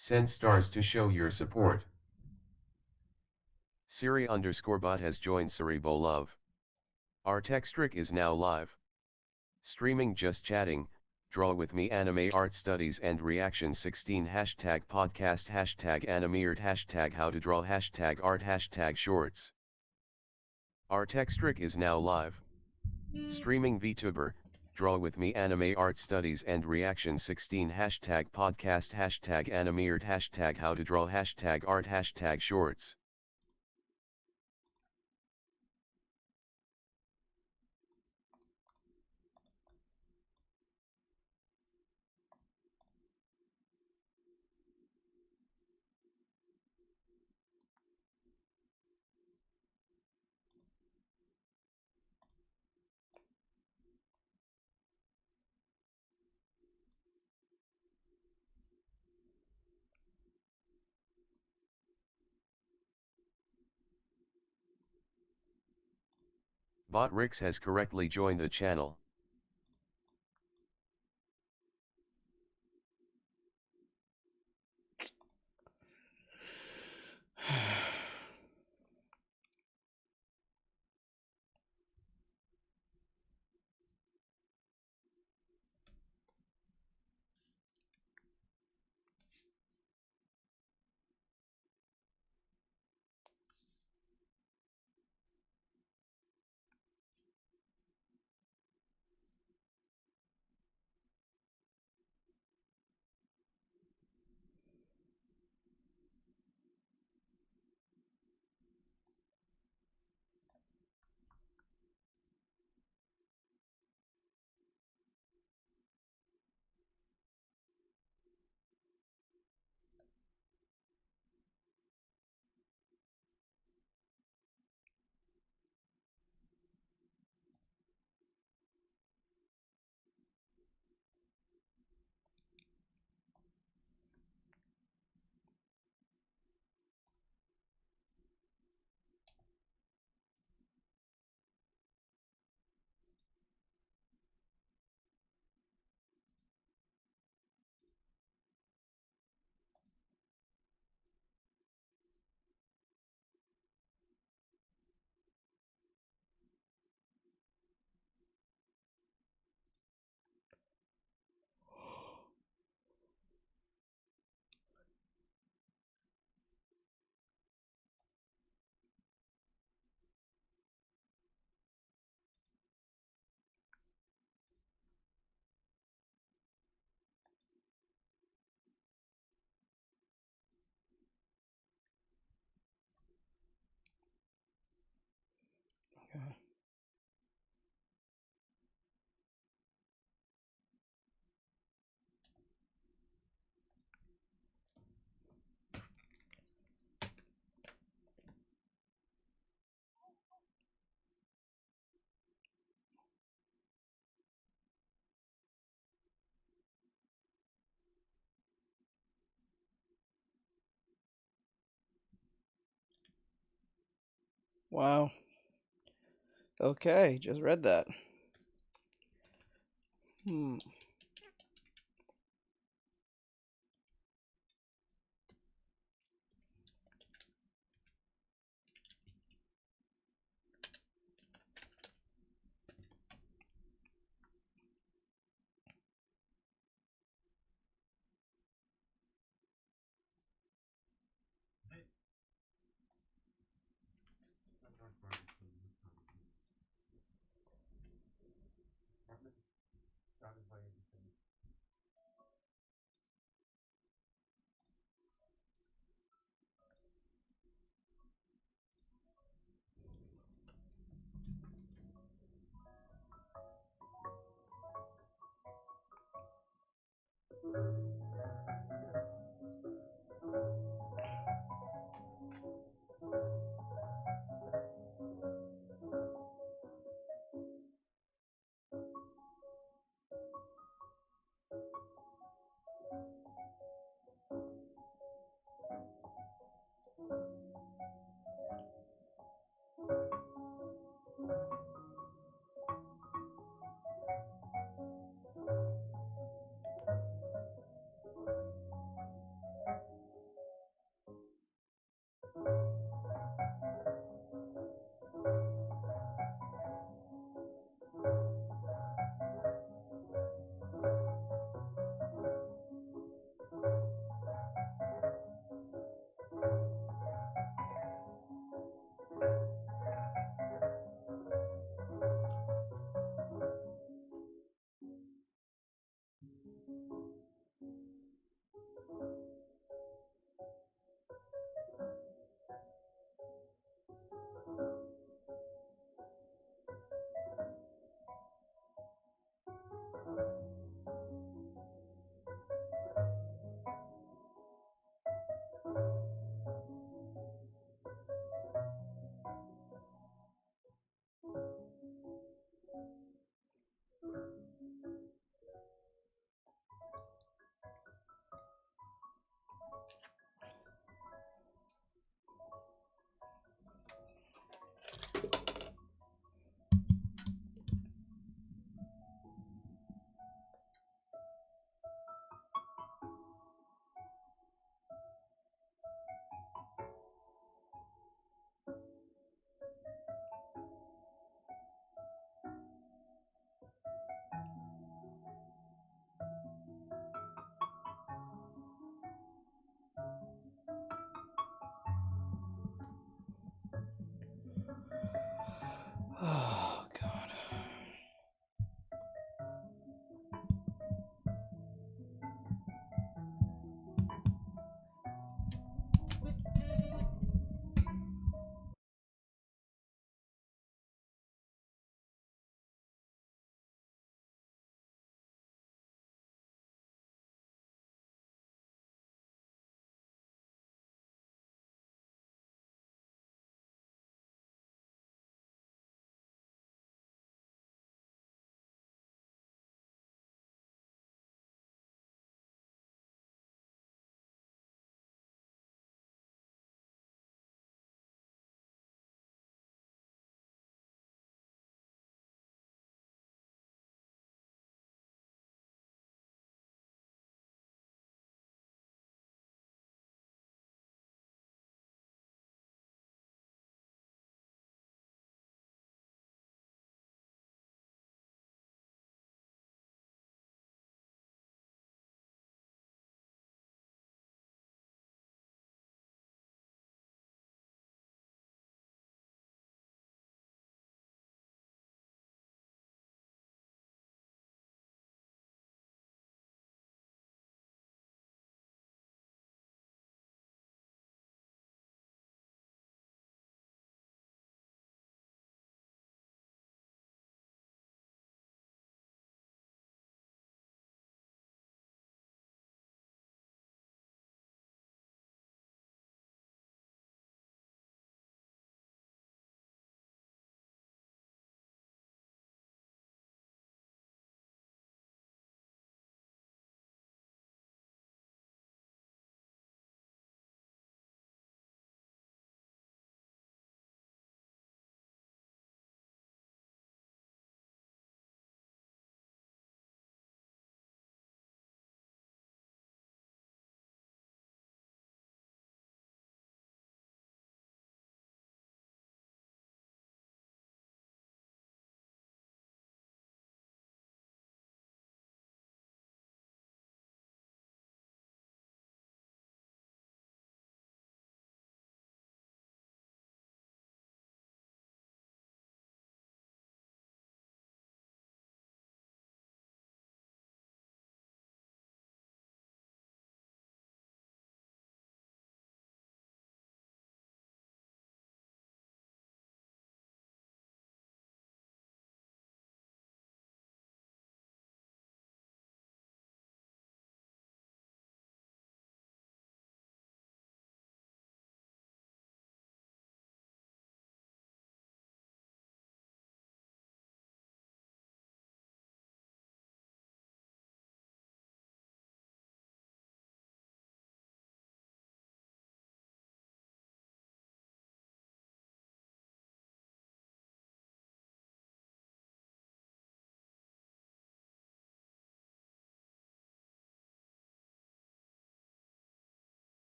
Send stars to show your support. Siri_bot has joined Saribo Love. Artextric is now live. Streaming just chatting, draw with me anime art studies and reaction 16 hashtag podcast hashtag animeart hashtag how to draw hashtag art hashtag shorts. Artextric is now live. Streaming VTuber, draw with me anime art studies and reaction 16 hashtag podcast hashtag animeart hashtag how to draw hashtag art hashtag shorts. Bot Rix has correctly joined the channel. Okay. Wow. Okay, just read that. Hmm.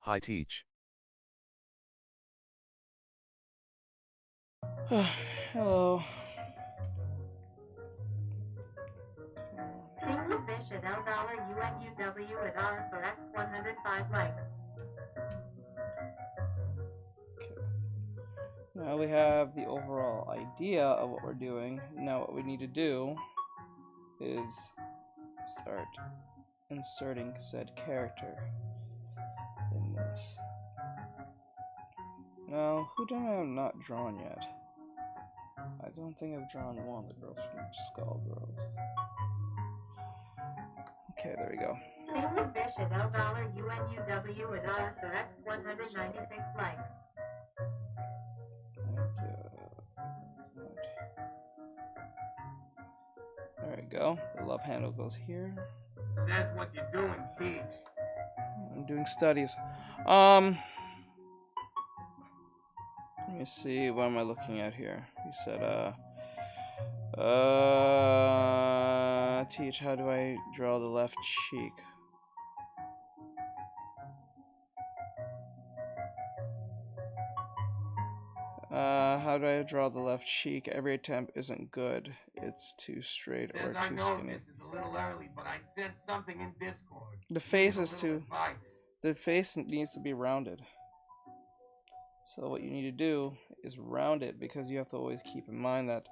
Hi teach. Hello. Fish at $L$UNUW at R for X 105 likes. Now we have the overall idea of what we're doing. Now what we need to do is start inserting said character in this. Now, who do I have not drawn yet? I don't think I've drawn one of the girls from Skull Girls. Okay, there we go. Fish at $L$UNUW at R for X 196 likes. There we go. The love handle goes here. Says what you're doing, teach. I'm doing studies. Let me see. What am I looking at here? You said, teach. How do I draw the left cheek? How do I draw the left cheek? Every attempt isn't good. It's too straight or Says I too know skinny. this is a little early, but I sent something in Discord. The face Need a is little too. advice. The face needs to be rounded. So what you need to do is round it, because you have to always keep in mind that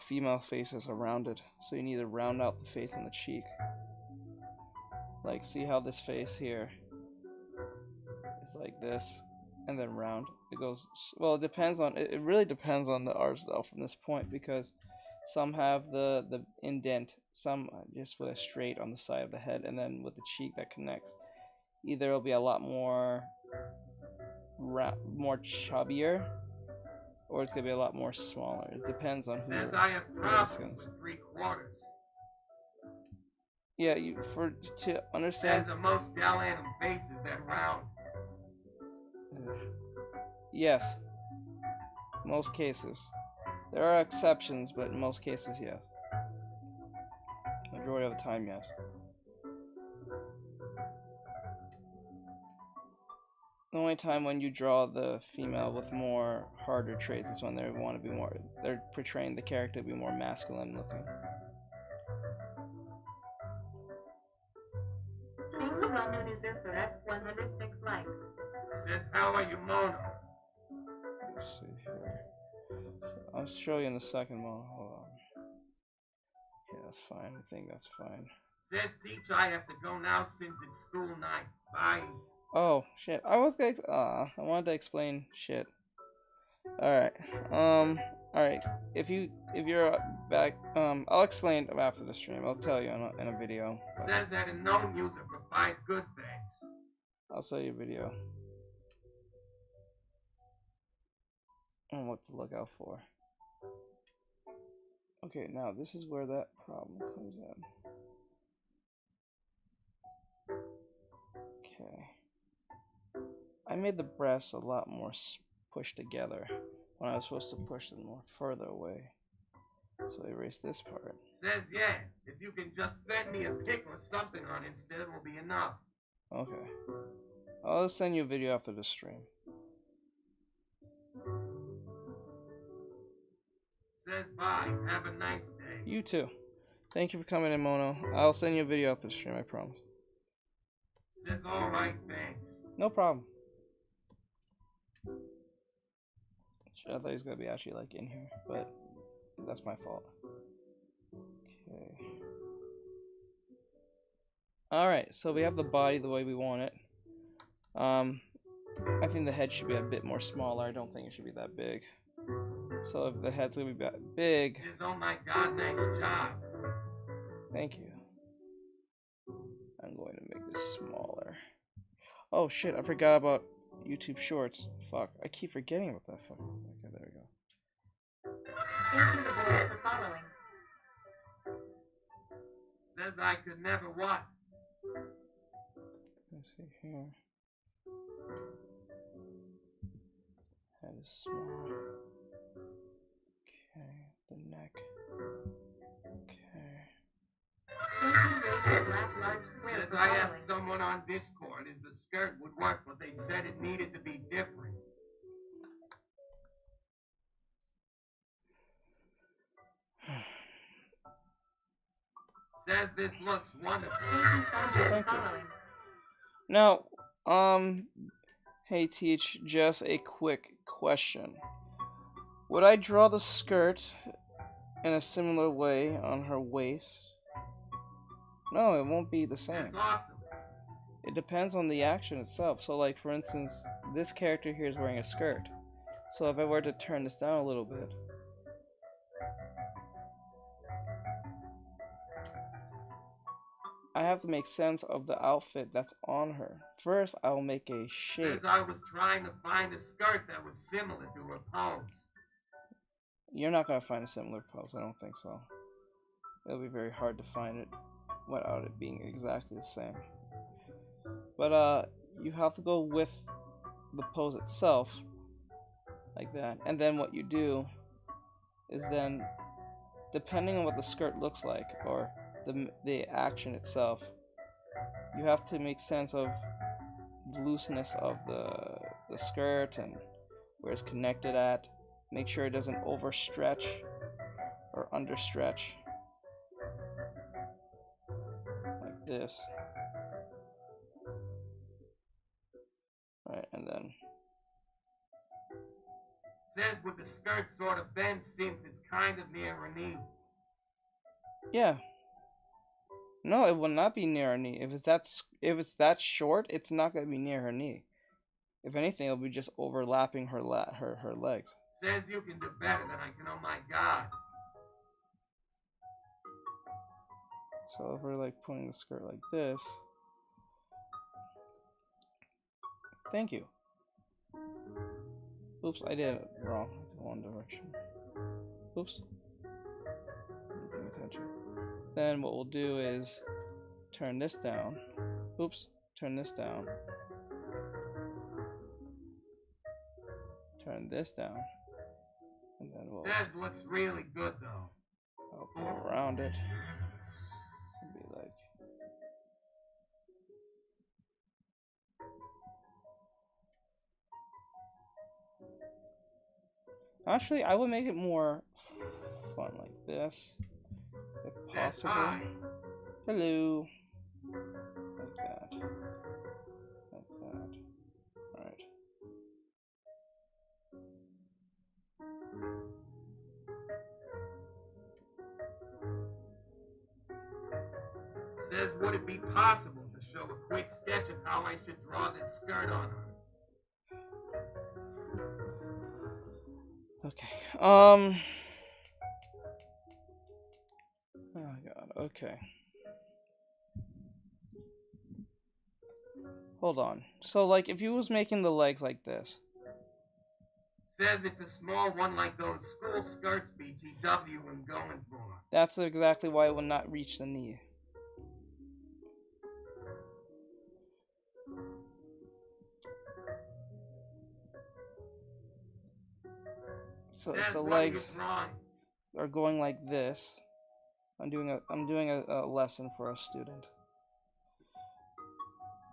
female faces are rounded. So you need to round out the face and the cheek. Like, see how this face here is like this, and then round. It goes, well, it depends on, it really depends on the art style from this point, because some have the indent, some just with a straight on the side of the head, and then with the cheek that connects. Either it'll be a lot more chubbier, or it's gonna be a lot more smaller. It depends on who Says you're I have problems with 3/4. Yeah, to understand. Says most Dell Anim faces that round. Yes. Most cases. There are exceptions, but in most cases, yes. Majority of the time, yes. The only time when you draw the female with more harder traits is when they want to be more, they're portraying the character to be more masculine looking. User for X 106 likes. Says how are you, Mono? Let's see here. I'll show you in a second, Mo. Hold on. Okay, that's fine. I think that's fine. Says teach I have to go now since it's school night. Bye. Oh shit! I wanted to explain shit. All right. All right. If you're back, I'll explain after the stream. I'll tell you in a video. Says had a known user for 5 good things. I'll show you a video on what to look out for. Okay, now this is where that problem comes in. Okay. I made the breasts a lot more pushed together when I was supposed to push them more further away. So erase this part. Says yeah, if you can just send me a pic or something on Insta, it will be enough. Okay. I'll just send you a video after the stream. Says bye, have a nice day. You too. Thank you for coming in, Mono. I'll send you a video after the stream, I promise. Says alright, thanks. No problem. I thought he was gonna be actually like in here, but that's my fault. Okay. Alright, so we have the body the way we want it. I think the head should be a bit more smaller. I don't think it should be that big. So if the head's gonna be big. Says, oh my god, nice job. Thank you. I'm going to make this smaller. Oh shit, I forgot about YouTube Shorts. Fuck, I keep forgetting about that. Fuck. Okay, there we go. Thank you, the boys, for following. Says I could never what? Let's see here. Head is small. Okay, the neck. Okay. Thank you, black large square Says for I following. asked someone on Discord if the skirt would work, but they said it needed to be different. Says this looks wonderful. Thank you, Soldier, for Thank you. following. Now, hey Teach, just a quick question. Would I draw the skirt in a similar way on her waist? No, it won't be the same. That's awesome. It depends on the action itself. So like, for instance, this character here is wearing a skirt. So if I were to turn this down a little bit, I have to make sense of the outfit that's on her. First, I will make a shape. Says I was trying to find a skirt that was similar to her pose. You're not going to find a similar pose, I don't think so. It'll be very hard to find it without it being exactly the same. But you have to go with the pose itself, like that. And then what you do is then, depending on what the skirt looks like, or the action itself, you have to make sense of the looseness of the skirt and where it's connected at. Make sure it doesn't overstretch or understretch like this. Right, and then Says with the skirt sort of bent since it's kind of near her knee. yeah. No, it will not be near her knee. If it's that short, it's not going to be near her knee. If anything, it'll be just overlapping her legs. Says you can do better than I can. Oh my god. So if we're like putting the skirt like this, thank you. Oops, I did it wrong. One direction. Oops. Not paying attention. Then what we'll do is turn this down. Oops, turn this down. Turn this down. And then we'll Says looks really good though. I'll go around it. And be like, actually, I would make it more fun like this, if Says possible. hi. Hello. Like that. Like that. Alright. Says would it be possible to show a quick sketch of how I should draw that skirt on her? Okay. Oh god, okay. Hold on. So like if you was making the legs like this. Says it's a small one like those school skirts BTW am going for. That's exactly why it will not reach the knee. So if Says the what are you legs drawing? are going like this, I'm doing a lesson for a student.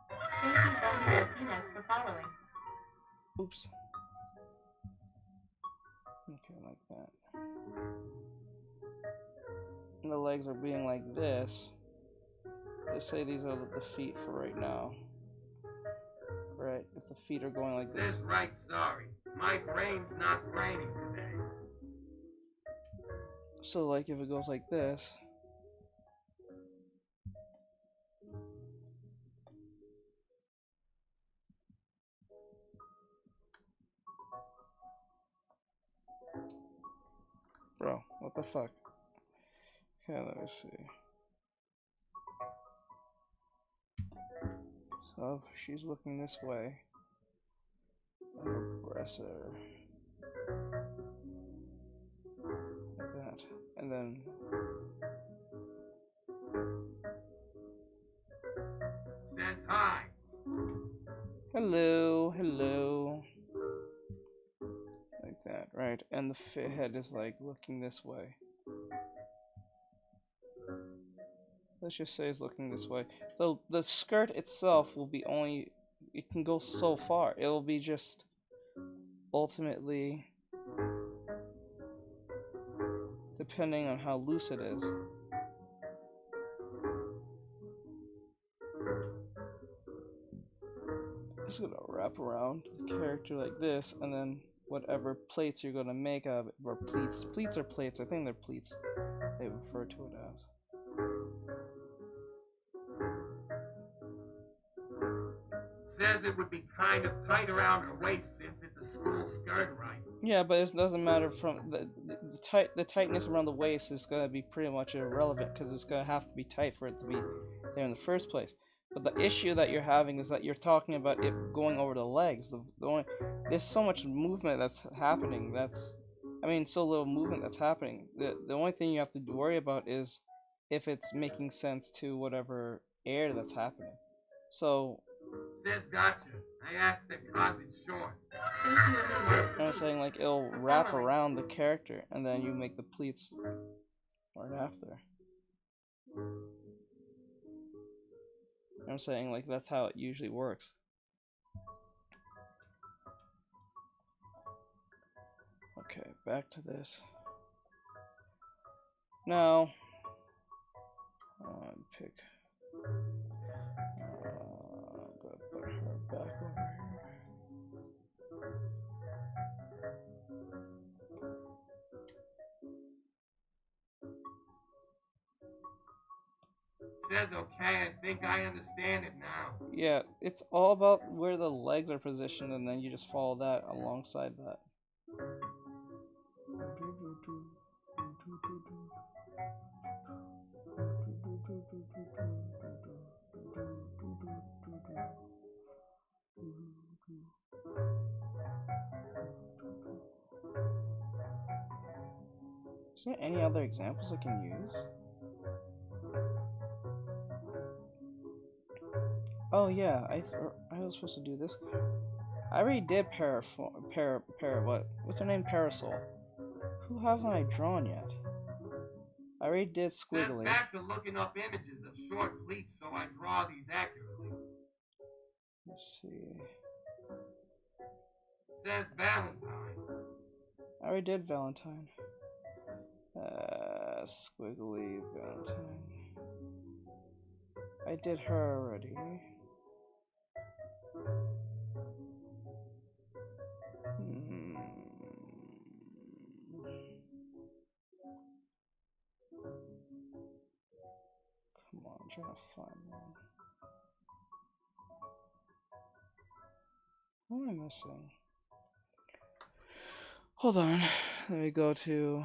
Thank you, Bonnie Martinez, for following. Oops. Okay, like that. And the legs are being like this. Let's say these are the feet for right now. Right, if the feet are going like this. Says right sorry. My brain's not braining today. So like if it goes like this. Bro, what the fuck? Okay, let me see. So she's looking this way. I'm gonna press her. Like that. And then Says hi. hello, hello. Like that, right? And the head is like looking this way. let's just say it's looking this way. The skirt itself will be only, it can go so far. It will be just ultimately depending on how loose it is. It's gonna wrap around the character like this, and then whatever plates you're gonna make out of it, or pleats. Pleats or plates, I think they're pleats. They refer to it as. Says it would be kind of tight around her waist since it's a school skirt, right? Yeah, but it doesn't matter from the tightness around the waist is gonna be pretty much irrelevant because it's gonna have to be tight for it to be there in the first place. But the issue that you're having is that you're talking about it going over the legs. There's so much movement that's happening. So little movement that's happening. The only thing you have to worry about is if it's making sense to whatever air that's happening. So Says gotcha. I asked because it's short. I'm saying like it'll wrap around the character and then you make the pleats right after. I'm saying like that's how it usually works. Okay, back to this. Now, pick. I'm gonna put her back over here. Says okay, I think I understand it now. Yeah, it's all about where the legs are positioned, and then you just follow that alongside that. Is there any other examples I can use? Oh yeah, I was supposed to do this. I already did what's her name? Parasol. Who haven't I drawn yet? I already did Squiggly. Says back to looking up images of short pleats so I draw these accurately. Let's see. Says Valentine. I already did Valentine. Squiggly Valentine. I did her already. Come on, I'm trying to find one. What am I missing? Hold on. Let me go to...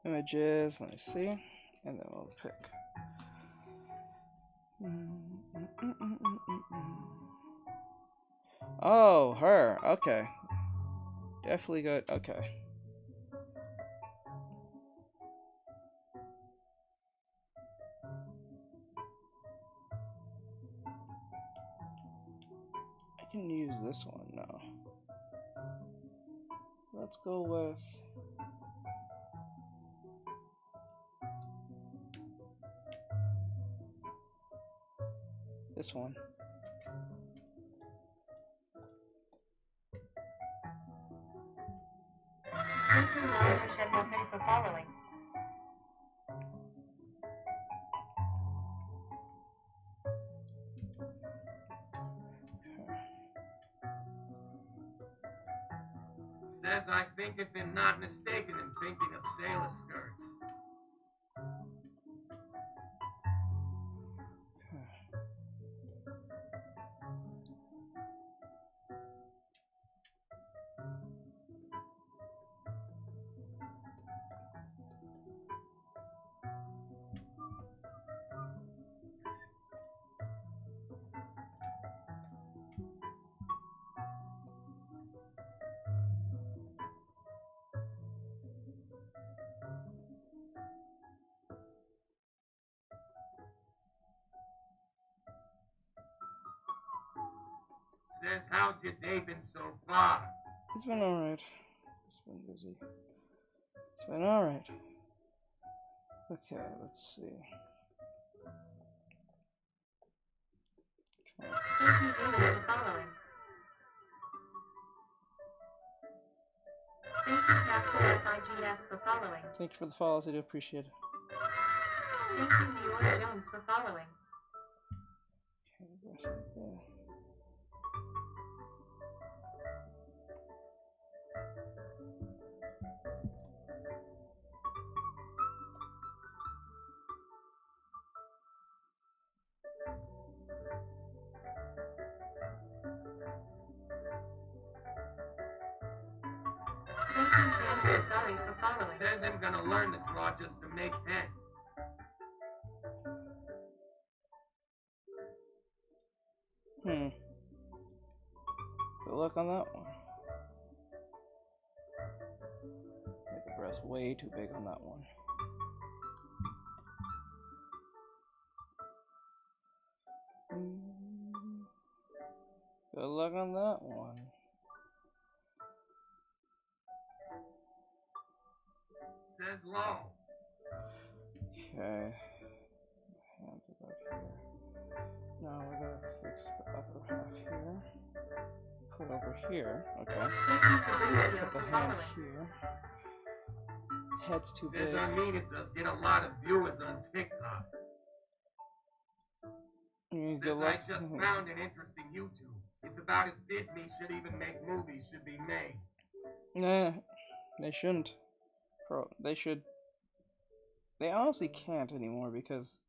images, let me see, and then we'll pick. Oh, her. Okay. Definitely good. Okay. I can use this one now. Let's go with... this one. Please do know your schedule ready for following. Says I think if I'm not mistaken in thinking of sailor skirts. Says, how's your day been so far? It's been alright. It's been busy. It's been alright. Okay, let's see. Come on. Thank you, David, for following. Thank you, Capsule FIGS, for following. Thank you for the follows, I do appreciate it. Thank you, Dior Jones, for following. Okay, there's right there. Thank you, Andrew, sorry, for following. Says I'm gonna learn to draw just to make heads. Good luck on that one. Make the breast way too big on that one. Good luck on that one. Says low. Okay. Hands about here. Now we're gonna fix the upper half here. Put over here. Okay. Thank you, Fabrizio, Put the for hand following. here. Head's too Says big. I mean it does get a lot of viewers on TikTok. Good Says I luck. just found an interesting YouTube. It's about if Disney should even make movies should be made. Nah, they shouldn't. They should. They honestly can't anymore because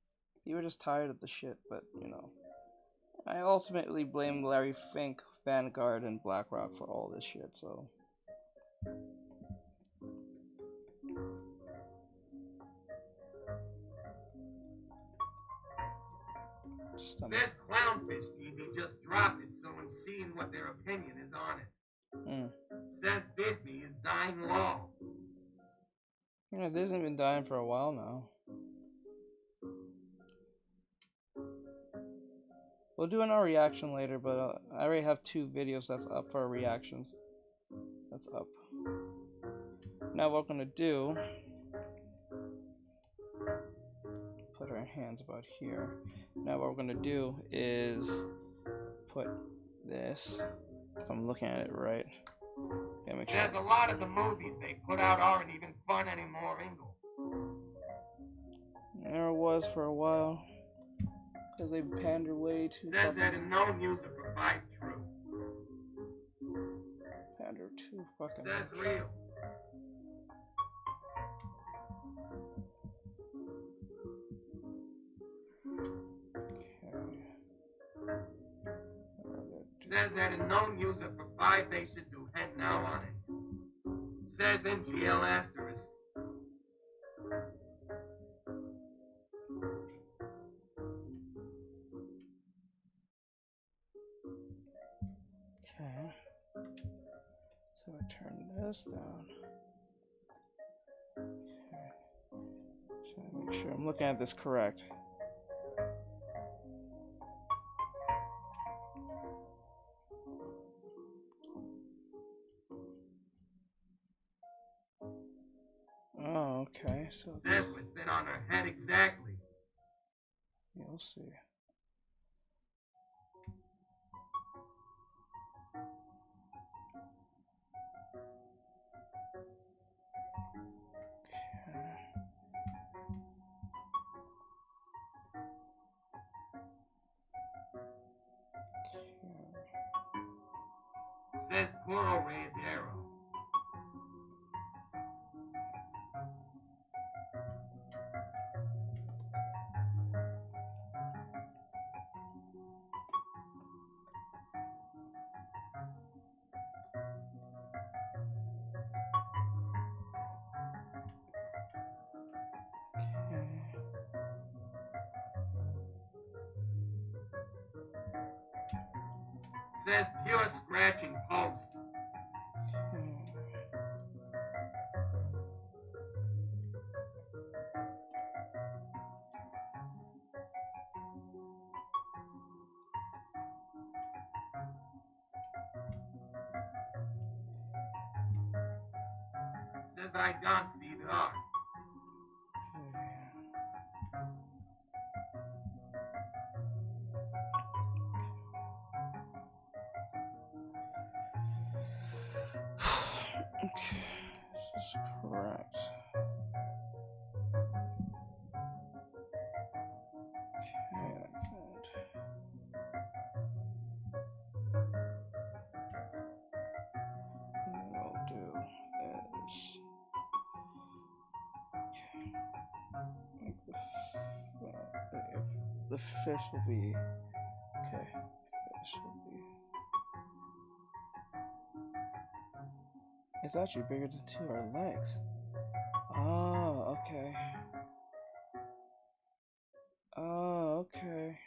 you were just tired of the shit, but you know. I ultimately blame Larry Fink, Vanguard, and BlackRock for all this shit, so. Says Clownfish TV just dropped it, so I'm seeing what their opinion is on it. Says Disney is dying low. Yeah, Disney's been dying for a while now. We'll do another reaction later, but I already have 2 videos that's up for reactions. That's up. Now what we're gonna do, put our hands about here. Now what we're gonna do is put this, if I'm looking at it right. Says a lot of the movies they put out aren't even fun anymore, Ingle. There was for a while. Because they pander way too Says that a known user provide true. Pander too fucking Says much. real. Says that a known user for 5 they should do head now on it. Says MGL asterisk. Okay. So I turn this down. Okay. So I make sure I'm looking at this correct. Oh, okay. So says what's that on her head exactly. You'll see. Says Puro Rayadero. Says pure scratching post. Says I don't see the art. Okay, this is correct. Okay, like that. And what I'll do is make the fist will be okay. Fist will be. It's actually bigger than two of our legs. Oh, okay. Oh, okay.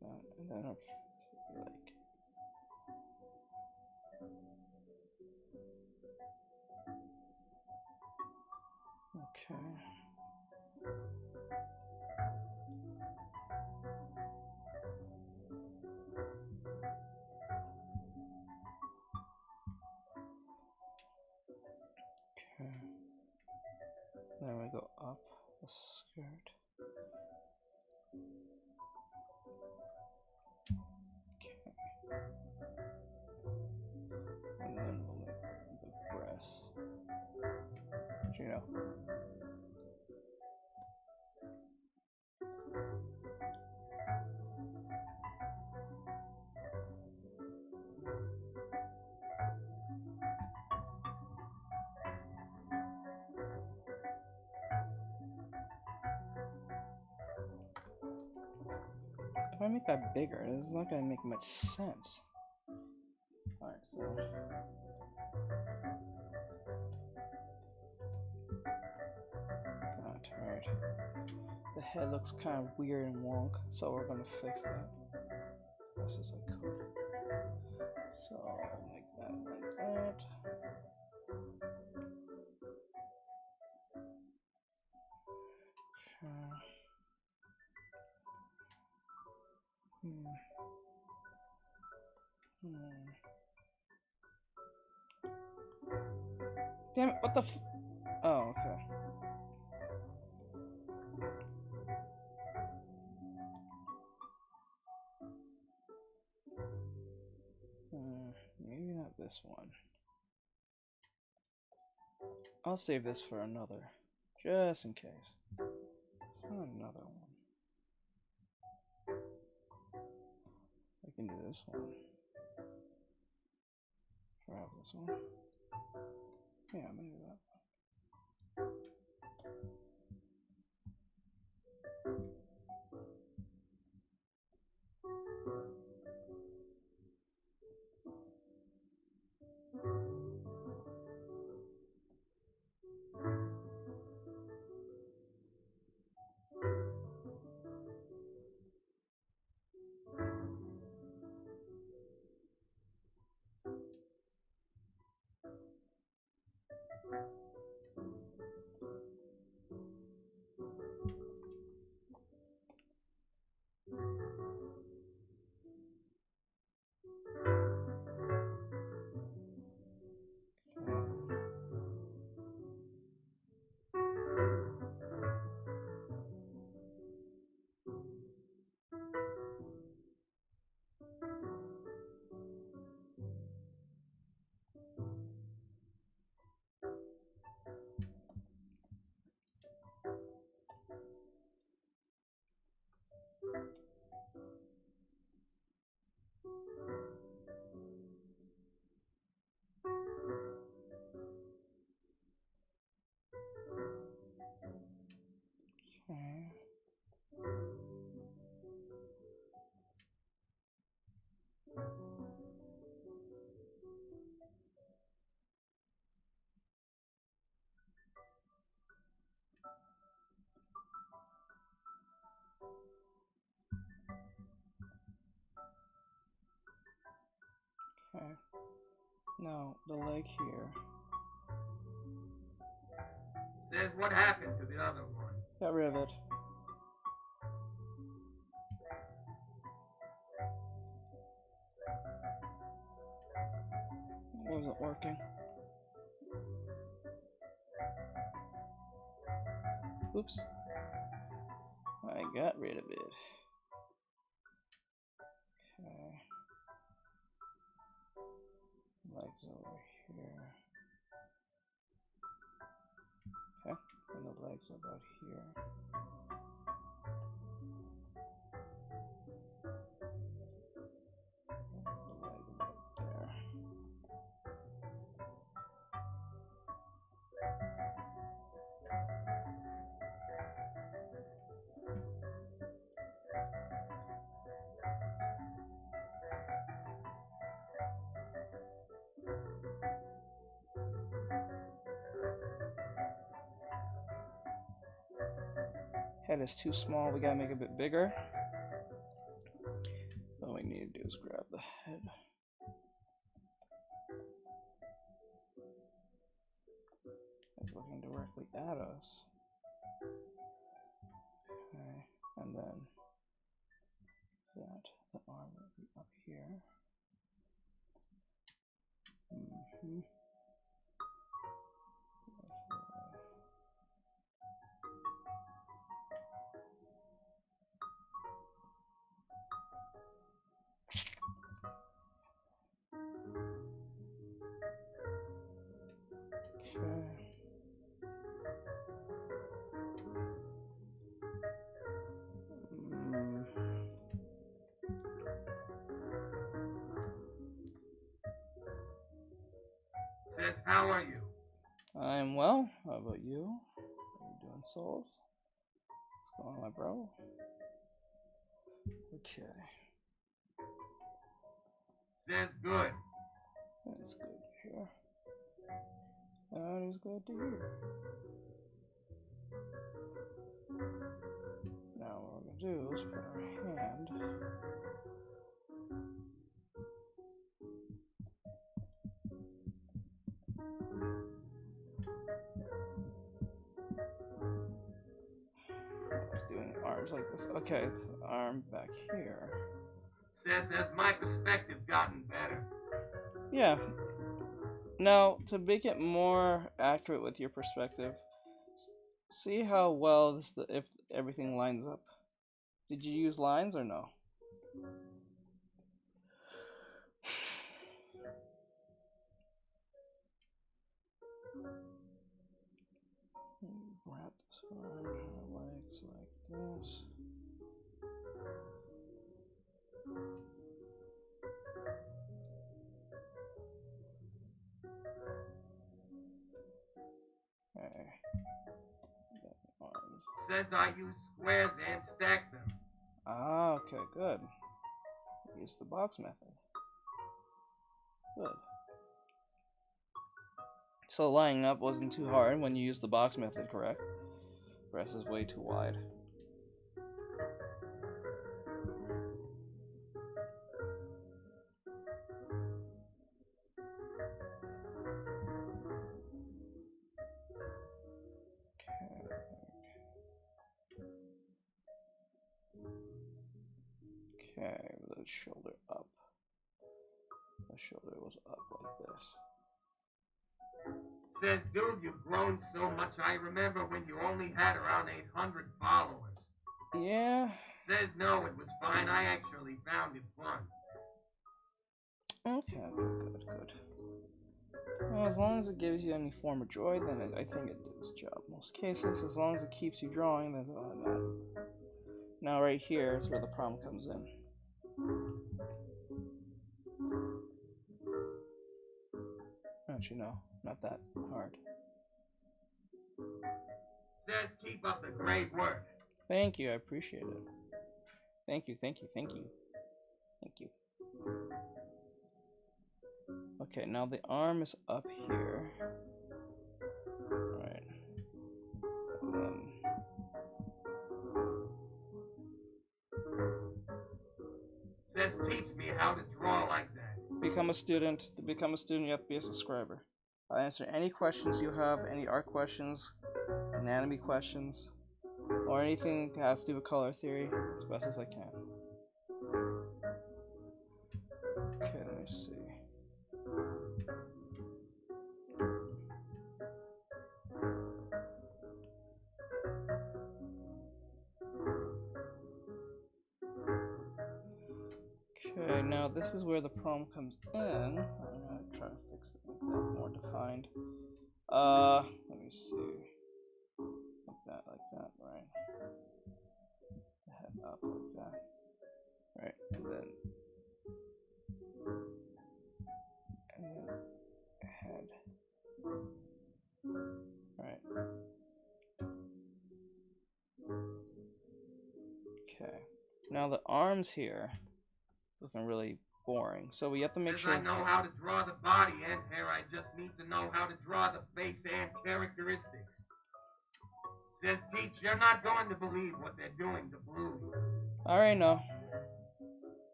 And then our leg. Okay. Okay. Then we go up the skirt. Okay. And then we'll make the breast. You know. If I make that bigger, it's not gonna make much sense. Alright, so that, right. The head looks kind of weird and wonk, so we're gonna fix that. This is a code. So like that, like that. Damn it, what the f- Oh, okay. Maybe not this one. I'll save this for another, just in case. Another one. I can do this one. Grab this one. Yeah, I'm gonna do that. Okay. Okay. Now the leg here. Says what happened to the other one. Got rid of it. isn't working. Oops. I got rid of it. Okay. Legs over here. Okay. And the legs about here. And the leg about there. Head is too small, we gotta make it a bit bigger. All we need to do is grab the head. It's looking directly at us. Okay, and then the arm will be up here. Says, how are you? I'm well. How about you? How you doing, souls? What's going on, my bro? Okay. Says, good. That's good to hear. That is good to hear. Now what we're gonna do is put our hand doing arms like this. Okay, the arm back here. Says, has my perspective gotten better? Yeah. Now, to make it more accurate with your perspective, see how well if everything lines up. Did you use lines or no? Wrap this around her legs like this. Okay. Arms. Says I use squares and stack them. Ah, okay, good. Use the box method. Good. So lining up wasn't too hard when you used the box method, correct? Breast is way too wide. Okay, the shoulder up. The shoulder was up like this. Says, dude, you've grown so much. I remember when you only had around 800 followers. Yeah. Says, no, it was fine. I actually found it fun. Okay, good. Well, as long as it gives you any form of joy, then I think it did its job. In most cases, as long as it keeps you drawing, then all that matters. Now right here is where the problem comes in. Actually, no, not that hard. Says, keep up the great work. Thank you, I appreciate it. Thank you. Okay, now the arm is up here. Right. And then Says, teach me how to draw like that. become a student. To become a student, you have to be a subscriber. I'll answer any questions you have, any art questions, anatomy questions, or anything that has to do with color theory as best as I can. Okay, let me see. Okay, now this is where the problem comes in. I'm gonna try to fix it, make that more defined. Let me see. Like that, right? Head up like that. Right, and then head. Right. Okay. Now the arms here looking really boring. So we have to make sure. I know how to draw the body and hair. I just need to know how to draw the face and characteristics. Says Teach, you're not going to believe what they're doing to Bluey. I already know.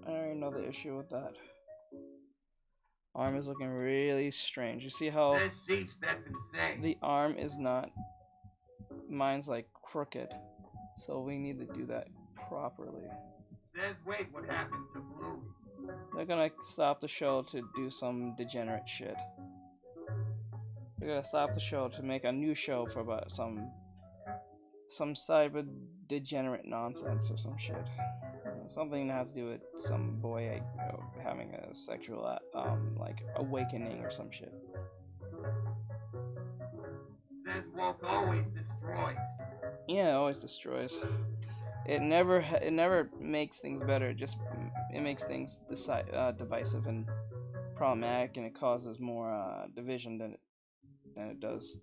I already know the issue with that. Arm is looking really strange. You see how Says Sheesh, that's insane. The arm is not. Mine's like crooked. So we need to do that properly. Says wait, what happened to Bluey? They're gonna stop the show to do some degenerate shit. They're gonna stop the show to make a new show for about some type of degenerate nonsense or some shit. Something that has to do with some boy having a sexual like awakening or some shit. Says woke always destroys. Yeah, it always destroys. It never makes things better. It makes things divisive and problematic, and it causes more division than it does.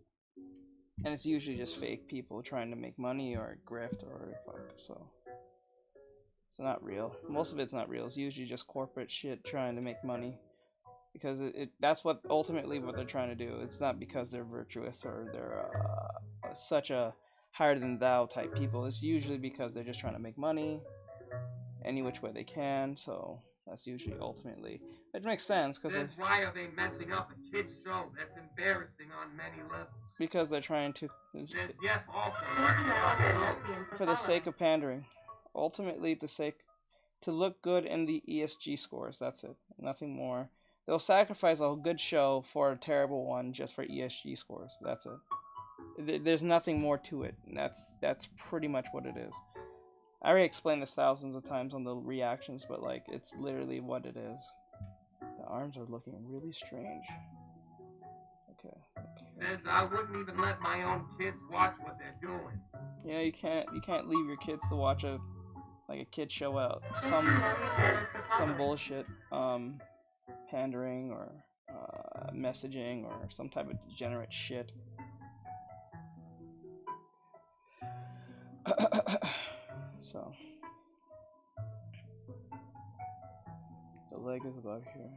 And it's usually just fake people trying to make money or grift or fuck. So it's not real. Most of it's not real. It's usually just corporate shit trying to make money, because that's what ultimately what they're trying to do. It's not because they're virtuous or they're such a higher than thou type people. It's usually because they're just trying to make money any which way they can. So that's usually ultimately, it makes sense because Says why are they messing up a kid's show that's embarrassing on many levels? Because they're trying to. Says yep, also for the sake of pandering, ultimately to look good in the ESG scores. That's it, nothing more. They'll sacrifice a good show for a terrible one just for ESG scores. That's it. There's nothing more to it. That's pretty much what it is. I already explained this thousands of times on the reactions, but like it's literally what it is. The arms are looking really strange. Okay. Says I wouldn't even let my own kids watch what they're doing. Yeah, you can't leave your kids to watch a kid show out some bullshit pandering or messaging or some type of degenerate shit. So the leg is about here.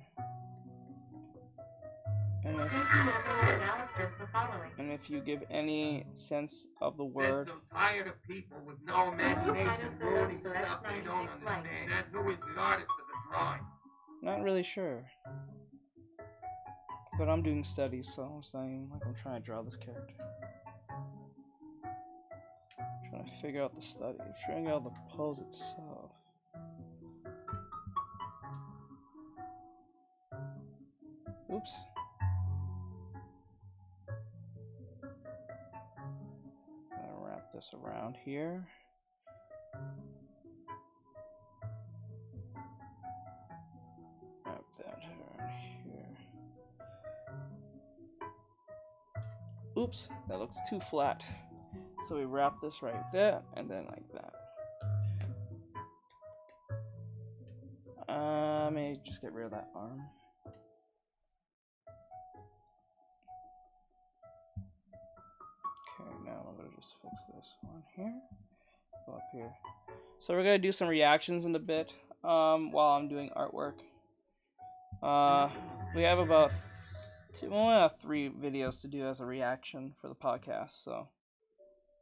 And if you give any sense of the word. Says so tired of people with no imagination ruining stuff they don't understand. Says who is the artist of the drawing? Not really sure. But I'm doing studies, so it's not even like I'm trying to draw this character. I'm trying to figure out the study, figuring out the pose itself. Oops. I'm gonna wrap this around here. Wrap that around here. Oops, that looks too flat. So we wrap this right there, and then like that. May just get rid of that arm. Okay, now I'm gonna just fix this one here. Go up here. So we're gonna do some reactions in a bit while I'm doing artwork. We have about 3 videos to do as a reaction for the podcast, so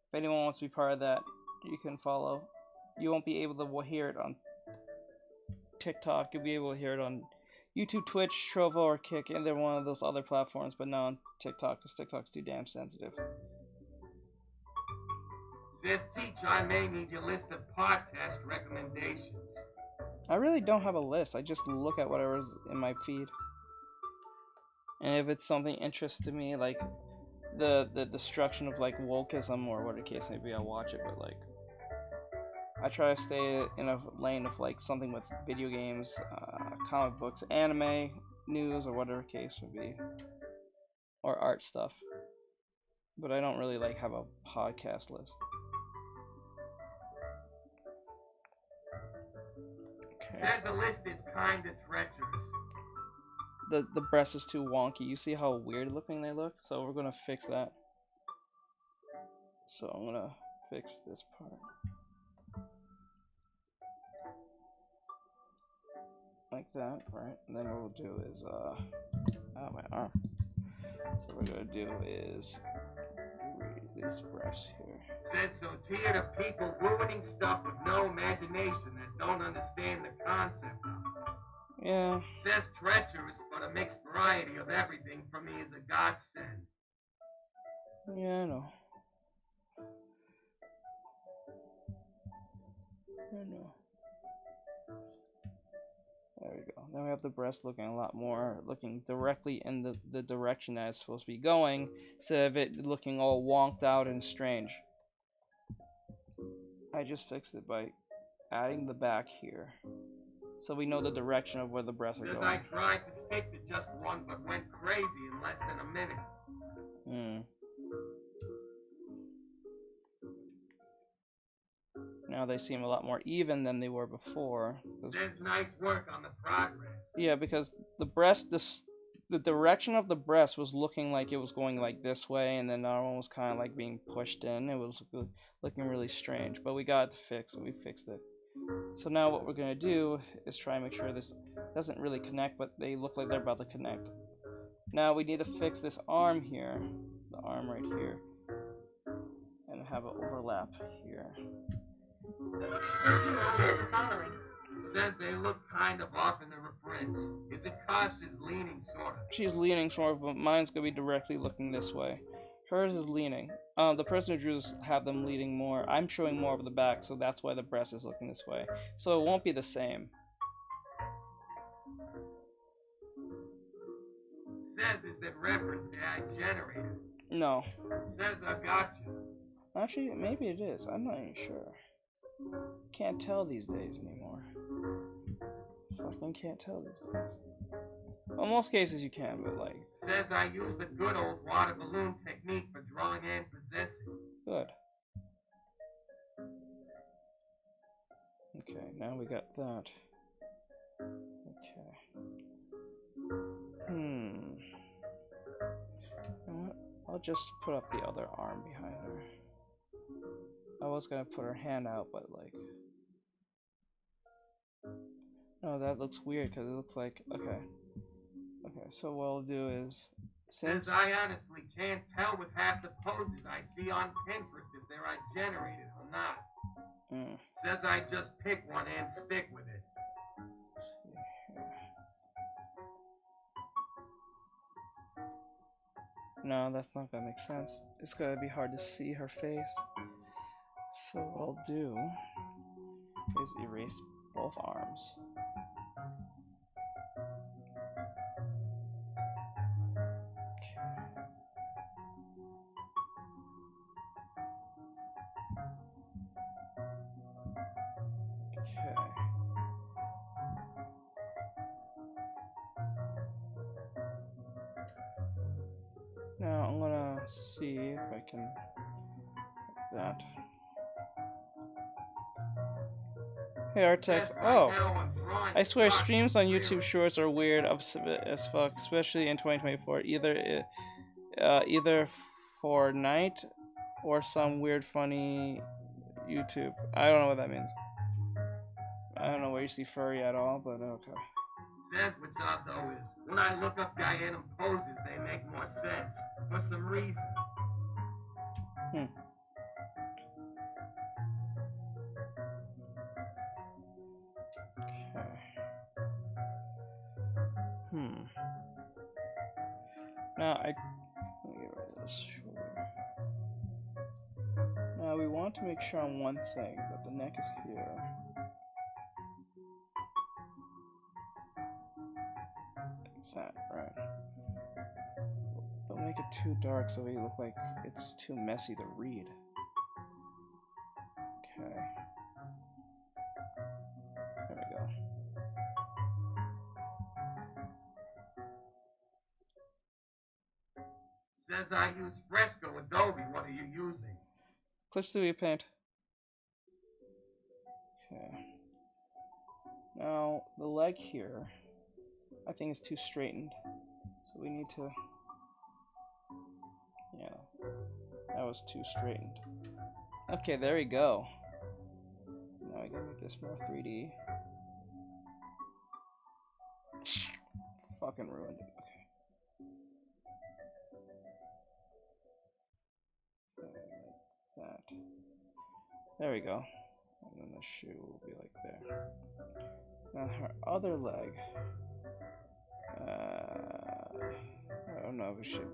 if anyone wants to be part of that, you can follow. You won't be able to hear it on TikTok. You'll be able to hear it on YouTube, Twitch, Trovo, or Kick, and they're one of those other platforms, but not on TikTok, because TikTok's too damn sensitive. Says Teach, I may need your list of podcast recommendations. I really don't have a list. I just look at whatever's in my feed. And if it's something interesting to me, like the destruction of like wokeism or whatever the case may be, I'll watch it, but like I try to stay in a lane of like something with video games, comic books, anime, news, or whatever the case would be, or art stuff. But I don't really like have a podcast list. Okay. Says the list is kinda treacherous. The breast is too wonky. You see how weird looking they look? So we're gonna fix that. So I'm gonna fix this part. Like that, right? And then what we'll do is oh my arm. So what we're gonna do is this breast here. Says so tired of people ruining stuff with no imagination that don't understand the concept of it. Yeah. Says treacherous, but a mixed variety of everything for me is a godsend. Yeah, I know. I know. There we go. Now we have the breast looking a lot more, looking directly in the direction that it's supposed to be going, instead of it looking all wonked out and strange. I just fixed it by adding the back here, so we know the direction of where the breasts are Says going. I tried to stick to just one, but went crazy in less than a minute. Now they seem a lot more even than they were before. Says nice work on the progress. Yeah, because the breast, the direction of the breast was looking like it was going like this way, and then the other one was kind of like being pushed in. It was looking really strange, but we got it to fix, so we fixed it. So now what we're going to do is try and make sure this doesn't really connect, but they look like they're about to connect. Now we need to fix this arm here, the arm right here, and have an overlap here. Says they look kind of off in the reference. Is it cause she's leaning sort of? She's leaning sort of, but mine's going to be directly looking this way. Hers is leaning. The person who drew this have them leaning more. I'm showing more of the back, so that's why the breast is looking this way. So it won't be the same. Says is that reference AI generated? No. Says I got you. Actually, maybe it is. I'm not even sure. Can't tell these days anymore. Fucking can't tell these days. Well, most cases you can, but like... Says I use the good old water balloon technique for drawing and possessing. Good. Okay, now we got that. Okay. You know what? I'll just put up the other arm behind her. I was gonna put her hand out, but like... No, that looks weird, because it looks like... Okay. Okay, so what I'll do is... Says I honestly can't tell with half the poses I see on Pinterest if they're generated or not. Says I just pick one and stick with it. No, that's not gonna make sense. It's gonna be hard to see her face. So what I'll do is erase both arms. Now I'm gonna see if I can like that. Hey Artex, oh! I swear streams on YouTube Shorts are weird as fuck, especially in 2024. Either for night or some weird funny YouTube. I don't know what that means. I don't know where you see furry at all, but okay. Says what's odd though is, when I look up Guyana poses, they make more sense. For some reason. Now let me get rid of this shoulder. Now we want to make sure on one thing, that the neck is here. Like that, right? Don't make it it too dark so we look like it's too messy to read. Okay. There we go. Says I use Fresco Adobe. What are you using? Clip Studio Paint. Okay. Now, the leg here, I think is too straightened. So we need to... Yeah. That was too straightened. Okay, there we go. Now I gotta make this more 3D. Fucking ruined it. Okay. Like that. There we go. And then the shoe will be like there. Now her other leg. I don't know if we should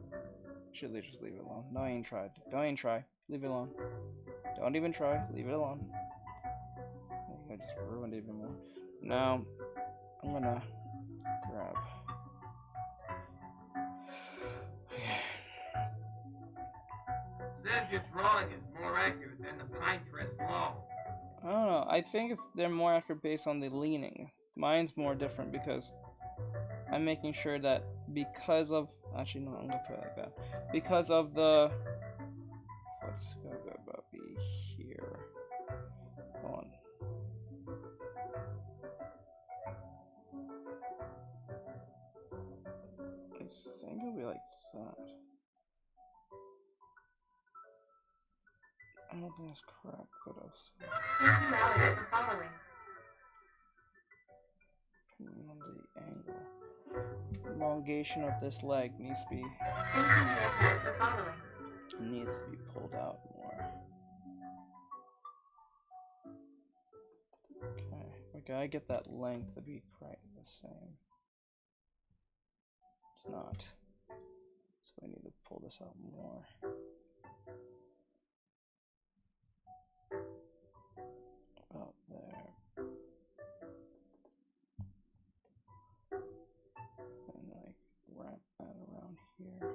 we just leave it alone. No, I ain't tried. Don't even try. Leave it alone. Don't even try. Leave it alone. I think I just ruined it even more. Now I'm gonna grab. Says your drawing is more accurate than the Pinterest low. I don't know. I think they're more accurate based on the leaning. Mine's more different because I'm making sure that because of... Actually, no, I'm going to put it like that. Because of the... Let's go be here. Hold on. I think it'll be like that. I don't think that's correct, but I'll see. Thank you, Alex, for following. Depending on the angle. Elongation of this leg needs to be... Thank you, Cat, for following. Needs to be pulled out more. Okay, we gotta get that length to be quite the same. It's not. So we need to pull this out more. About there. And like wrap that around here.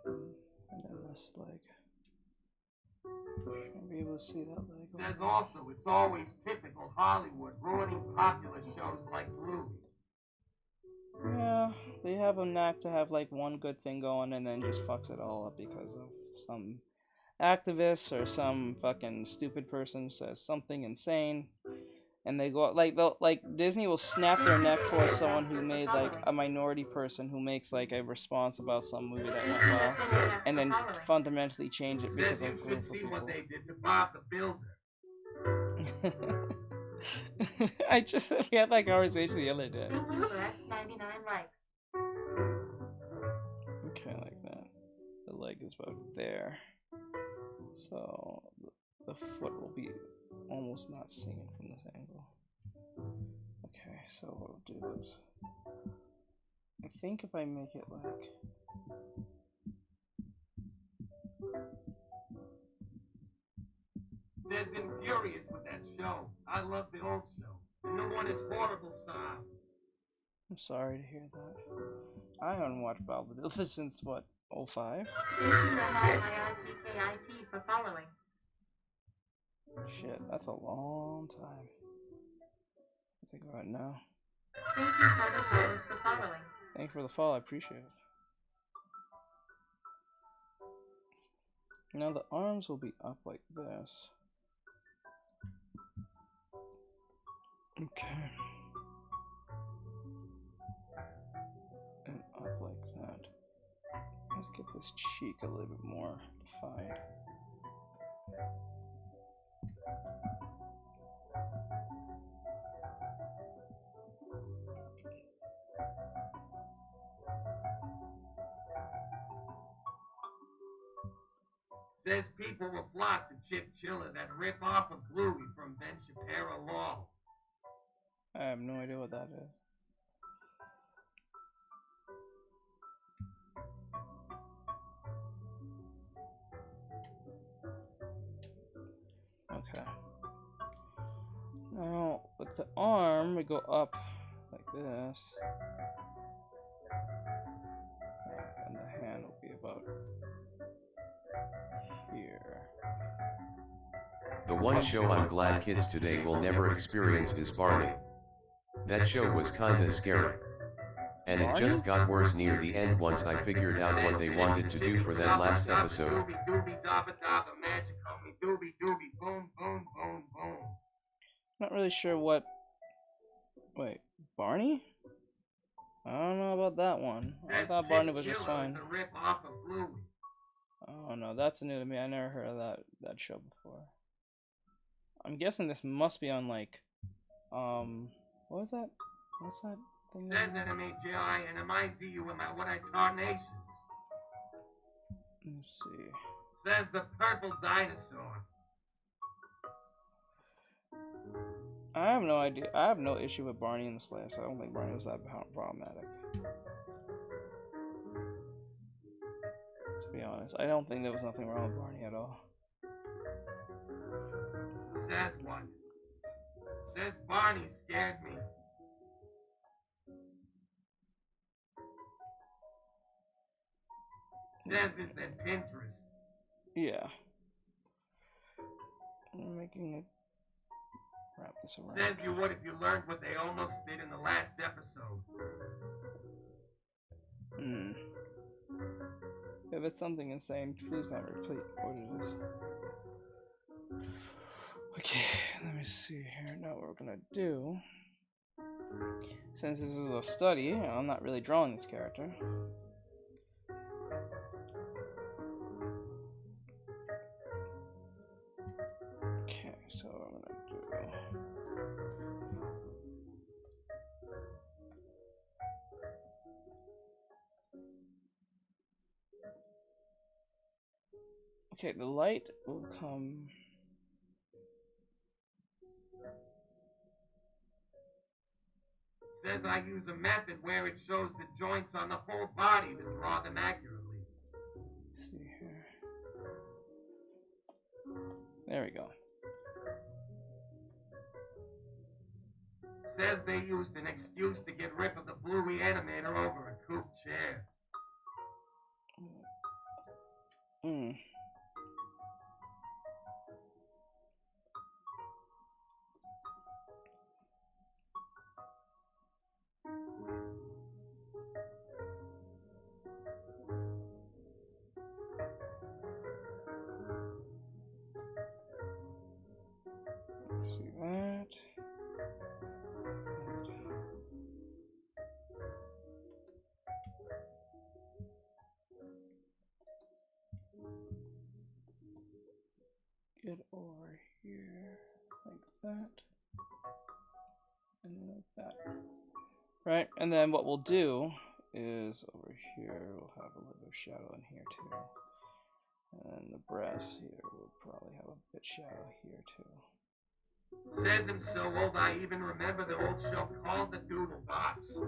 And then this leg. Should be able to see that leg. Says also it's always typical Hollywood ruining popular shows like Bluey. Yeah, they have a knack to have like one good thing going and then just fucks it all up because of some activist or some fucking stupid person says something insane, and they go like Disney will snap their neck towards someone who made like a minority person who makes like a response about some movie that went well, and then fundamentally change it because Says of you should see what they did to Bob the Builder. We had that conversation the other day. Thank you for X99 likes. Okay, like that. The leg is about there. So the foot will be almost not seen from this angle. Okay, so what we'll do is, I think if I make it like, Says infurious with that show. I love the old show. The new one is horrible, Sam. I'm sorry to hear that. I haven't watched Bob the Builder since what, 05? Thank you, Artextric for following. Shit, that's a long time. I think about it now. Thank you, Carlos, for following. Thanks for the follow, I appreciate it. Now the arms will be up like this. Okay. And up like that. Let's get this cheek a little bit more defined. Says people will flock to Chip Chiller, that rip off of Bluey from Ben Shapiro Law. I have no idea what that is. Okay. Now, with the arm, we go up like this. here. The one show I'm glad kids today will never experience is Barney. That show was kinda scary. And it just got worse near the end once I figured out what they wanted to do for that last episode. Not really sure what... Wait, Barney? I don't know about that one. I thought Barney was just fine. Oh no, that's new to me. I never heard of that show before. I'm guessing this must be on like, what is that? What's that thing? Says NMAJI-NMIZU and what I tarnations. Let's see. Says the purple dinosaur. I have no idea. I have no issue with Barney in the slice. I don't think Barney was that problematic. To be honest, I don't think there was nothing wrong with Barney at all. Says what? Says Barney scared me. Says is than Pinterest. Yeah. I'm making it. Wrap this around. Says you would if you learned what they almost did in the last episode. If it's something insane, please not repeat what it is. Okay, let me see here. Now what we're gonna do, since this is a study, I'm not really drawing this character. Okay, so what I'm gonna do. Okay, the light will come. Says I use a method where it shows the joints on the whole body to draw them accurately. Let's see here. There we go. Says they used an excuse to get rid of the bluey animator over a coupe chair. See that. Get over here like that. And then like that. Right, and then what we'll do is over here we'll have a little bit of shadow in here too. And the breast here will probably have a bit shadow here too. Says I'm so old I even remember the old show called the Doodle Bops.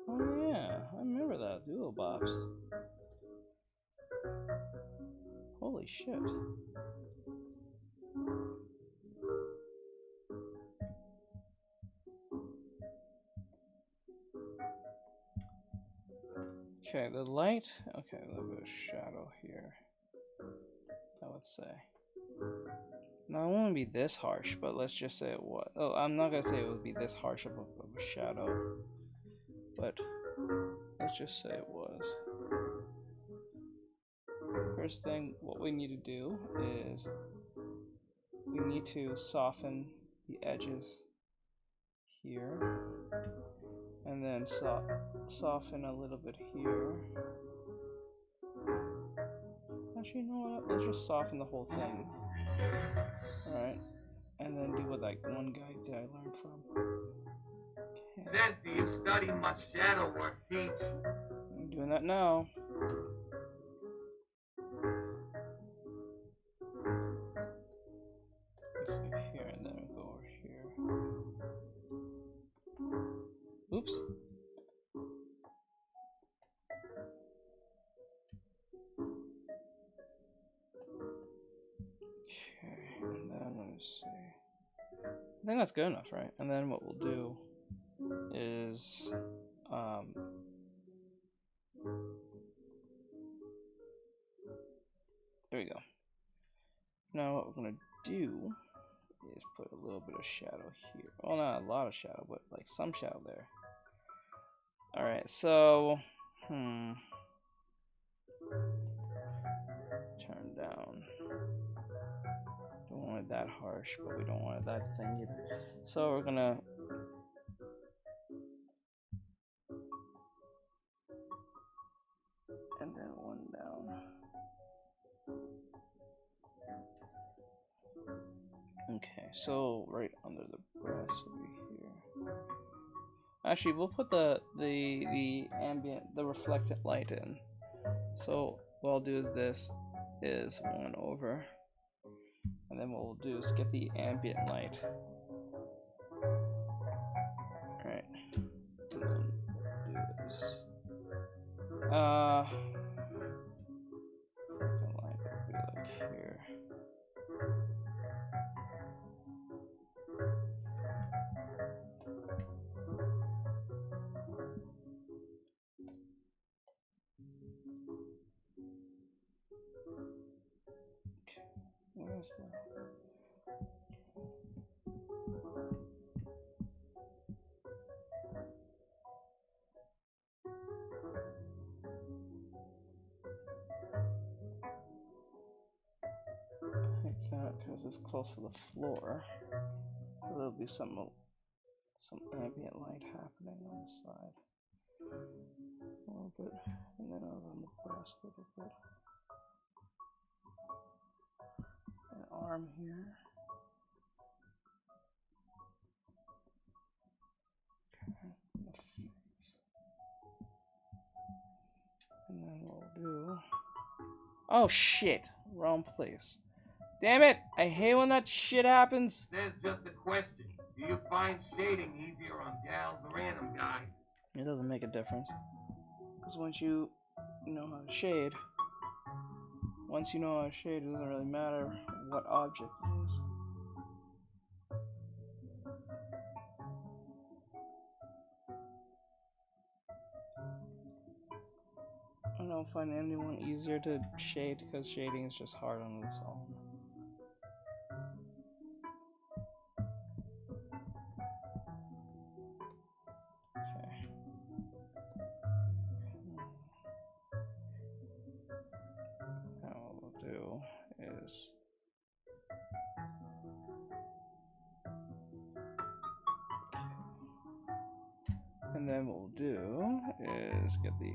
Oh yeah, I remember that, Doodle Bops. Holy shit. Okay, the light, okay, a little bit of shadow here, I would say. Now, it won't be this harsh, but let's just say it was. Oh, I'm not gonna say it would be this harsh of a shadow, but let's just say it was. First thing, what we need to do is we need to soften the edges here, and then soften a little bit here. Actually, you know what? Let's just soften the whole thing. Alright. And then do what that one guy did I learn from. Okay. Says, do you study much shadow work, teach? I'm doing that now. Let's see here, and then we'll go over here. Oops. Okay, and then let me see. I think that's good enough, right? And then what we'll do is There we go. Now what we're gonna do is put a little bit of shadow here. Well, not a lot of shadow, but like some shadow there. Alright, so turn down. Don't want it that harsh, but we don't want it that thing either. So we're gonna and then one down. Okay, so right under the breast over here. Actually, we'll put the ambient, the reflected light in. So what I'll do is this is one over, and then what we'll do is get the ambient light. Right, and then we'll do is the light will be like here. Where's the... like that, because it's close to the floor. So there'll be some ambient light happening on the side. A little bit, and then on the breast a little bit. An arm here. Okay, the face. And then what we'll do... Oh shit! Wrong place. Damn it! I hate when that shit happens. Says just a question. Do you find shading easier on gals or anim guys? It doesn't make a difference. Because once you know how to shade, it doesn't really matter what object it is. I don't find anyone easier to shade because shading is just hard on its own. Okay. Now what we'll do is and then what we'll do is get the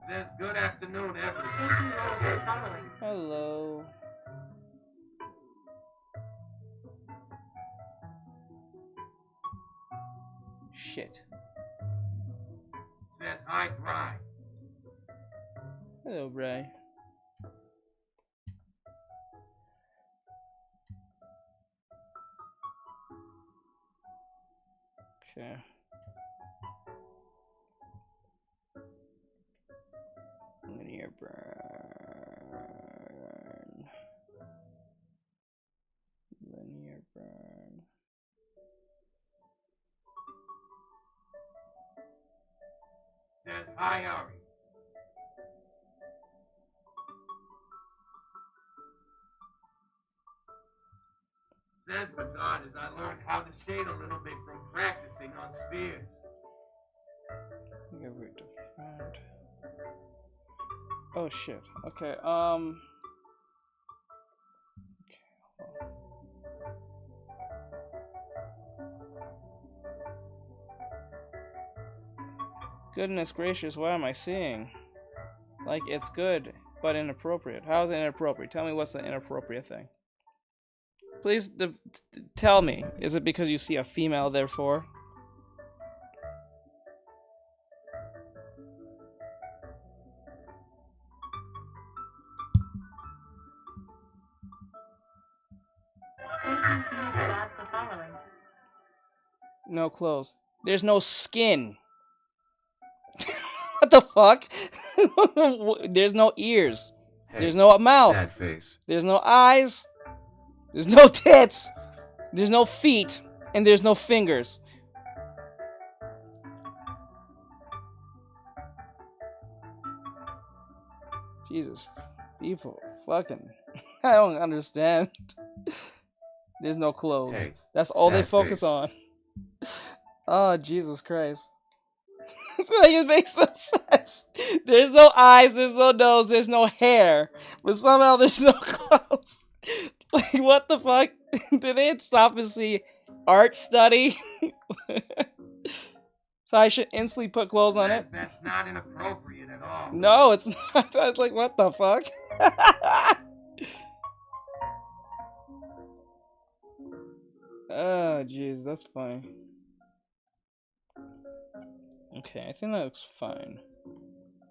Says good afternoon, everyone. hello. Shit. Says hi, Bri. Hello, Bri. Okay. Linear burn. Linear burn. Says hi, Ari. Says what's odd is I learned how to shade a little bit from practicing on spheres. Get rid of front. Oh shit. Okay, okay, hold on. Goodness gracious, what am I seeing? Like, it's good, but inappropriate. How is it inappropriate? Tell me what's the inappropriate thing. Please tell me. Is it because you see a female, therefore? Stop the following. No clothes. There's no skin. What the fuck? There's no ears. Hey, There's no mouth. sad face. There's no eyes. There's no tits. There's no feet. And there's no fingers. Jesus. People. Fucking. I don't understand. There's no clothes. Hey, that's all they focus face. on. Oh, Jesus Christ. Like, it makes no sense. There's no eyes, there's no nose, there's no hair. But somehow there's no clothes. Like, what the fuck? Did they stop and see art study? So I should instantly put clothes on it? That's not inappropriate at all. No, it's not. That's like, what the fuck? Oh, jeez, that's funny. Okay, I think that looks fine.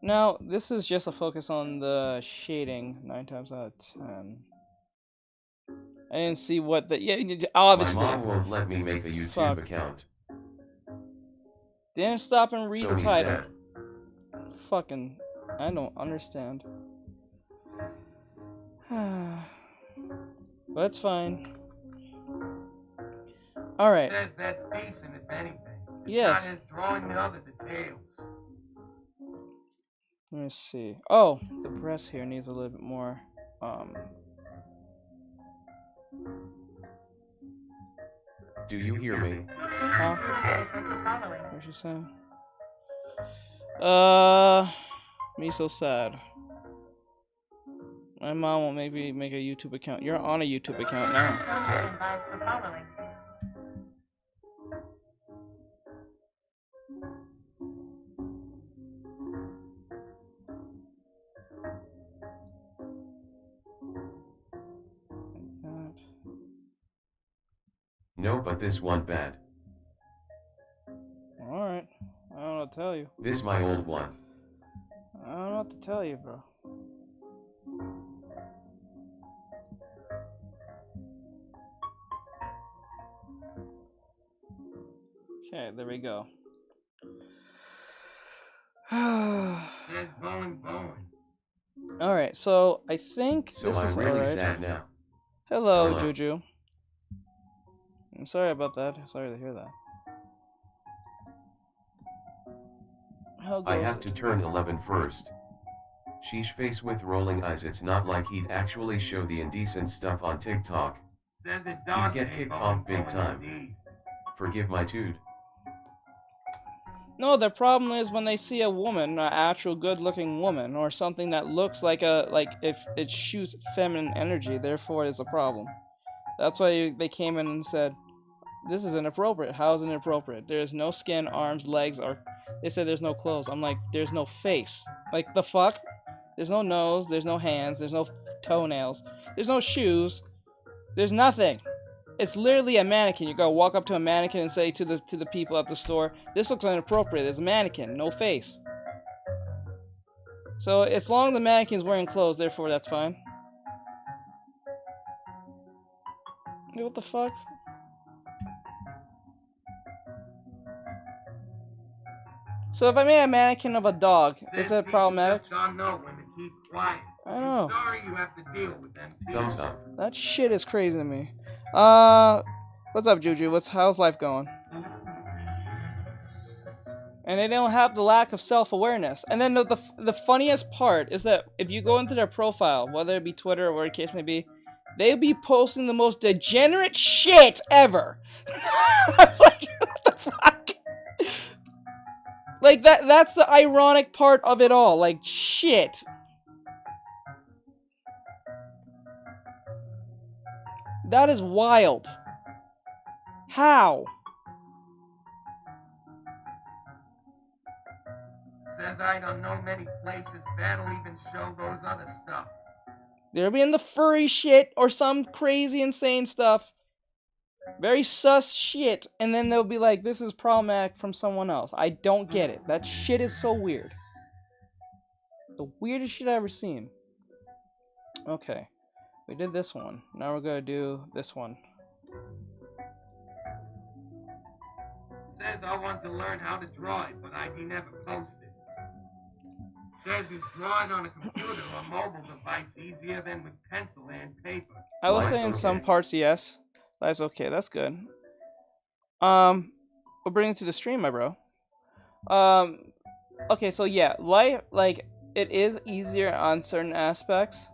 Now, this is just a focus on the shading, 9 times out of 10. I didn't see what the... Yeah, obviously. My mom won't let me make a YouTube account. Didn't stop and read the So title. sad. Fucking... I don't understand. But it's fine. Alright. Says that's decent, if anything. It's Yes. not his drawing the other details. Let me see. Oh, the breast here needs a little bit more. Do you hear me? Huh? Message with the following. What's she saying? Me so sad. My mom won't maybe make a YouTube account. You're on a YouTube account now. Antonio invites the following. Like that. No, but this one bad. Alright. I don't know what to tell you. This my old one. I don't know what to tell you, bro. Okay, there we go. Says Bowen. Alright, so I think So this I'm is really alright. sad now. Hello, Hello. Juju. I'm sorry about that. Sorry to hear that. How I goes have it? to turn 11 first. Sheesh face with rolling eyes. It's not like he'd actually show the indecent stuff on TikTok. Says it He'd Dante. get kicked off big time. Indeed. Forgive my dude. No, the problem is when they see a woman, an actual good-looking woman, or something that looks like if it shoots feminine energy, therefore it's a problem. That's why they came in and said, this is inappropriate. How is it inappropriate? There's no skin, arms, legs, or... They said there's no clothes. I'm like, there's no face. Like, the fuck? There's no nose, there's no hands, there's no toenails, there's no shoes, there's nothing. It's literally a mannequin. You gotta walk up to a mannequin and say to the people at the store, this looks inappropriate. There's a mannequin, no face. So as long as the mannequin's wearing clothes, therefore that's fine. Hey, what the fuck? So if I made a mannequin of a dog, is that problematic? Just don't know when to keep quiet. I don't know. I'm sorry you have to deal with them too. Thumbs up. That shit is crazy to me. What's up, Juju? How's life going? And they don't have the lack of self-awareness. And then the funniest part is that if you go into their profile, whether it be Twitter or whatever the case may be, they'll be posting the most degenerate shit ever. I was like, what the fuck? Like, that's the ironic part of it all. Like, shit. That is wild. How? Says I don't know many places that'll even show those other stuff. They'll be in the furry shit or some crazy insane stuff. Very sus shit. And then they'll be like, this is problematic from someone else. I don't get it. That shit is so weird. The weirdest shit I've ever seen. Okay. We did this one. Now we're gonna do this one. Says I want to learn how to draw it, but he never posted. Says is drawing on a computer or mobile device easier than with pencil and paper. I would Life's say in some okay. parts, yes. That's okay. That's good. We'll bring it to the stream, my bro. Okay, so yeah, life, like, it is easier on certain aspects.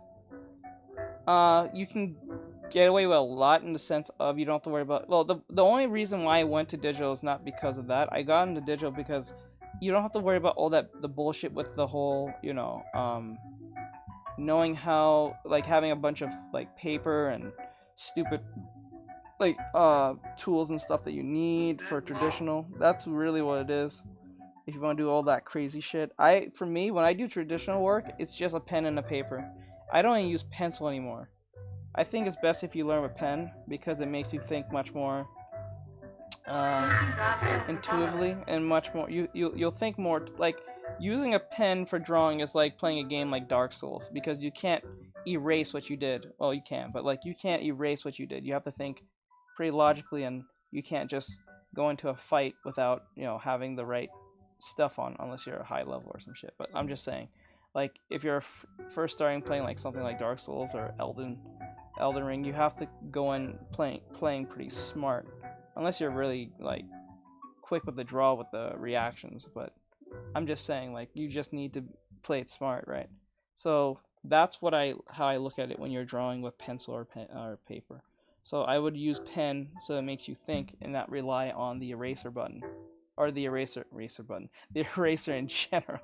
You can get away with a lot in the sense of you don't have to worry about, well, the only reason why I went to digital is not because of that. I got into digital because you don't have to worry about all that, the bullshit with the whole, you know, knowing how, like, having a bunch of, like, paper and stupid, like, tools and stuff that you need for traditional. That's really what it is. If you want to do all that crazy shit. For me, when I do traditional work, it's just a pen and a paper. I don't even use pencil anymore. I think it's best if you learn with pen because it makes you think much more intuitively and much more. You'll think more, like, using a pen for drawing is like playing a game like Dark Souls because you can't erase what you did. Well, you can, but like you can't erase what you did. You have to think pretty logically, and you can't just go into a fight without, you know, having the right stuff on, unless you're a high level or some shit. But I'm just saying, like, if you're first starting playing like something like Dark Souls or Elden Ring, you have to go in playing pretty smart, unless you're really like quick with the draw with the reactions. But I'm just saying, like, you just need to play it smart, right? So that's how I look at it when you're drawing with pencil or pen or paper. So I would use pen so it makes you think and not rely on the eraser button. Or the eraser button. The eraser in general.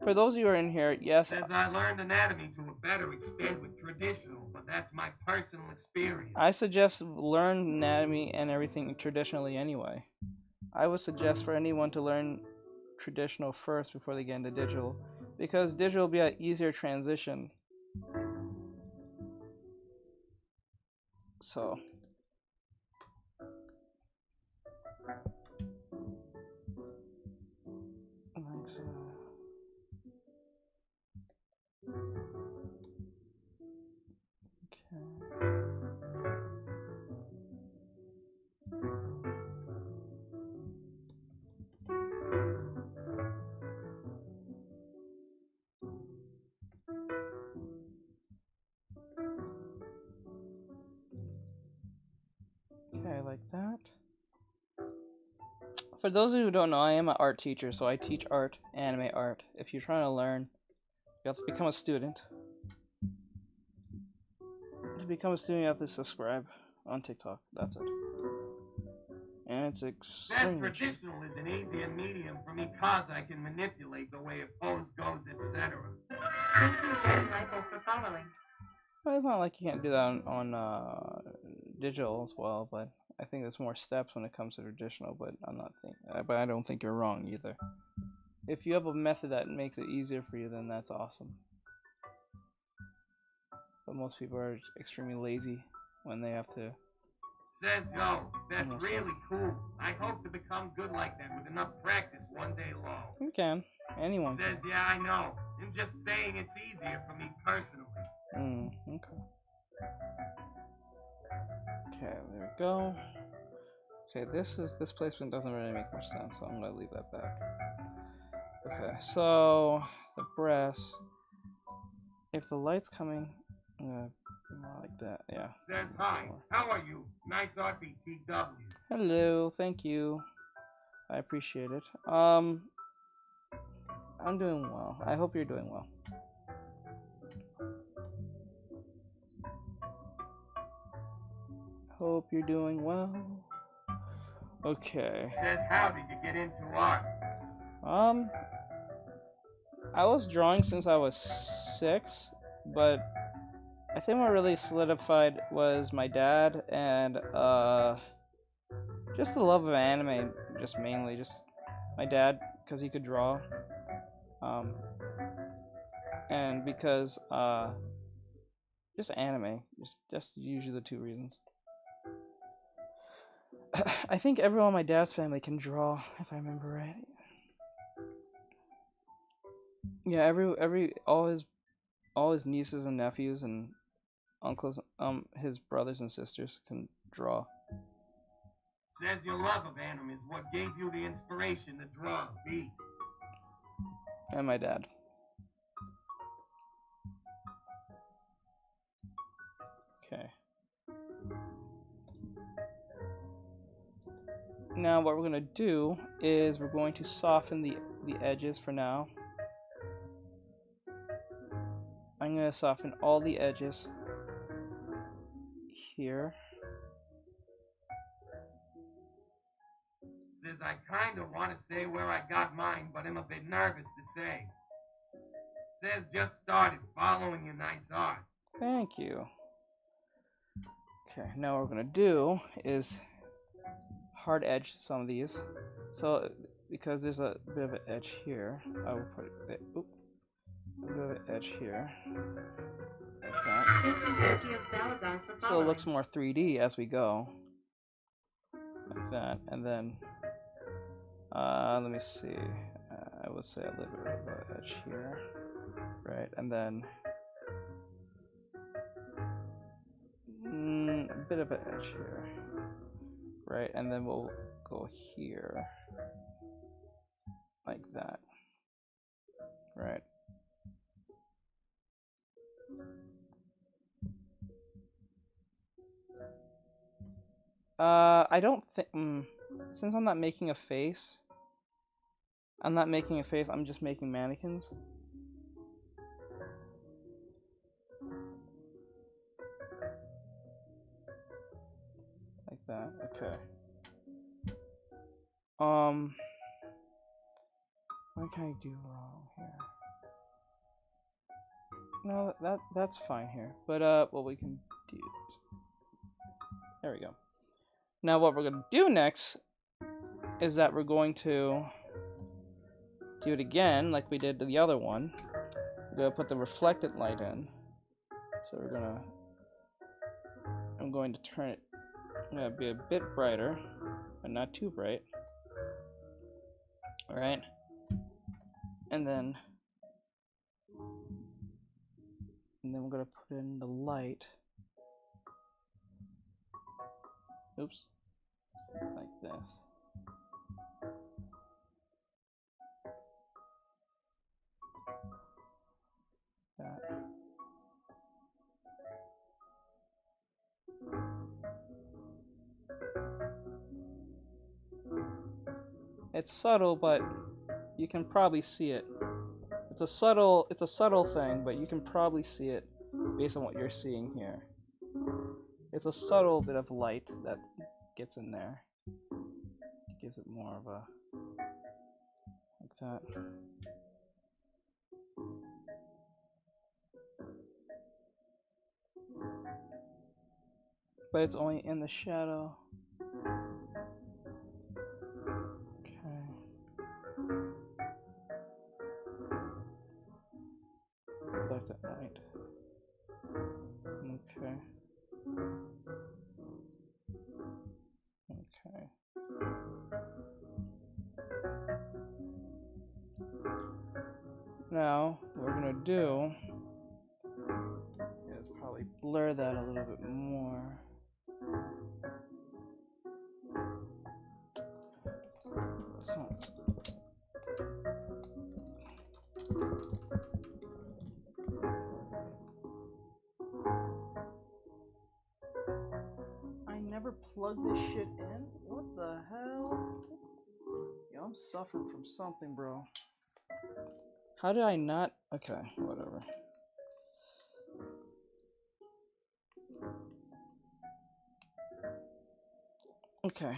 For those of you who are in here, yes. Says I learned anatomy to a better extent with traditional, but that's my personal experience. I suggest learn anatomy and everything traditionally anyway. I would suggest for anyone to learn traditional first before they get into digital, because digital will be an easier transition. So okay, like that. For those of you who don't know, I am an art teacher, so I teach art, anime art. If you're trying to learn, you have to become a student. To become a student, you have to subscribe on TikTok. That's it. And it's extremely Says traditional is an easier medium for me cause I can manipulate the way a pose goes, etc. Thank you, Jen Michael, for following. Well, it's not like you can't do that on digital as well, but I think there's more steps when it comes to traditional. But but I don't think you're wrong either. If you have a method that makes it easier for you, then that's awesome. But most people are extremely lazy when they have to. Says yo, that's really cool. I hope to become good like that with enough practice one day long. You can. Anyone Says can. yeah, I know. I'm just saying it's easier for me personally. Okay. Okay, there we go. Okay, this placement doesn't really make much sense, so I'm gonna leave that back. Okay, so the breast. If the light's coming, like that, yeah. Says hi. How are you? Nice RBTW. Hello, thank you. I appreciate it. I'm doing well. I hope you're doing well. Hope you're doing well. Okay. Says how did you get into art? I was drawing since I was 6, but I think what really solidified was my dad and just the love of anime, just mainly just my dad because he could draw, and because just anime, just usually the 2 reasons. I think everyone in my dad's family can draw, if I remember right. Yeah, all his all his nieces and nephews and uncles, his brothers and sisters can draw. Says your love of anime is what gave you the inspiration to draw a beat. And my dad. Okay. Now what we're going to do is we're going to soften the edges for now. I'm going to soften all the edges here. Says I kinda wanna say where I got mine, but I'm a bit nervous to say. Says just started following your nice art. Thank you. Okay, now what we're going to do is hard edge some of these. So because there's a bit of an edge here, I will put a bit of an edge here. Like that. So it looks more 3D as we go. Like that. And then let me see. I would say a little bit of an edge here. Right, and then a bit of an edge here. Right, and then we'll go here. Like that. Right. I don't think, since I'm not making a face, I'm just making mannequins. Like that, okay. What can I do wrong here? No, that's fine here. But what we can do is, there we go. Now what we're gonna do next is that we're going to do it again like we did the other one. We're gonna put the reflected light in. So I'm going to turn it, I'm gonna be a bit brighter, but not too bright. Alright. And then we're gonna put in the light. Oops. Like this. That. It's subtle, but you can probably see it. It's a subtle thing, but you can probably see it based on what you're seeing here. It's a subtle bit of light that gets in there. It gives it more of a, like that. But it's only in the shadow. Okay. Like that light. Okay. Okay. Now, what we're gonna do is probably blur that a little bit more. So, I never plugged this shit in? What the hell? Yo, I'm suffering from something, bro. How did I not? Okay, whatever. Okay.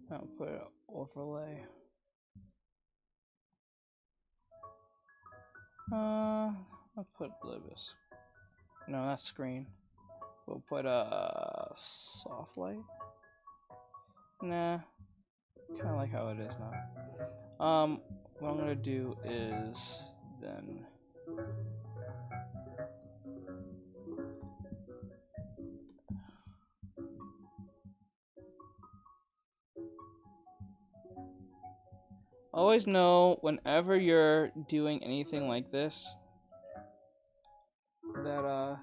I'll put an overlay. I'll put a little bit. No, not screen. We'll put a soft light. Nah, kind of like how it is now. What I'm gonna do is then. Always know whenever you're doing anything like this that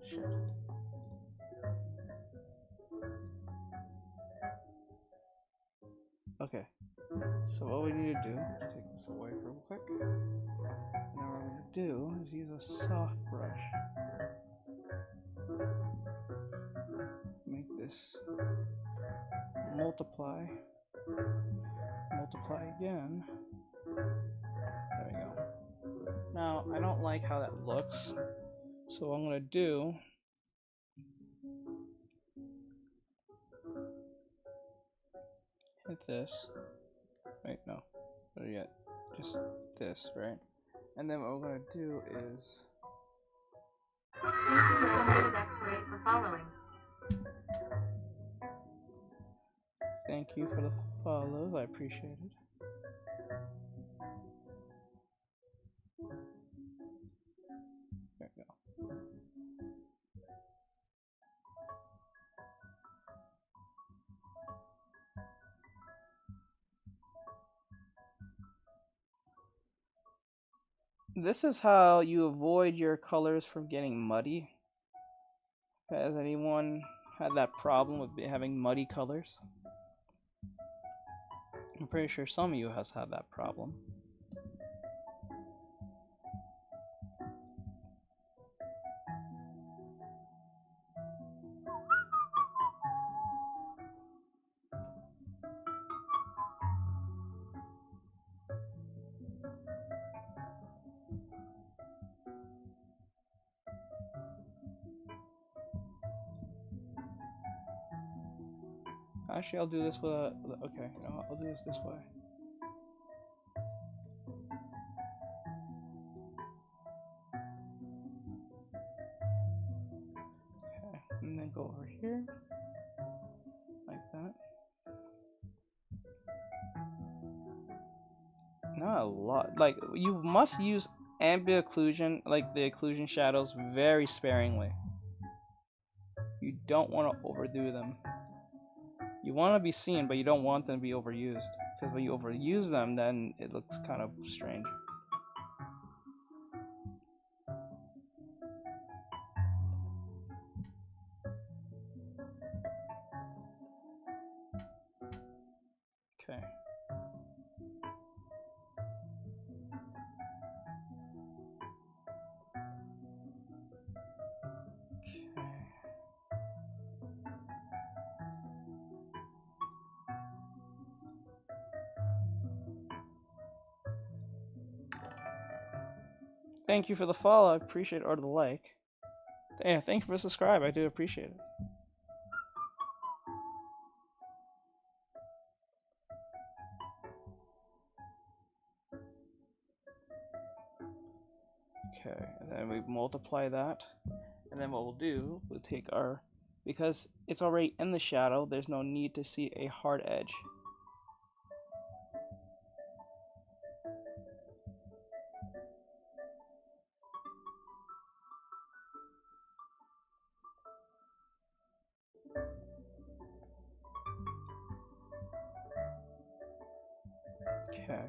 shit. Okay. So what we need to do is take this away real quick. Now what we're going to do is use a soft brush. Make this multiply. Multiply again. There we go. Now, I don't like how that looks. So what I'm going to do hit this. Wait, no. Better yet. Just this, right? And then what we're going to do is X-ray for following. thank you for the follows. I appreciate it. There we go. This is how you avoid your colors from getting muddy. Has anyone had that problem with having muddy colors? I'm pretty sure some of you has had that problem. Actually, I'll do this with a... Okay, no, I'll do this way. Okay, and then go over here. Like that. Not a lot. Like, you must use ambient occlusion, like the occlusion shadows, very sparingly. You don't want to overdo them. You want to be seen, but you don't want them to be overused. Because when you overuse them, then it looks kind of strange. Okay. Thank you for the follow, I appreciate it, or the like. Yeah, thank you for the subscribe, I do appreciate it. Okay, and then we multiply that. And then what we'll do, we'll take our, because it's already in the shadow, there's no need to see a hard edge. Okay.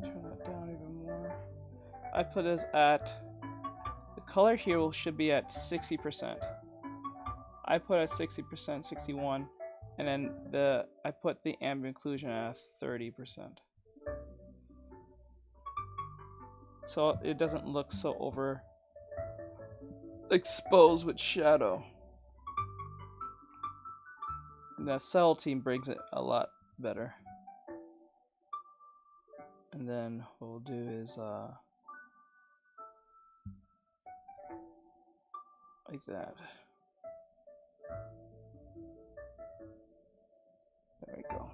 Turn that down even more. I put this at, the color here should be at 60%. I put at 60%, 61, and then I put the ambient occlusion at 30%. So it doesn't look so over exposed with shadow. The subtlety brings it a lot better. And then what we'll do is like that. There we go.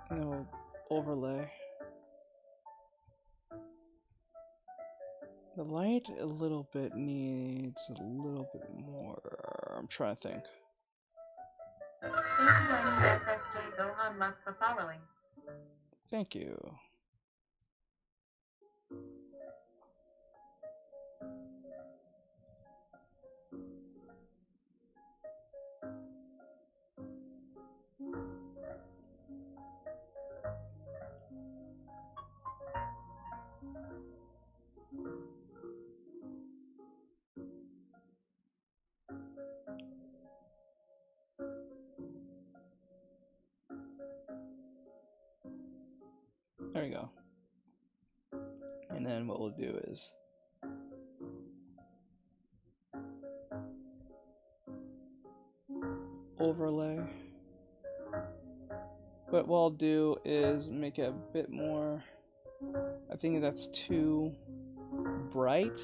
And then we'll overlay The light a little bit needs a little bit more. I'm trying to think. Thank you, SSJ Gohan Luck, for following. Thank you. There we go. And then what we'll do is overlay. But what I'll do is make it a bit more. I think that's too bright.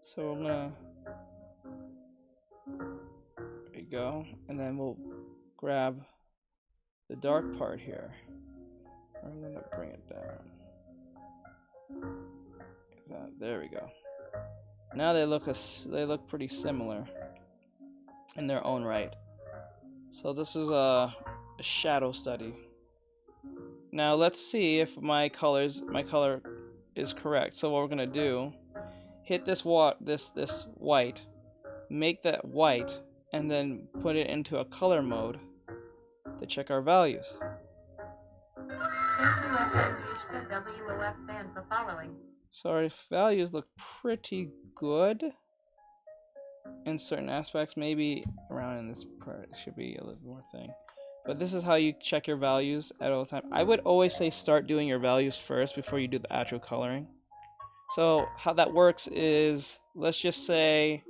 So I'm gonna. There we go. And then we'll grab the dark part here. I'm gonna bring it down. There we go. Now they look pretty similar in their own right. So this is a shadow study. Now let's see if my color is correct. So what we're gonna do, hit this white, make that white, and then put it into a color mode to check our values. WOF fan for following. So our values look pretty good in certain aspects. Maybe around in this part should be a little more thing. But this is how you check your values at all time. I would always say start doing your values first before you do the actual coloring. So how that works is, let's just say,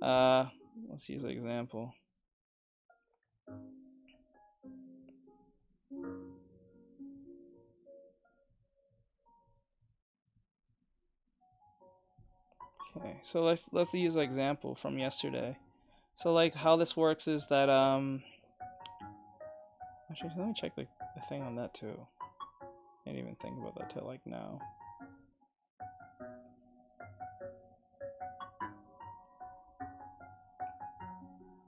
let's use an example. Okay, so let's use an example from yesterday. So like how this works is that actually let me check the thing on that too. I didn't even think about that till like now.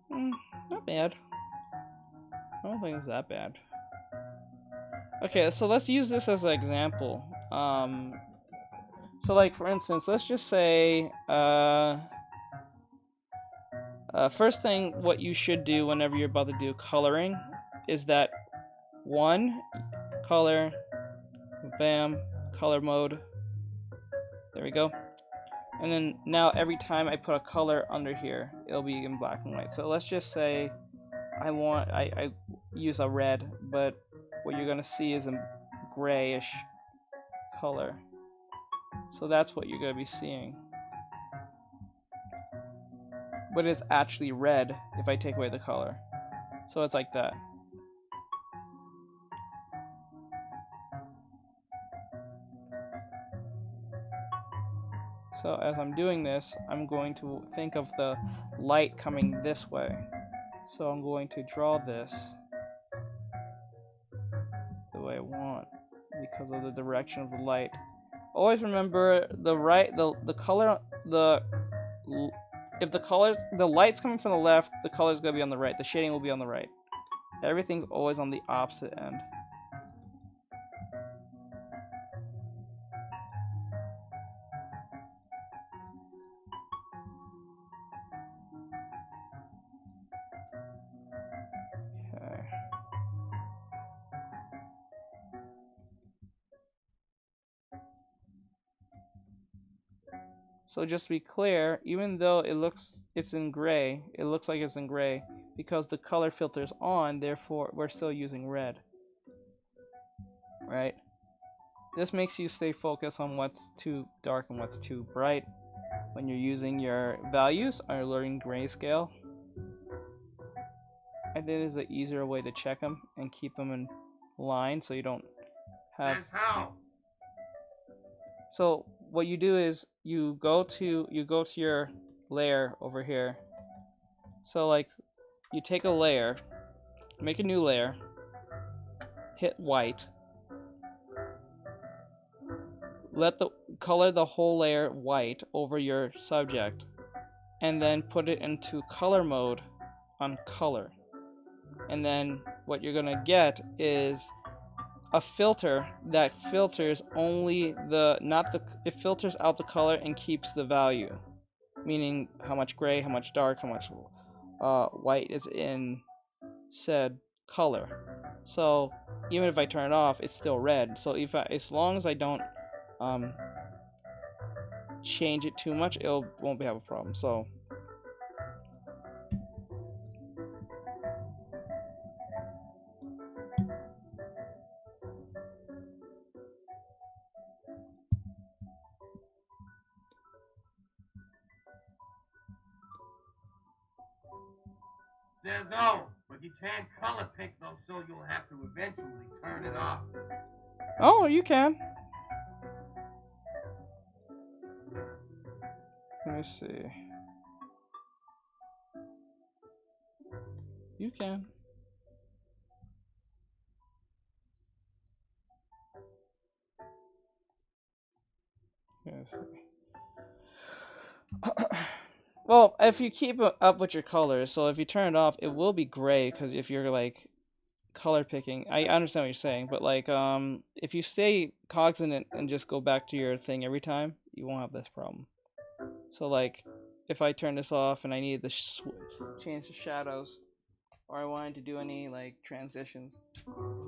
Not bad. I don't think it's that bad. Okay, so let's use this as an example. So like for instance, let's just say first thing what you should do whenever you're about to do coloring is that one, color, bam, color mode. There we go. And then now every time I put a color under here, it'll be in black and white. So let's just say I use a red, but what you're gonna see is a grayish color. So that's what you're gonna be seeing. But it's actually red if I take away the color. So it's like that. So as I'm doing this, I'm going to think of the light coming this way. So I'm going to draw this the way I want because of the direction of the light. Always remember the light's coming from the left, the color's gonna be on the right. The shading will be on the right. Everything's always on the opposite end. Okay. So just to be clear, even though it's in gray, it looks like it's in gray because the color filter's on, therefore we're still using red. Right? This makes you stay focused on what's too dark and what's too bright when you're using your values or learning grayscale. I think it is an easier way to check them and keep them in line so you don't have... Says how? So what you do is you go to your layer over here. So like you take a layer, make a new layer, hit white, color the whole layer white over your subject, and then put it into color mode on color. And then what you're gonna get is a filter that filters only it filters out the color and keeps the value, meaning how much gray, how much dark, how much white is in said color. So even if I turn it off, it's still red. So as long as I don't change it too much, it won't have a problem. So Says, oh, but you can't color pick though, so you'll have to eventually turn it off. oh, you can. Let me see. You can. Let's see. Well, if you keep up with your colors, so if you turn it off, it will be gray, because if you're like color picking, I understand what you're saying, but like if you stay cognizant and just go back to your thing every time, you won't have this problem. So like if I turn this off and I needed to change the shadows, or I wanted to do any like transitions,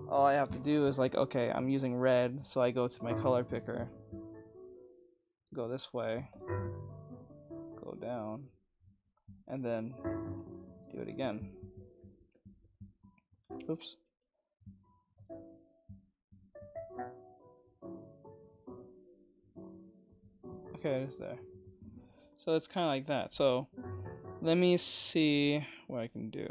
all I have to do is like, okay, I'm using red, so I go to my color picker, go this way, go down, and then do it again. Oops. Okay, it is there. So it's kind of like that. So let me see what I can do.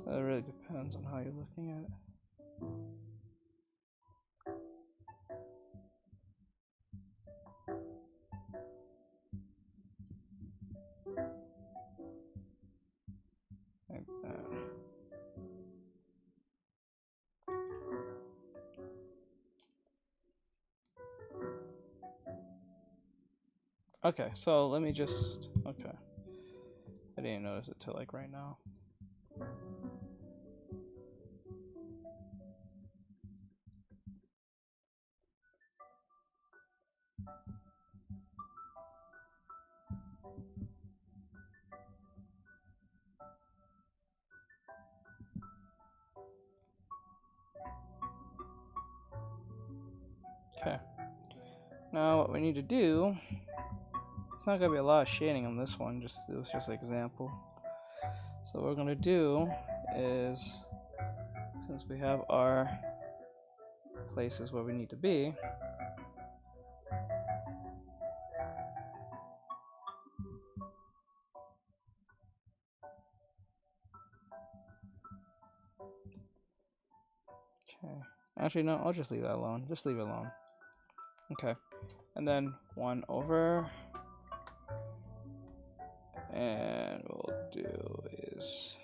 So it really depends on how you're looking at it. Like that. Okay, so let me just, okay. I didn't notice it till like right now. Okay. Now what we need to do, it's not gonna be a lot of shading on this one, it was just an example. So what we're gonna do is, since we have our places where we need to be, okay. Actually, no, I'll just leave that alone. Just leave it alone. Okay. And then one over. And what we'll do is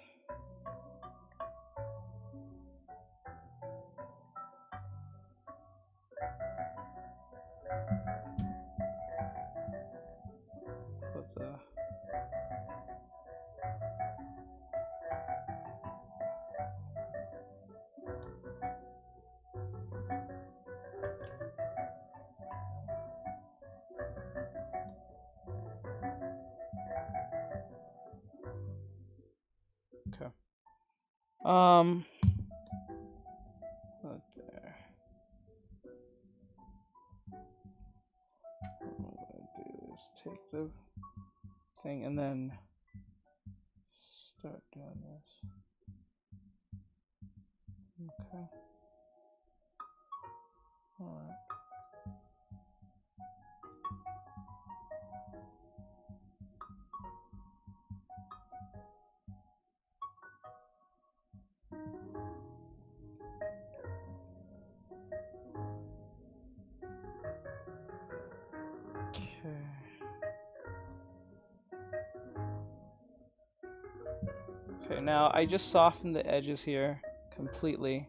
put the okay. Right there. What I'm gonna do is take the thing and then start doing this. Okay. Alright. Okay, now I just softened the edges here completely,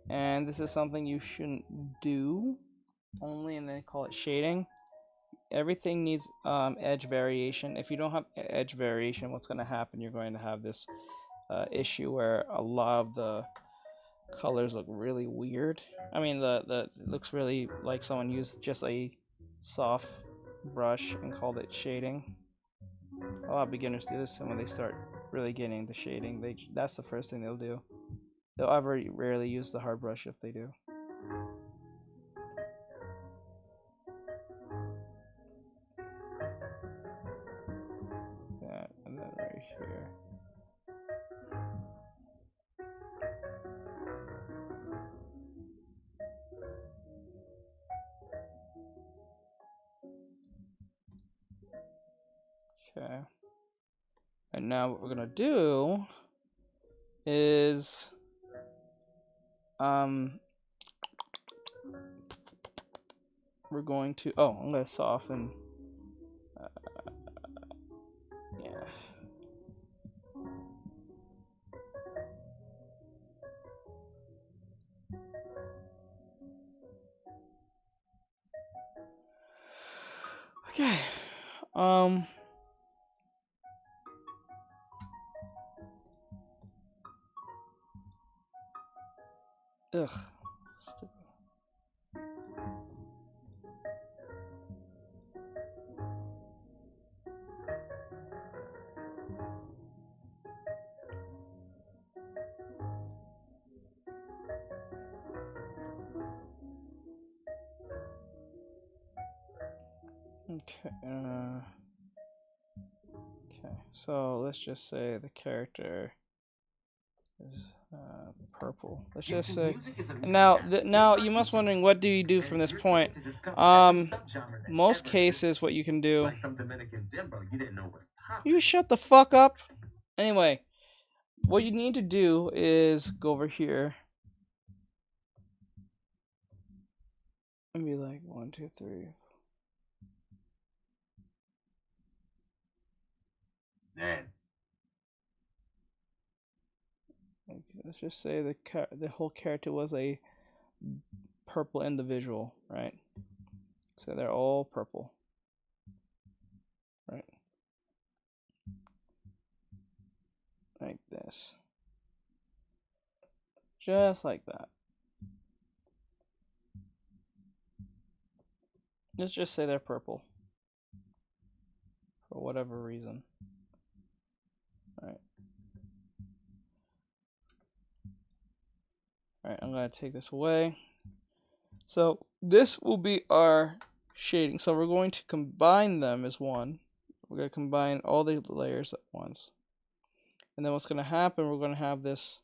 and this is something you shouldn't do only, and then call it shading. Everything needs edge variation. If you don't have edge variation, what's going to happen? You're going to have this issue where a lot of the colors look really weird. I mean, it looks really like someone used just a soft brush and called it shading. A lot of beginners do this, and when they start really getting into shading, that's the first thing they'll do. They'll rarely use the hard brush if they do. That, and then right here. Okay. And now what we're gonna do is we're going to I'm gonna soften yeah. Okay. Ugh. Stupid. Okay. Okay. So let's just say the character is purple. Let's just say. Now you must wondering, what do you do from this point? Most cases, what you can do. You shut the fuck up. Anyway, what you need to do is go over here and be like 1, 2, 3. Let's just say the whole character was a purple individual, right? So they're all purple, right? Like this. Just like that. Let's just say they're purple. For whatever reason. Alright. Alright, I'm going to take this away. So this will be our shading. So we're going to combine them as one. We're going to combine all the layers at once. And then what's going to happen, we're going to have this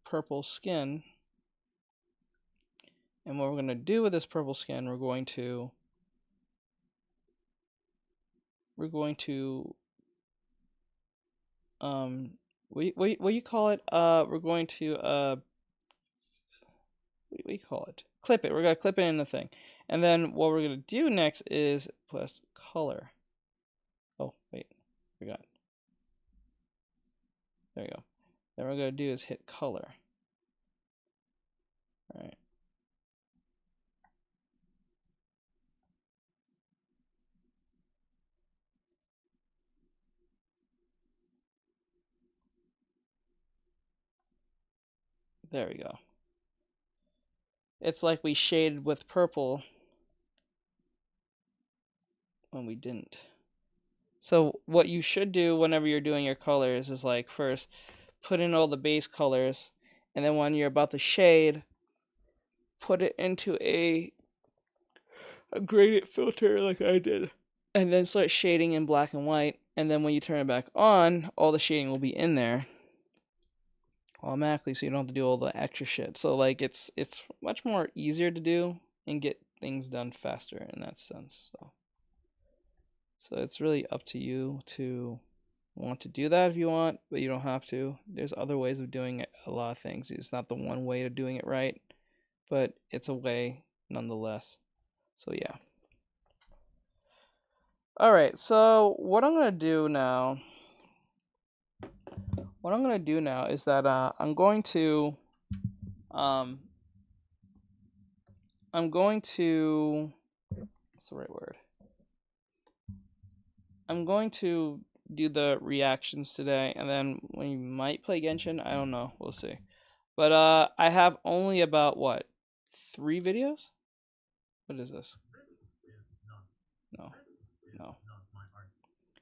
purple skin. And what we're going to do with this purple skin, we're going to what do you call it? We're going to what do you call it? Clip it. We're going to clip it in the thing. And then what we're going to do next is plus color. Oh, wait. Forgot. There you go. Then what we're going to do is hit color. All right. There we go. It's like we shaded with purple when we didn't. So what you should do whenever you're doing your colors is like first put in all the base colors, and then when you're about to shade, put it into a gradient filter like I did, and then start shading in black and white, and then when you turn it back on, all the shading will be in there automatically, so you don't have to do all the extra shit. So like it's much more easier to do and get things done faster in that sense. So it's really up to you to want to do that if you want, but you don't have to. There's other ways of doing it, a lot of things. It's not the one way of doing it right, but it's a way nonetheless. So yeah. Alright, so what I'm going to do now what I'm gonna do now is that I'm going to what's the right word? I'm going to do the reactions today, and then we might play Genshin. I don't know. We'll see. But I have only about what 3 videos. What is this? No.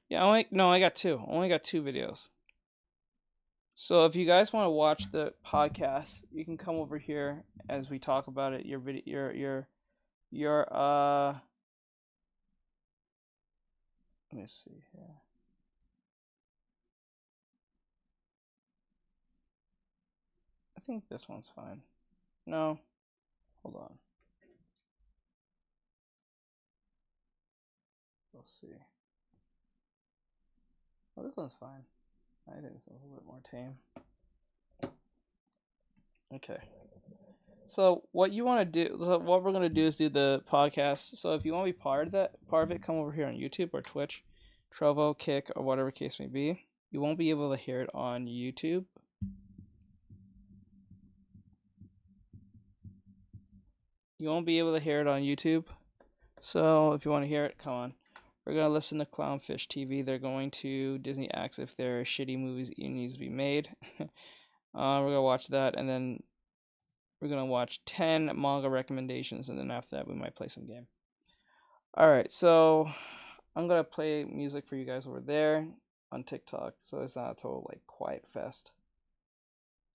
Yeah, I got 2. Only got 2 videos. So if you guys want to watch the podcast, you can come over here as we talk about it. Your video, let me see here. I think this one's fine. No, hold on. We'll see. Oh, this one's fine. I think it's a little bit more tame. Okay. So what you want to do? So what we're gonna do is do the podcast. So if you want to be part of it, come over here on YouTube or Twitch, Trovo, Kick, or whatever case may be. You won't be able to hear it on YouTube. You won't be able to hear it on YouTube. So if you want to hear it, come on. We're going to listen to Clownfish TV. They're going to Disney Acts if there are shitty movies that needs to be made. We're going to watch that, and then we're going to watch 10 manga recommendations, and then after that we might play some game. Alright, so I'm going to play music for you guys over there on TikTok, so it's not a total like quiet fest.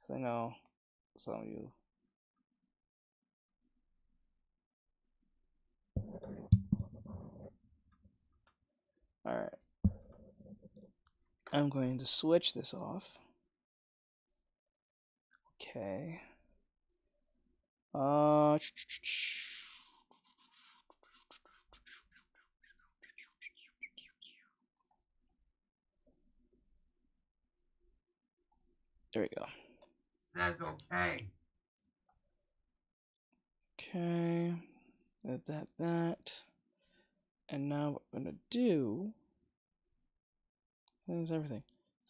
Because I know some of you... Alright. I'm going to switch this off. Okay. There we go. Says okay. Okay. That. And now what I'm gonna do is everything.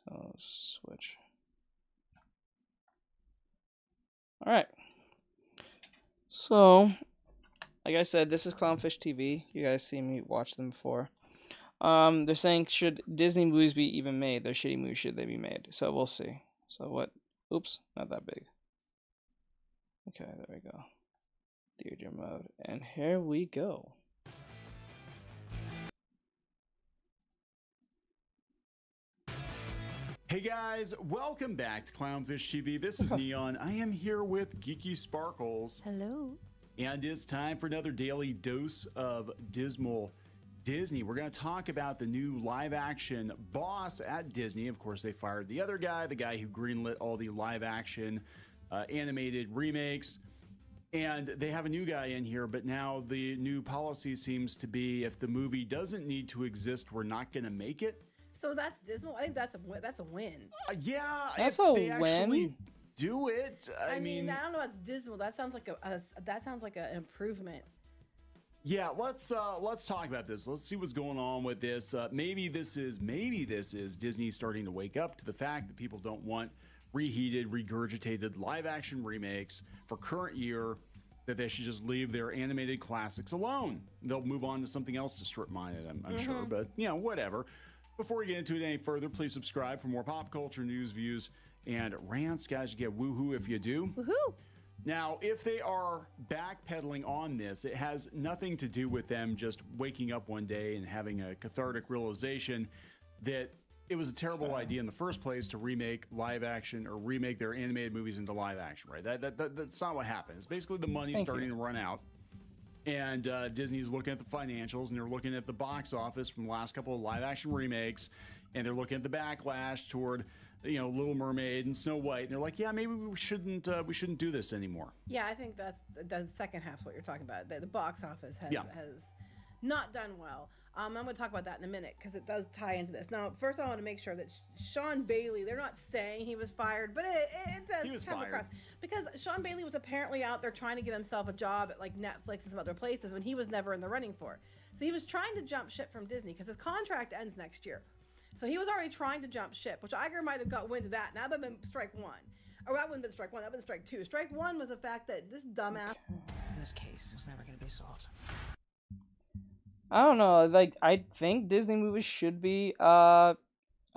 So switch. Alright. So, like I said, this is Clownfish TV. You guys see me watch them before. They're saying, should Disney movies be even made? They're shitty movies, should they be made? So we'll see. So what? Oops, not that big. Okay, there we go. Theater mode. And here we go. Hey guys, welcome back to Clownfish TV. This is Neon. I am here with Geeky Sparkles. Hello. And it's time for another daily dose of dismal Disney. We're going to talk about the new live action boss at Disney. Of course, they fired the other guy, the guy who greenlit all the live action animated remakes. And they have a new guy in here, but now the new policy seems to be if the movie doesn't need to exist, we're not going to make it. So that's dismal. I think that's a win. Yeah, that's if a they actually win. Do it. I mean, I don't know. That's dismal. That sounds like an improvement. Yeah, let's talk about this. Let's see what's going on with this. Maybe this is Disney starting to wake up to the fact that people don't want reheated, regurgitated live action remakes for current year. That they should just leave their animated classics alone. They'll move on to something else to strip mine it. I'm sure, but whatever. Before we get into it any further, please subscribe for more pop culture news, views, and rants. Guys, you get woohoo if you do. Woohoo! Now, if they are backpedaling on this, it has nothing to do with them just waking up one day and having a cathartic realization that it was a terrible idea in the first place to remake live action or remake their animated movies into live action, right? That's not what happened. It's basically the money starting to run out. And Disney's looking at the financials, and they're looking at the box office from the last couple of live-action remakes, and they're looking at the backlash toward, Little Mermaid and Snow White, and they're like, yeah, maybe we shouldn't do this anymore. Yeah, I think that's the second half's what you're talking about. The box office has not done well. I'm going to talk about that in a minute because it does tie into this. Now, first I want to make sure that Sean Bailey, they're not saying he was fired, but it does come across. Because Sean Bailey was apparently out there trying to get himself a job at like Netflix and some other places when he was never in the running for it. So he was trying to jump ship from Disney because his contract ends next year. So he was already trying to jump ship, which Iger might have got wind of that. Now that would have been strike one. Or that wouldn't have been strike one, that would have been strike two. Strike one was the fact that this dumbass... This case was never going to be solved. I don't know, like, I think Disney movies should be, I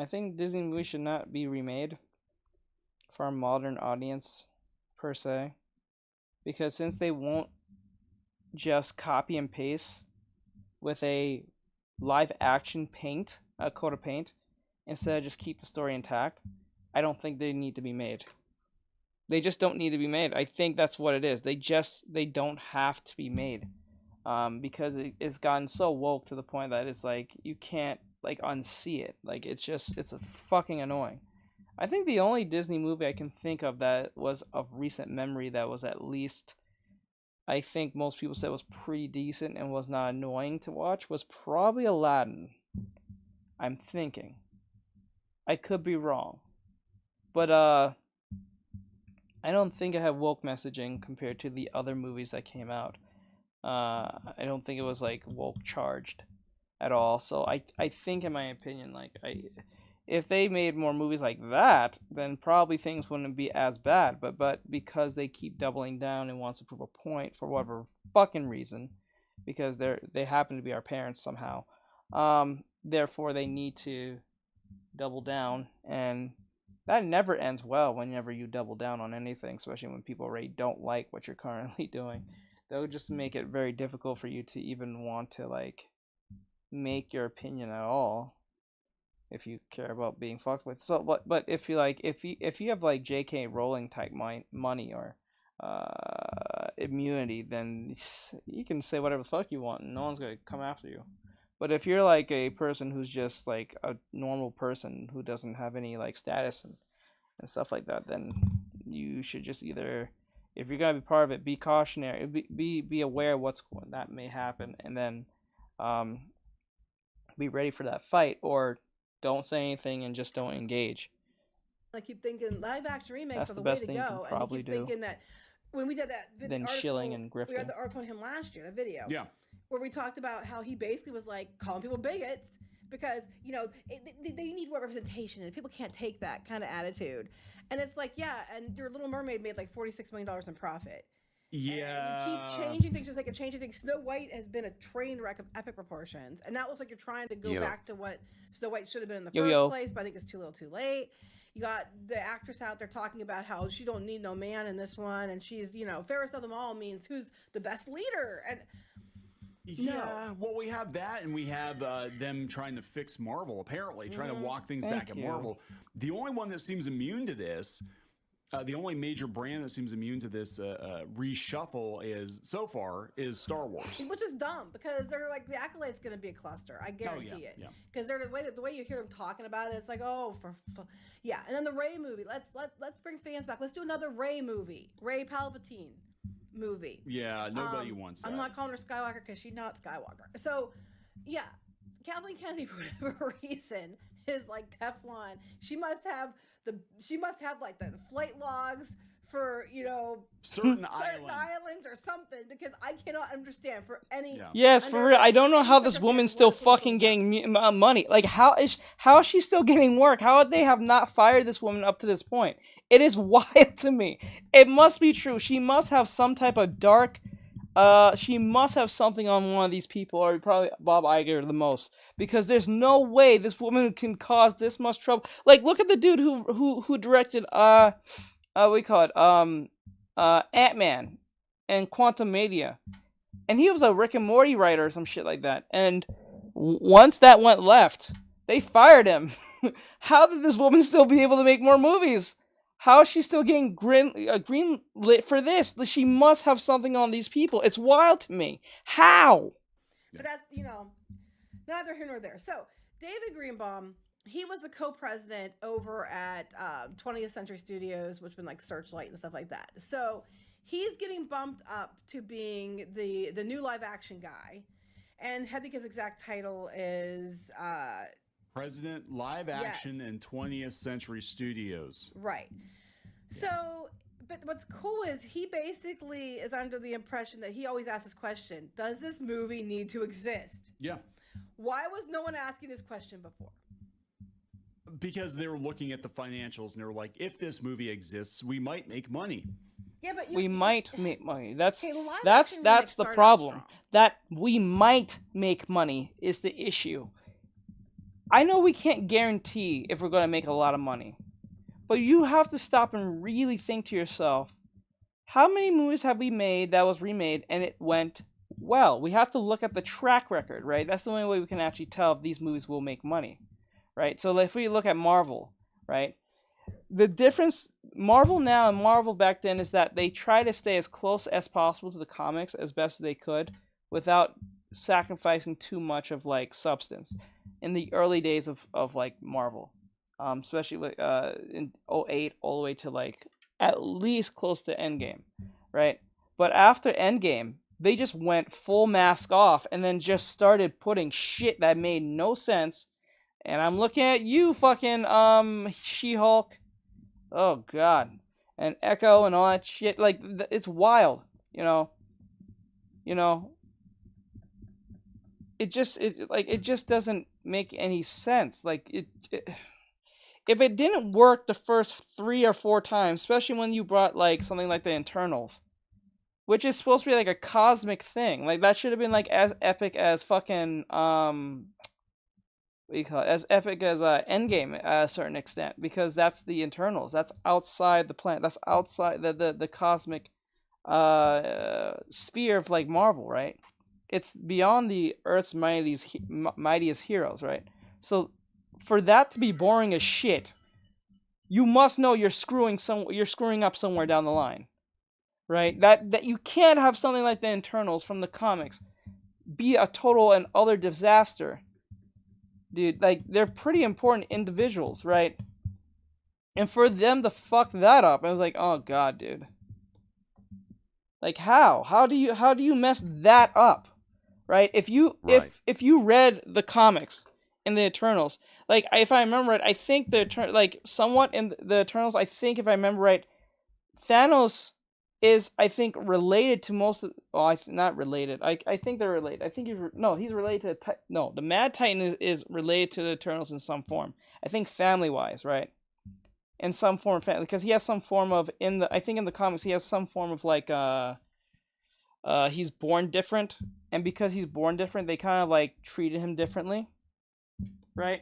think Disney movies should not be remade for a modern audience, per se. Because since they won't just copy and paste with a live action paint, a coat of paint, instead of just keep the story intact, I don't think they need to be made. They just don't need to be made. I think that's what it is. They don't have to be made. Because it's gotten so woke to the point that it's like, you can't, like, unsee it. Like, it's a fucking annoying. I think the only Disney movie I can think of that was of recent memory that was at least, I think most people said was pretty decent and was not annoying to watch was probably Aladdin. I'm thinking. I could be wrong. But, I don't think it had woke messaging compared to the other movies that came out. I don't think it was, like, woke charged at all. So I think, in my opinion, like, if they made more movies like that, then probably things wouldn't be as bad. But because they keep doubling down and wants to prove a point for whatever fucking reason, because they happen to be our parents somehow, therefore they need to double down, and that never ends well whenever you double down on anything, especially when people already don't like what you're currently doing. That would just make it very difficult for you to even want to, like, make your opinion at all, if you care about being fucked with. So, but if you have like J.K. Rowling type money or immunity, then you can say whatever the fuck you want, and no one's gonna come after you. But if you're like a person who's just like a normal person who doesn't have any like status and stuff like that, then you should just either, if you're gonna be part of it, be cautionary, be aware of that may happen, and then be ready for that fight, or don't say anything and just don't engage. I keep thinking live action remakes are the way to go, and you keep thinking that when we did that then Schilling and Griffin, we had the article on him last year, the video, yeah, where we talked about how he basically was like calling people bigots because, you know, they need more representation and people can't take that kind of attitude. And it's like, yeah, and your Little Mermaid made like $46 million in profit. Yeah. And you keep changing things, just like changing things. Snow White has been a train wreck of epic proportions. And that looks like you're trying to go back to what Snow White should have been in the first place, but I think it's too little too late. You got the actress out there talking about how she don't need no man in this one, and she's, you know, fairest of them all means who's the best leader. And yeah, well, we have that, and we have them trying to fix Marvel, apparently, trying to walk things back at Marvel. The only one that seems immune to this, the only major brand that seems immune to this reshuffle so far is Star Wars, which is dumb because they're like the Acolyte's going to be a cluster. I guarantee it. Because they're the way you hear them talking about it, it's like, oh, yeah. And then the Rey movie. Let's bring fans back. Let's do another Rey movie. Rey Palpatine movie. Yeah, nobody wants that. I'm not calling her Skywalker because she's not Skywalker. So, yeah, Kathleen Kennedy for whatever reason is like Teflon. She must have like the flight logs for, you know, certain islands or something, because I cannot understand for any. Yes, for real. I don't know how this woman's still fucking getting money. Like, how is she still getting work? How would they have not fired this woman up to this point? It is wild to me. It must be true. She must have some type of dark. She must have something on one of these people, or probably Bob Iger the most, because there's no way this woman can cause this much trouble. Like, look at the dude who directed Ant-Man and Quantumania, and he was a Rick and Morty writer or some shit like that. And once that went left, they fired him. How did this woman still be able to make more movies? How is she still getting green lit for this? She must have something on these people. It's wild to me. How? But that's, you know, neither here nor there. So David Greenbaum, he was the co-president over at 20th Century Studios, which been like Searchlight and stuff like that. So he's getting bumped up to being the new live action guy. And I think his exact title is President Live Action and 20th Century Studios. Right. Yeah. So, but what's cool is he basically is under the impression that he always asks this question: does this movie need to exist? Yeah. Why was no one asking this question before? because they were looking at the financials and they were like, if this movie exists, we might make money. Yeah, but we might make money. That's Okay, live that's action that's remakes the start out problem. strong. That we might make money is the issue. I know we can't guarantee if we're going to make a lot of money, but you have to stop and really think to yourself, how many movies have we made that was remade and it went well? We have to look at the track record, right? That's the only way we can actually tell if these movies will make money, right? So if we look at Marvel, right? The difference, Marvel now and Marvel back then, is that they try to stay as close as possible to the comics as best they could without sacrificing too much of like substance in the early days of like Marvel, especially like in '08 all the way to like at least close to Endgame, right? But after Endgame, they just went full mask off and then just started putting shit that made no sense. And I'm looking at you, fucking She-Hulk. Oh god, and Echo and all that shit. Like it's wild, you know. It just doesn't make any sense. Like if it didn't work the first 3 or 4 times, especially when you brought like something like the Internals, which is supposed to be like a cosmic thing, like that should have been like as epic as fucking what do you call it? As epic as Endgame at a certain extent, because that's the Internals. That's outside the planet. That's outside the cosmic sphere of like Marvel, right? It's beyond the Earth's mightiest heroes, right? So for that to be boring as shit, you must know you're screwing up somewhere down the line, right? That you can't have something like the Internals from the comics be a total and utter disaster. Dude, like, they're pretty important individuals, right? And for them to fuck that up, I was like, oh god, dude. Like, how? How do you mess that up? Right? If you read the comics in the Eternals, like, if I remember right, I think somewhat in the Eternals, I think if I remember right, Thanos is, I think, related to most of... Well, not related. I think they're related. I think he's related to... the Mad Titan is related to the Eternals in some form. I think family-wise, right? In some form, because he has some form of... I think in the comics, he has some form of, like, he's born different. And because he's born different, they kind of, like, treated him differently. Right?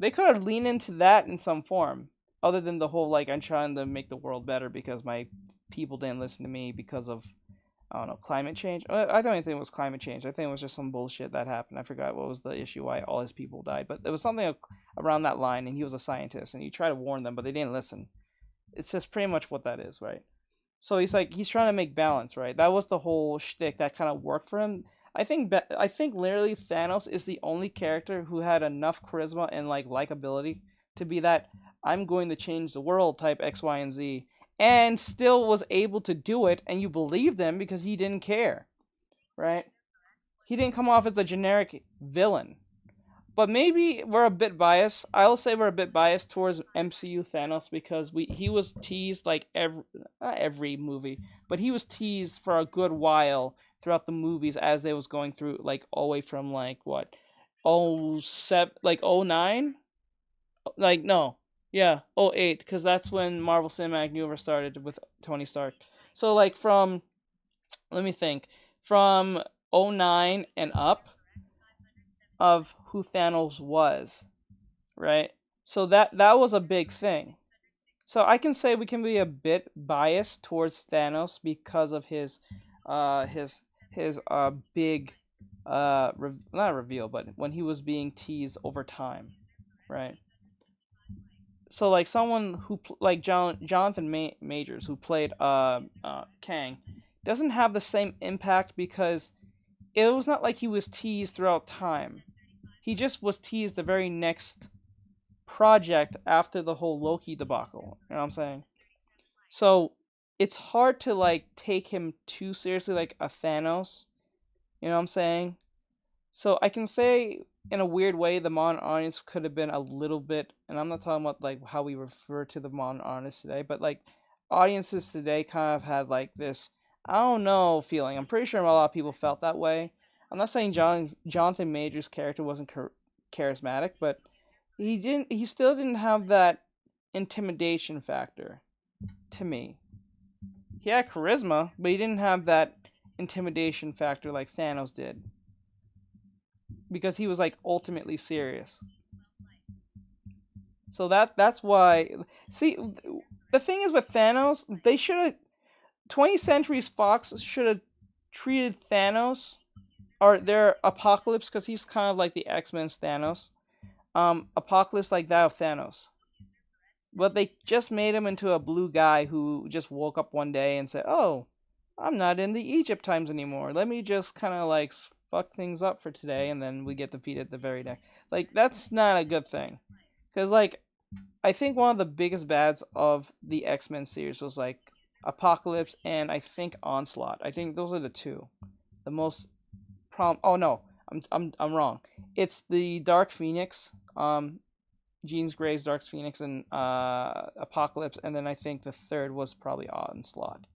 They could have leaned into that in some form. Other than the whole, like, I'm trying to make the world better because my people didn't listen to me because of, I don't know, climate change. I don't even think it was climate change. I think it was just some bullshit that happened. I forgot what was the issue, why all his people died. But there was something around that line, and he was a scientist, and he tried to warn them, but they didn't listen. It's just pretty much what that is, right? So he's trying to make balance, right? That was the whole shtick that kind of worked for him. I think literally Thanos is the only character who had enough charisma and, like, likability to be that I'm going to change the world type X, Y, and Z, and still was able to do it, and you believed him because he didn't care, right? He didn't come off as a generic villain. But maybe we're a bit biased. I'll say we're a bit biased towards MCU Thanos because he was teased like not every movie, but he was teased for a good while throughout the movies as they was going through, like, all the way from, like, what, 07, like 09? Like, no. Yeah, 08, because that's when Marvel Cinematic Universe started with Tony Stark. So, like, let me think, from 09 and up of who Thanos was, right? So that was a big thing. So I can say we can be a bit biased towards Thanos because of his big, not reveal, but when he was being teased over time, right? So, like, someone who, like, Jonathan Majors, who played Kang, doesn't have the same impact because it was not like he was teased throughout time. He just was teased the very next project after the whole Loki debacle. You know what I'm saying? So, it's hard to, like, take him too seriously like a Thanos. You know what I'm saying? So, I can say, in a weird way, the modern audience could have been a little bit, and I'm not talking about, like, how we refer to the modern audience today, but, like, audiences today kind of had, like, this, I don't know, feeling. I'm pretty sure a lot of people felt that way. I'm not saying Jonathan Majors' character wasn't charismatic, but he still didn't have that intimidation factor to me. He had charisma, but he didn't have that intimidation factor like Thanos did. Because he was like ultimately serious. So that's why. See, the thing is with Thanos, they should have 20th Century Fox should have treated Thanos or their Apocalypse, because he's kind of like the X-Men's Thanos. Apocalypse like that of Thanos. But they just made him into a blue guy who just woke up one day and said, "Oh, I'm not in the Egypt times anymore. Let me just kind of like fuck things up for today," and then we get defeated the very next. Like, that's not a good thing. Because, like, I think one of the biggest bads of the X-Men series was, like, Apocalypse and I think Onslaught. I think those are the two. The most oh no, I'm wrong. It's the Dark Phoenix, Jean Grey's Dark Phoenix, and Apocalypse, and then I think the third was probably Onslaught.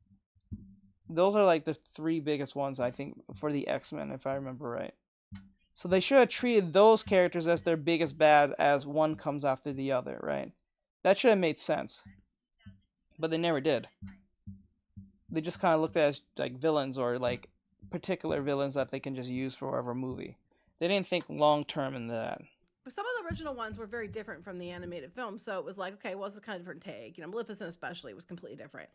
Those are like the three biggest ones, I think, for the X-Men, if I remember right. So they should have treated those characters as their biggest bad as one comes after the other, right? That should have made sense. But they never did. They just kind of looked at it as like villains, or like particular villains that they can just use for whatever movie. They didn't think long term in that. But some of the original ones were very different from the animated film, so it was like, okay, well, it's a kind of different take. You know, Maleficent especially was completely different.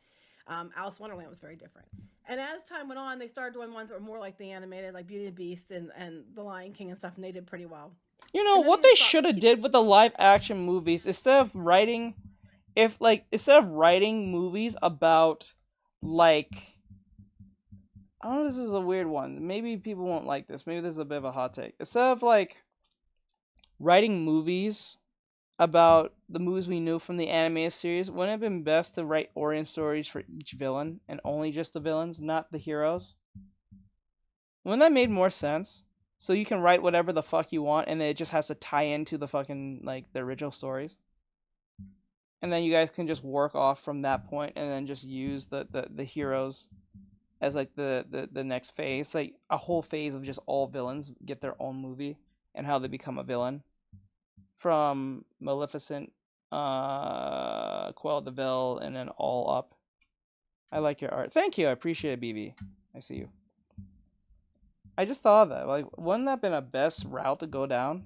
Alice in Wonderland was very different. And as time went on, they started doing ones that were more like the animated, like Beauty and the Beast and The Lion King and stuff, and they did pretty well. You know, what they should have did with the live action movies, instead of writing movies about, like, I don't know, this is a weird one. Maybe people won't like this. Maybe this is a bit of a hot take. Instead of, like, writing movies about the movies we knew from the animated series, wouldn't it have been best to write origin stories for each villain and only just the villains, not the heroes? Wouldn't that made more sense? So you can write whatever the fuck you want, and it just has to tie into the fucking, like, the original stories. And then you guys can just work off from that point, and then just use the heroes as, like, the next phase. Like, a whole phase of just all villains get their own movie, and how they become a villain. From Maleficent, Cruella de Vil, and then all up. I like your art. Thank you, I appreciate it, BB. I see you. I just thought of that. Like, wouldn't that have been a best route to go down?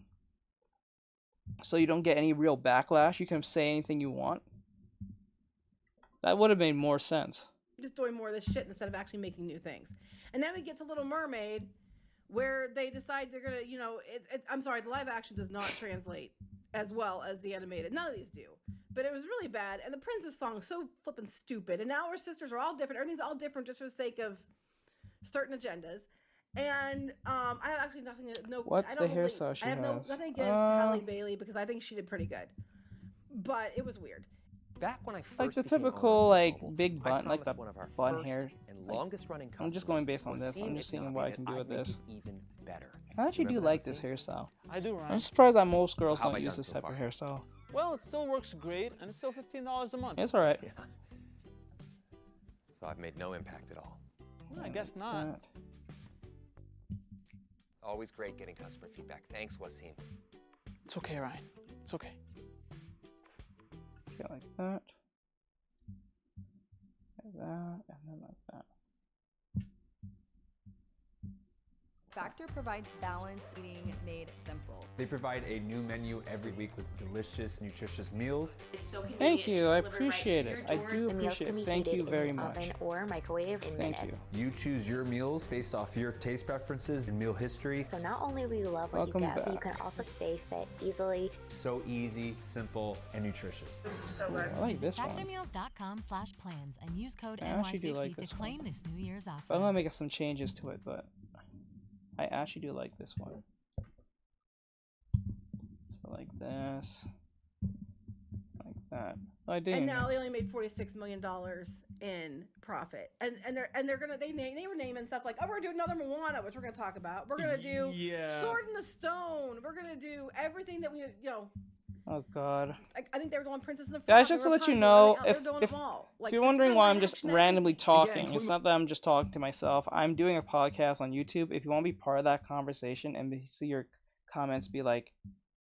So you don't get any real backlash. You can say anything you want. That would have made more sense. Just doing more of this shit instead of actually making new things. And then we get to Little Mermaid, where they decide they're gonna, you know, I'm sorry, the live action does not translate as well as the animated. None of these do. But it was really bad. And the princess song so flippin' stupid. And now our sisters are all different. Everything's all different just for the sake of certain agendas. And I have actually nothing. What's the hairstyle she has? I have nothing against Halle Bailey, because I think she did pretty good. But it was weird. Back when I first like the typical like big bun, like the bun hair. I'm just going based on this. I'm just seeing what I can do with this. Even better. I actually do like this hairstyle. I do, right? I'm surprised that most girls don't use this type of hairstyle. Well, it still works great, and it's still $15 a month. It's alright. Yeah. So I've made no impact at all. Well, I guess not. Always great getting customer feedback. Thanks, Wasim. It's okay, Ryan. It's okay. Okay, like that. Like that, and then like that. Factor provides balanced eating made simple. They provide a new menu every week with delicious, nutritious meals. It's so convenient. Thank you, I appreciate it. I do appreciate it. Thank you very much. Oven or microwave in Thank minutes. You choose your meals based off your taste preferences and meal history. So not only will you love what you get, but you can also stay fit easily. So easy, simple, and nutritious. This is so good. I like this one. Factormeals.com/plans and use code I actually do like NY50 this to claim one. this New Year's offer. But I'm gonna make some changes to it, but I actually do like this one. So like this, like that. I did. And now they only made $46 million in profit, and they're gonna they were naming stuff like, oh, we're gonna do another Moana, which we're gonna talk about. We're gonna do Sword in the Stone. We're gonna do everything that we Oh God. I think they were doing Princess and the Guys, just to let you know, if like, you're wondering why I'm just randomly talking, it's not that I'm just talking to myself. I'm doing a podcast on YouTube. If you want to be part of that conversation and see your comments be like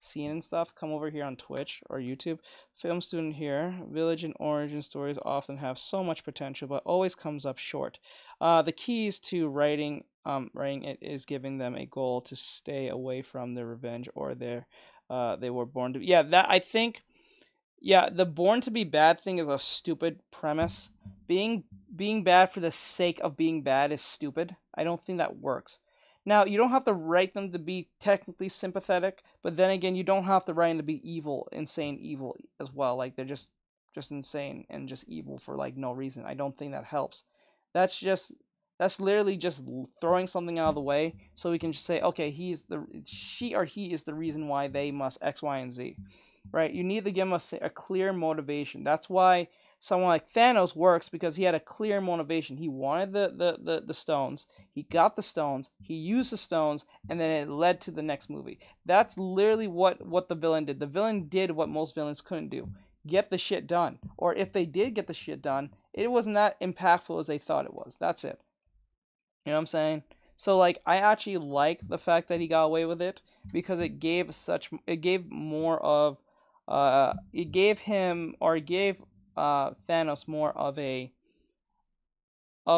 seen and stuff, come over here on Twitch or YouTube. Film student here. Village and origin stories often have so much potential, but always comes up short. The keys to writing it is giving them a goal to stay away from their revenge or they were born to. Yeah, that I think. Yeah, the born to be bad thing is a stupid premise. Being bad for the sake of being bad is stupid. I don't think that works. Now, you don't have to write them to be technically sympathetic, but then again, you don't have to write them to be evil, insane evil as well. Like, they're just insane and just evil for, like, no reason. I don't think that helps. That's literally just throwing something out of the way so we can just say, okay, she or he is the reason why they must X, Y, and Z. Right? You need to give them a clear motivation. That's why someone like Thanos works, because he had a clear motivation. He wanted the stones. He got the stones. He used the stones, and then it led to the next movie. That's literally what the villain did. The villain did what most villains couldn't do. Get the shit done. Or if they did get the shit done, it wasn't that impactful as they thought it was. That's it. You know what I'm saying? So, like, I actually like the fact that he got away with it, because it gave more of it gave Thanos more of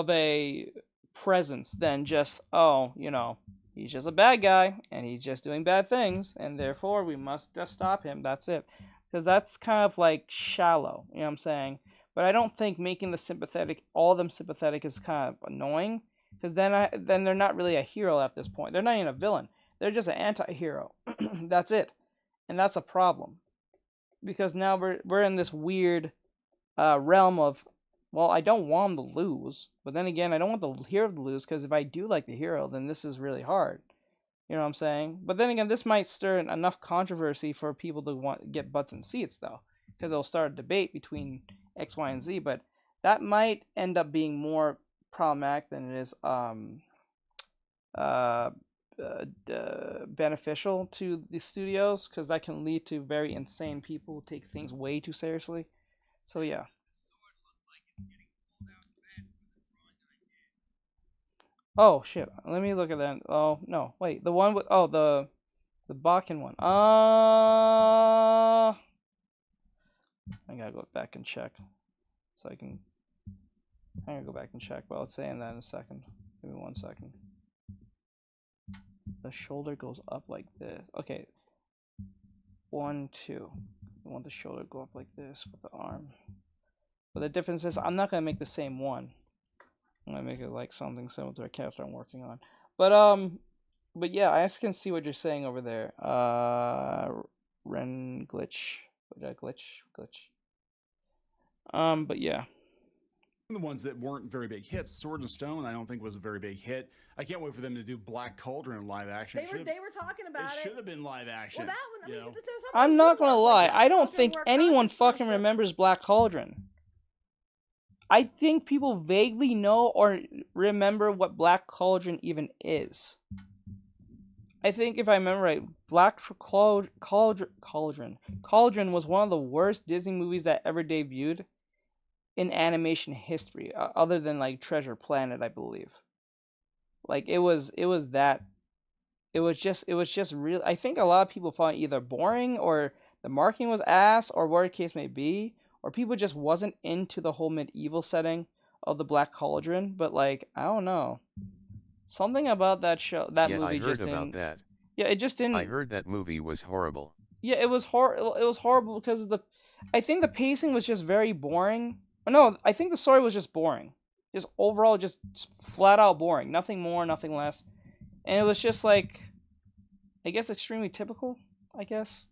a presence than just, oh, you know, he's just a bad guy and he's just doing bad things and therefore we must just stop him. That's it. Because that's kind of like shallow, you know what I'm saying? But I don't think making all of them sympathetic is kind of annoying, because then they're not really a hero at this point. They're not even a villain. They're just an anti-hero. That's it. And that's a problem. Because now we're in this weird realm of, well, I don't want him to lose, but then again, I don't want the hero to lose, because if I do like the hero, then this is really hard. You know what I'm saying? But then again, this might stir enough controversy for people to get butts in seats, though, because it'll start a debate between X, Y, and Z. But that might end up being more problematic than it is beneficial to the studios, because that can lead to very insane people who take things way too seriously. So yeah. Oh shit! Let me look at that. Oh no! Wait, the one with the Bakken one. I gotta go back and check, so I can. I'm gonna go back and check, but I'll say that in a second. Give me 1 second. The shoulder goes up like this. Okay. 1, 2. I want the shoulder to go up like this with the arm. But the difference is, I'm not gonna make the same one. I'm gonna make it like something similar to a character I'm working on. But yeah, I just can see what you're saying over there. Ren glitch. Glitch. But yeah. The ones that weren't very big hits, Sword and Stone, I don't think was a very big hit. I can't wait for them to do Black Cauldron in live action. They were talking about it. It should have been live action. Well, that one, I mean, I'm not gonna lie. I don't think anyone fucking remembers Black Cauldron. I think people vaguely know or remember what Black Cauldron even is. I think if I remember right, Black Cauldron was one of the worst Disney movies that ever debuted in animation history, other than like Treasure Planet, I believe. Like it was just real. I think a lot of people found it either boring, or the marketing was ass, or whatever the case may be, or people just wasn't into the whole medieval setting of the Black Cauldron. But like, I don't know, something about that movie just didn't. I heard about that. Yeah, it just didn't. I heard that movie was horrible. Yeah, it was horrible because I think the pacing was just very boring. No, I think the story was just boring. Just overall, just flat out boring. Nothing more, nothing less. And it was just like, I guess, extremely typical, I guess.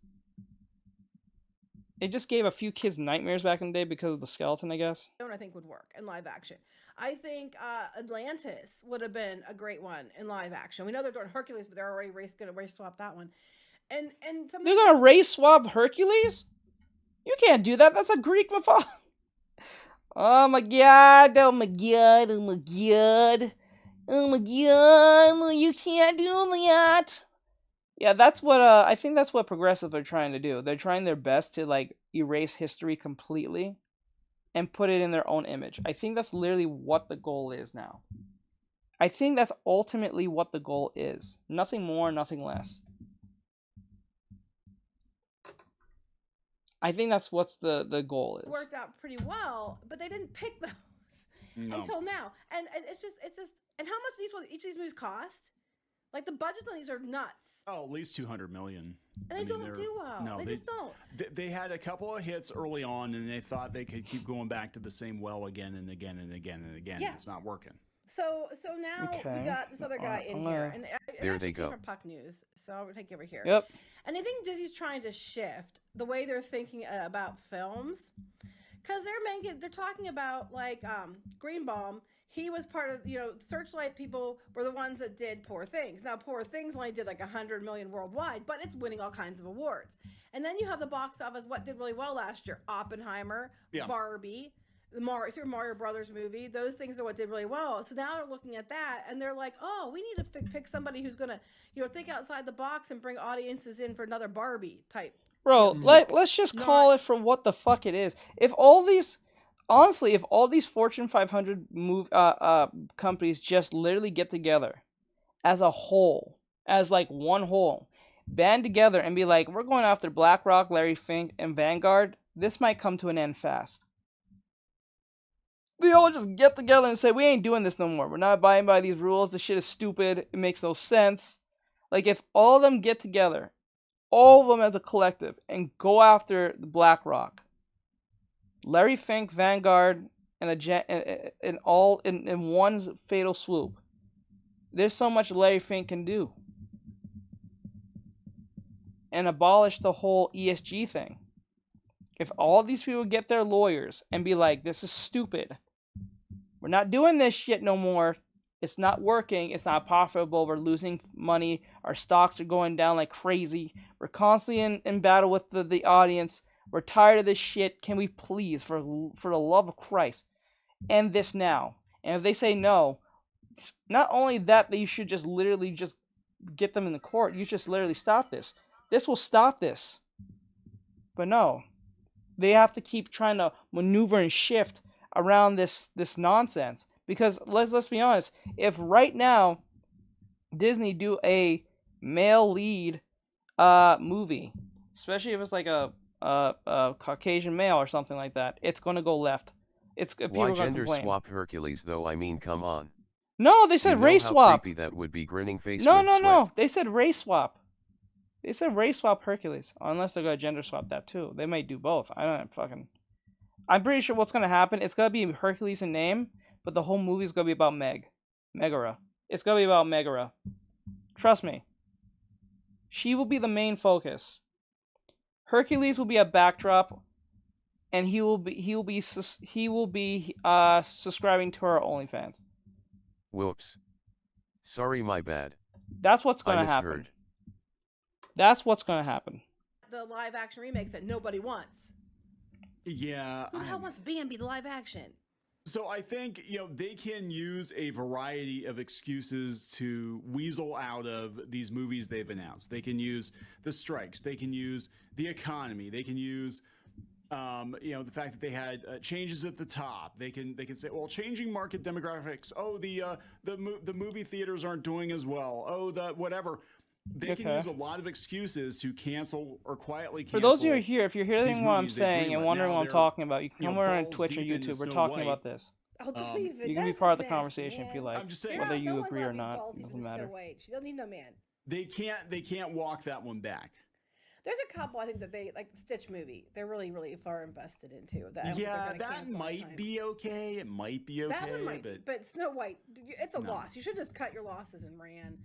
It just gave a few kids nightmares back in the day because of the skeleton, I guess. I think would work in live action. I think Atlantis would have been a great one in live action. We know they're doing Hercules, but they're already going to race swap that one. And they're going to race swap Hercules? You can't do that. That's a Greek mythology. Oh my god, oh my god, oh my god, oh my god, you can't do that. Yeah, that's what, I think that's what progressives are trying to do. They're trying their best to, like, erase history completely and put it in their own image. I think that's literally what the goal is now. I think that's ultimately what the goal is. Nothing more, nothing less. I think that's what's the goal is. Worked out pretty well, but they didn't pick those until now. And it's just and how much each of these movies cost? Like the budgets on these are nuts. Oh, at least $200 million. And they don't do well. No, they just don't. They had a couple of hits early on, and they thought they could keep going back to the same well again and again and again and again. Yeah. And it's not working. So now we got this other guy in here, and there they go. From Puck News, so I'll take you over here. Yep. And I think Disney's trying to shift the way they're thinking about films, because they're talking about like Greenbaum. He was part of, Searchlight people were the ones that did Poor Things. Now, Poor Things only did like 100 million worldwide, but it's winning all kinds of awards. And then you have the box office. What did really well last year? Oppenheimer, Barbie. The Super Mario Brothers movie, those things are what did really well. So now they're looking at that and they're like, oh, we need to pick somebody who's going to, think outside the box and bring audiences in for another Barbie type. Bro, let's just call it for what the fuck it is. If all these Fortune 500 companies just literally get together as a whole, as like one whole, band together and be like, we're going after BlackRock, Larry Fink, and Vanguard, this might come to an end fast. They all just get together and say, we ain't doing this no more. We're not abiding by these rules. This shit is stupid. It makes no sense. Like, if all of them get together, all of them as a collective, and go after the BlackRock, Larry Fink, Vanguard, and all in one fatal swoop, there's so much Larry Fink can do. And abolish the whole ESG thing. If all these people get their lawyers and be like, this is stupid. We're not doing this shit no more. It's not working. It's not profitable. We're losing money. Our stocks are going down like crazy. We're constantly in battle with the audience. We're tired of this shit. Can we please, for the love of Christ, end this now? And if they say no, not only that you should just literally just get them in the court. You just literally stop this. This will stop this. But no. They have to keep trying to maneuver and shift around this nonsense. Because let's be honest, if right now Disney do a male lead movie, especially if it's like a Caucasian male or something like that, it's gonna go left. Why gender swap Hercules though? I mean, come on. No, they said race swap. Creepy that would be grinning face. No. They said race swap. They said race swap Hercules, unless they're gonna gender swap that too. They might do both. I'm pretty sure what's gonna happen. It's gonna be Hercules in name, but the whole movie's gonna be about Megara. It's gonna be about Megara. Trust me. She will be the main focus. Hercules will be a backdrop, and he will be subscribing to our OnlyFans. Whoops. Sorry, my bad. That's what's gonna happen. That's what's going to happen. The live action remakes that nobody wants. Yeah. Who the hell wants Bambi, the live action? So I think, they can use a variety of excuses to weasel out of these movies they've announced. They can use the strikes. They can use the economy. They can use, the fact that they had changes at the top. They can say, well, changing market demographics. Oh, the movie theaters aren't doing as well. Oh, the whatever. They can use a lot of excuses to cancel or quietly cancel. For those of you who are here, if you're hearing what I'm saying and wondering what I'm talking about, you can come over on Twitch or YouTube. We're talking about this. You can be part of the conversation if you like. I'm just saying, whether you agree or not, doesn't matter. She don't need no man. They can't walk that one back. There's a couple I think that they like the Stitch movie. They're really, really far invested into that. That might be okay. It might be okay. That one might be, but Snow White, it's a loss. You should just cut your losses and ran.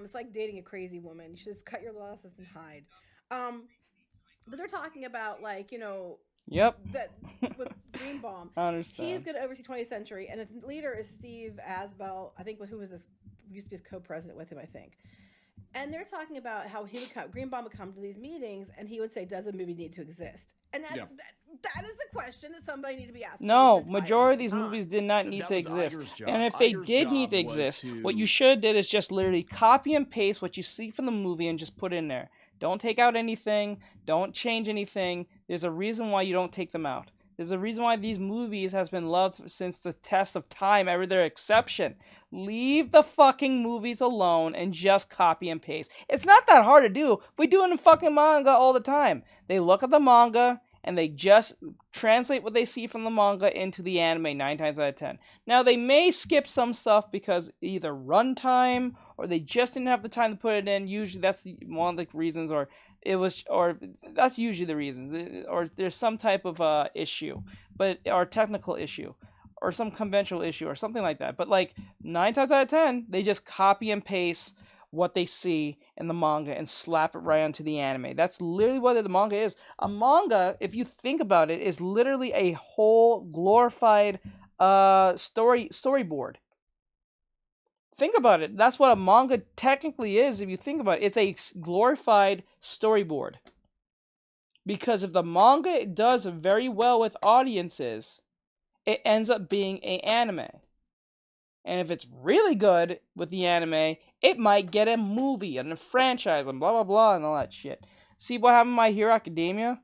It's like dating a crazy woman. You should just cut your losses and hide. But they're talking about Yep. That with Greenbaum. I understand. He's going to oversee 20th Century, and his leader is Steve Asbell. I think who was this used to be his co-president with him. I think. And they're talking about how Greenbaum would come to these meetings, and he would say, "Does the movie need to exist?" And that is the question that somebody need to be asking. No, majority of these movies did not need to exist. And if they did need to exist, what you should have did is just literally copy and paste what you see from the movie and just put it in there. Don't take out anything. Don't change anything. There's a reason why you don't take them out. There's a reason why these movies has been loved since the test of time, ever their exception. Leave the fucking movies alone and just copy and paste. It's not that hard to do. We do it in fucking manga all the time. They look at the manga and they just translate what they see from the manga into the anime 9 times out of 10. Now, they may skip some stuff because either runtime or they just didn't have the time to put it in. Usually that's one of the reasons, or that's usually the reasons, or there's some type of issue, or technical issue, or some conventional issue, or something like that. But like 9 times out of 10, they just copy and paste what they see in the manga and slap it right onto the anime. That's literally what the manga is. A manga, if you think about it, is literally a whole glorified storyboard. Think about it. That's what a manga technically is. If you think about it, it's a glorified storyboard. Because if the manga does very well with audiences, it ends up being an anime. And if it's really good with the anime, it might get a movie and a franchise and blah blah blah and all that shit. See what happened to My Hero Academia?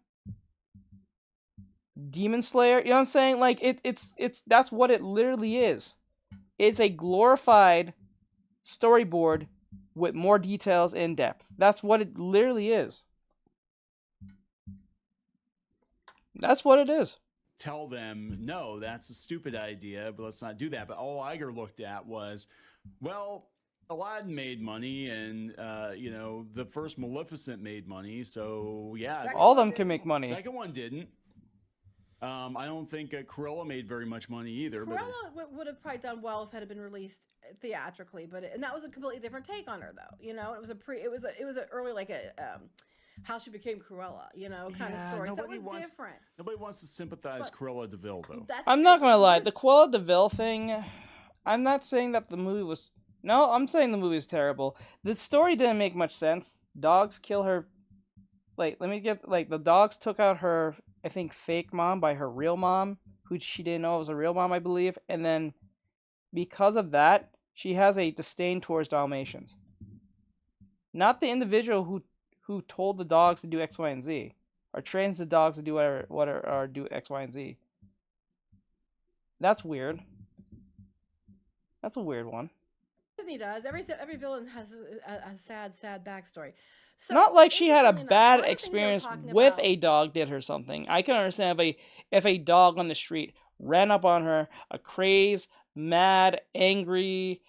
Demon Slayer, you know what I'm saying? Like it's that's what it literally is. It's a glorified storyboard with more details in depth. That's what it literally is. That's what it is. Tell them, no, that's a stupid idea, but let's not do that. But all Iger looked at was, well, Aladdin made money, and the first Maleficent made money, so yeah, all of them can make money. The second one didn't. I don't think Cruella made very much money either. Cruella would have probably done well if it had been released theatrically, and that was a completely different take on her, though. You know, it was a early like a how she became Cruella, kind of story. That was different. Nobody wants to sympathize Cruella de Vil, though. I'm not gonna lie, the Cruella de Vil thing. I'm not saying that the movie was. No, I'm saying the movie is terrible. The story didn't make much sense. Dogs kill her. The dogs took out her, I think, fake mom by her real mom, who she didn't know was a real mom, I believe. And then, because of that, she has a disdain towards Dalmatians. Not the individual who told the dogs to do X, Y, and Z, or trains the dogs to do or do X, Y, and Z. That's weird. That's a weird one. Disney does. Every villain has a sad backstory. So, not like she had a bad experience with a dog did her something. I can understand if a dog on the street ran up on her, a crazed, mad, angry,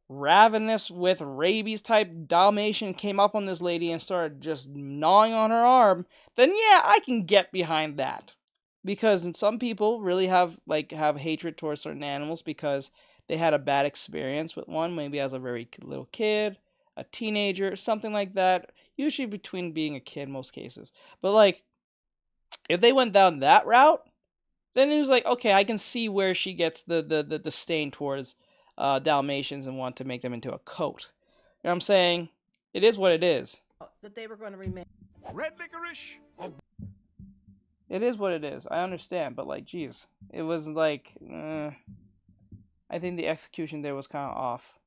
ravenous with rabies type Dalmatian came up on this lady and started just gnawing on her arm, then yeah, I can get behind that. Because some people really have hatred towards certain animals because they had a bad experience with one, maybe as a very little kid, a teenager, something like that. Usually between being a kid in most cases. But if they went down that route, then it was like, okay, I can see where she gets the disdain towards Dalmatians and want to make them into a coat. You know what I'm saying? It is what it is. That they were going to remake. Red licorice? It is what it is. I understand, but geez. It was I think the execution there was kind of off,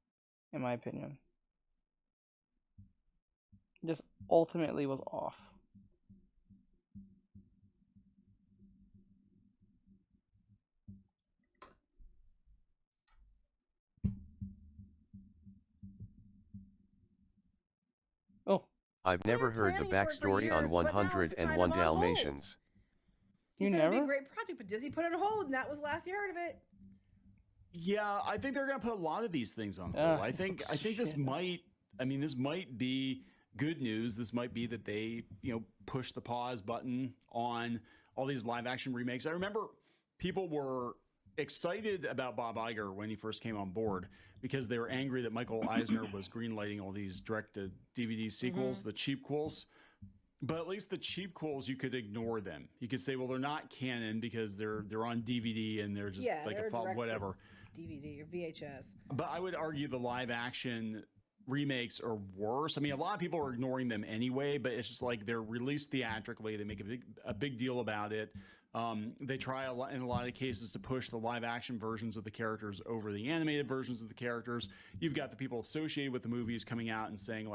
in my opinion. Just ultimately was off. Oh. I've never heard the backstory on 101 Dalmatians. You never? It'd be a great project, but Disney put it on hold, and that was the last you heard of it. Yeah, I think they're going to put a lot of these things on hold. I think this might be good news. This might be that they, push the pause button on all these live action remakes. I remember people were excited about Bob Iger when he first came on board because they were angry that Michael Eisner was greenlighting all these direct-to-DVD sequels, the cheapquels. But at least the cheapquels, you could ignore them. You could say, well, they're not canon because they're on DVD and they're just they're whatever. DVD or VHS. But I would argue the live action remakes are worse. I mean, a lot of people are ignoring them anyway, but it's just they're released theatrically. They make a big deal about it. They try in a lot of cases to push the live action versions of the characters over the animated versions of the characters. You've got the people associated with the movies coming out and saying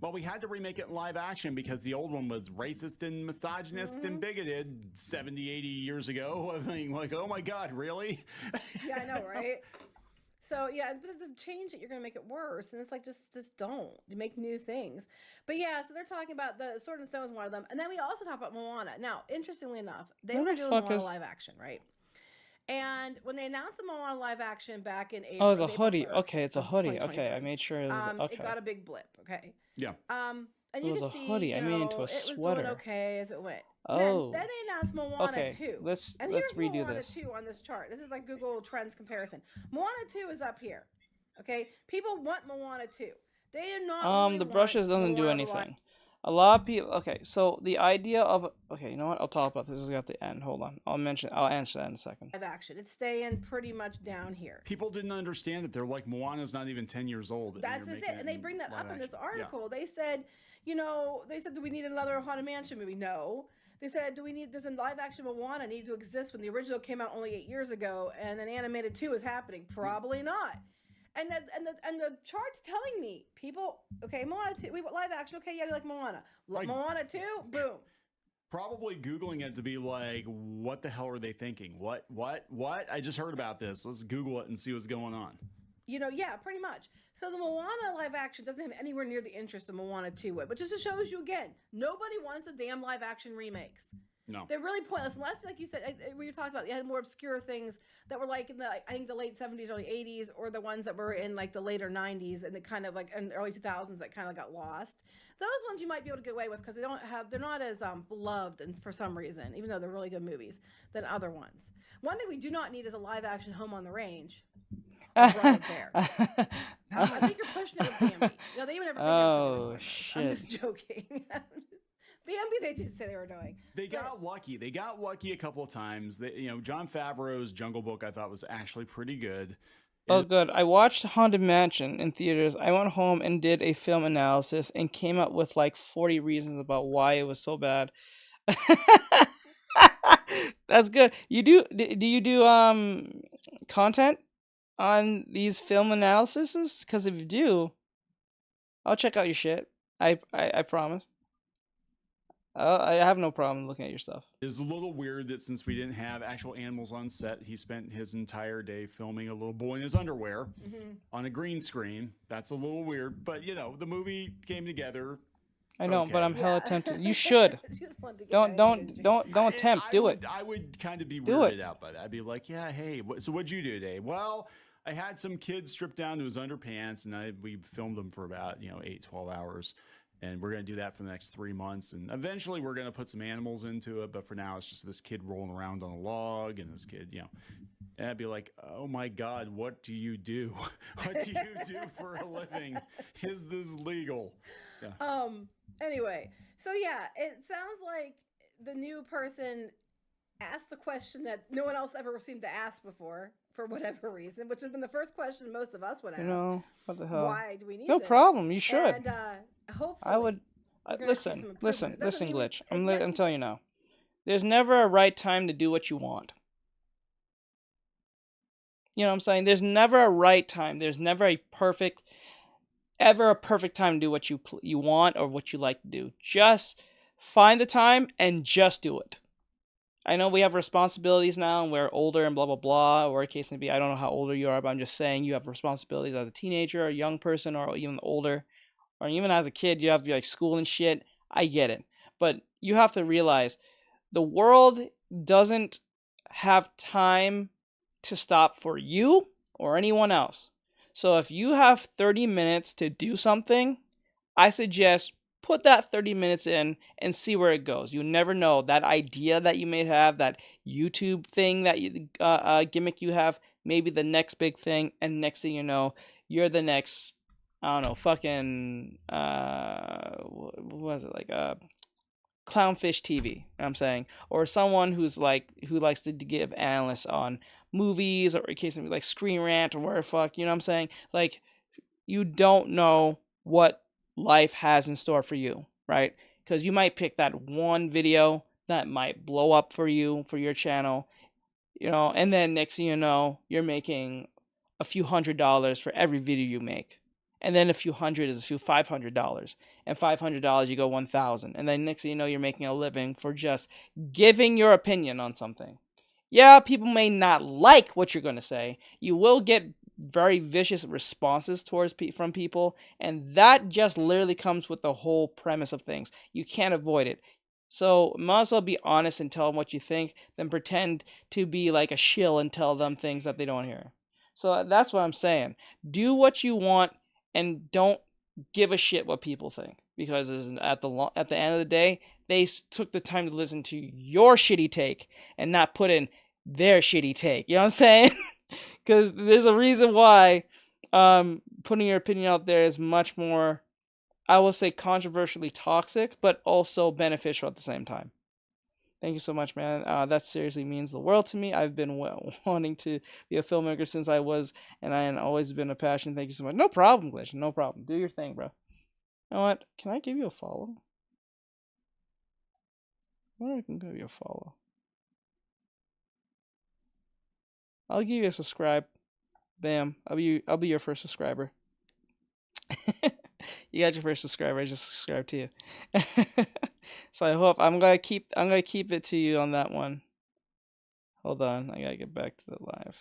Well, we had to remake it in live action because the old one was racist and misogynist and bigoted 70, 80 years ago. I mean, like, oh my God, really? Yeah, I know, right? So yeah, but to change it, you're gonna make it worse, and it's like just don't. You make new things. But yeah, so they're talking about the Sword and Stone is one of them, and then we also talk about Moana. Now, interestingly enough, they were doing Moana live action, right? And when they announced the Moana live action back in April, oh, it's a hoodie. Okay, it's a hoodie. Okay, I made sure it was okay. It got a big blip. Okay. Yeah. And it you was can a see, hoodie. I made it into a it sweater. was doing okay as it went. Oh. Then they announced Moana 2. Let's here's redo Moana this. 2 on this chart. This is like Google Trends comparison. Moana 2 is up here. Okay, people want Moana 2. They do not. Really the brushes doesn't do anything. A lot of people. Okay, so the idea of you know what? I'll talk about this at the end. Hold on. I'll answer that in a second. Live action. It's staying pretty much down here. People didn't understand that they're like Moana's not even 10 years old. That's it. And they bring that up in this article. Yeah. They said, do we need another Haunted Mansion movie? No. They said, does a live action Moana need to exist when the original came out only 8 years ago and an animated 2 is happening? Probably not. And the chart's telling me, people, okay, Moana 2, we want live action, okay, yeah, we like Moana. Moana 2, boom. Probably Googling it to be like, what the hell are they thinking? What? I just heard about this. Let's Google it and see what's going on. Yeah, pretty much. So the Moana live action doesn't have anywhere near the interest of Moana 2 would, but just shows you again, nobody wants a damn live action remakes. No. They're really pointless. Unless, like you said, we were talking about, you had more obscure things that were like in the, I think the late 70s, early 80s, or the ones that were in like the later 90s and the kind of like in early 2000s that kind of got lost. Those ones you might be able to get away with because they're not as beloved and for some reason, even though they're really good movies, than other ones. One thing we do not need is a live action Home on the Range. Right there. I think you're pushing it with Bambi. They even never shit. I'm just joking. Bambi, they did say they were doing. They got lucky. They got lucky a couple of times. John Favreau's Jungle Book I thought was actually pretty good. Oh, good. I watched Haunted Mansion in theaters. I went home and did a film analysis and came up with like 40 reasons about why it was so bad. That's good. Do you do content on these film analyses? Because if you do, I'll check out your shit. I promise. I have no problem looking at your stuff. It's a little weird that since we didn't have actual animals on set, he spent his entire day filming a little boy in his underwear on a green screen. That's a little weird, but the movie came together. I know, but I'm hella tempted. You should. Don't attempt. Do it. I would kind of be weirded out by that. I'd be like, yeah, hey, so what'd you do today? Well, I had some kid strip down to his underpants, and we filmed them for about 8, 12 hours. And we're going to do that for the next 3 months. And eventually we're going to put some animals into it. But for now, it's just this kid rolling around on a log and this kid, And I'd be like, oh, my God, what do you do? What do you do for a living? Is this legal? Yeah. Anyway, so yeah, it sounds like the new person asked the question that no one else ever seemed to ask before for whatever reason, which has been the first question most of us would ask. What the hell? Why do we need No this? problem. You should. And hopefully, I would listen, Glitch. I'm telling you now. There's never a right time to do what you want. You know what I'm saying? There's never a right time. There's never a perfect time to do what you want or what you like to do. Just find the time and just do it. I know we have responsibilities now and we're older and blah, blah, blah, or a case may be, I don't know how older you are, but I'm just saying you have responsibilities as a teenager or a young person or even older, or even as a kid, you have like school and shit. I get it. But you have to realize the world doesn't have time to stop for you or anyone else. So if you have 30 minutes to do something, I suggest put that 30 minutes in and see where it goes. You never know. That idea that you may have, that YouTube thing that you gimmick you have, maybe the next big thing, and next thing you know, you're the next, I don't know, fucking, what was it, like, Clownfish TV, you know what I'm saying? Or someone who likes to give analysts on movies, or in case of like Screen Rant or whatever the fuck, you know what I'm saying? Like, you don't know what life has in store for you, right? Because you might pick that one video that might blow up for you, for your channel, and then next thing you know, you're making a few $100s for every video you make. and then a few hundred is a few $500, and $500 you go 1,000, and then next thing you know, you're making a living for just giving your opinion on something. Yeah, people may not like what you're going to say. You will get very vicious responses from people, and that just literally comes with the whole premise of things. You can't avoid it. So might as well be honest and tell them what you think than pretend to be like a shill and tell them things that they don't hear. So that's what I'm saying. Do what you want and don't give a shit what people think, because at the end of the day, they took the time to listen to your shitty take and not put in their shitty take. You know what I'm saying? Because there's a reason why putting your opinion out there is much more, I will say, controversially toxic, but also beneficial at the same time. Thank you so much, man. That seriously means the world to me. I've been wanting to be a filmmaker since I was, and I have always been a passion. Thank you so much. No problem, Glitch. No problem. Do your thing, bro. You know what? Can I give you a follow? I wonder if I can give you a follow. I'll give you a subscribe. Bam. I'll be your first subscriber. You got your first subscriber. I just subscribed to you. So I hope I'm gonna keep it to you on that one. Hold on, I gotta get back to the live.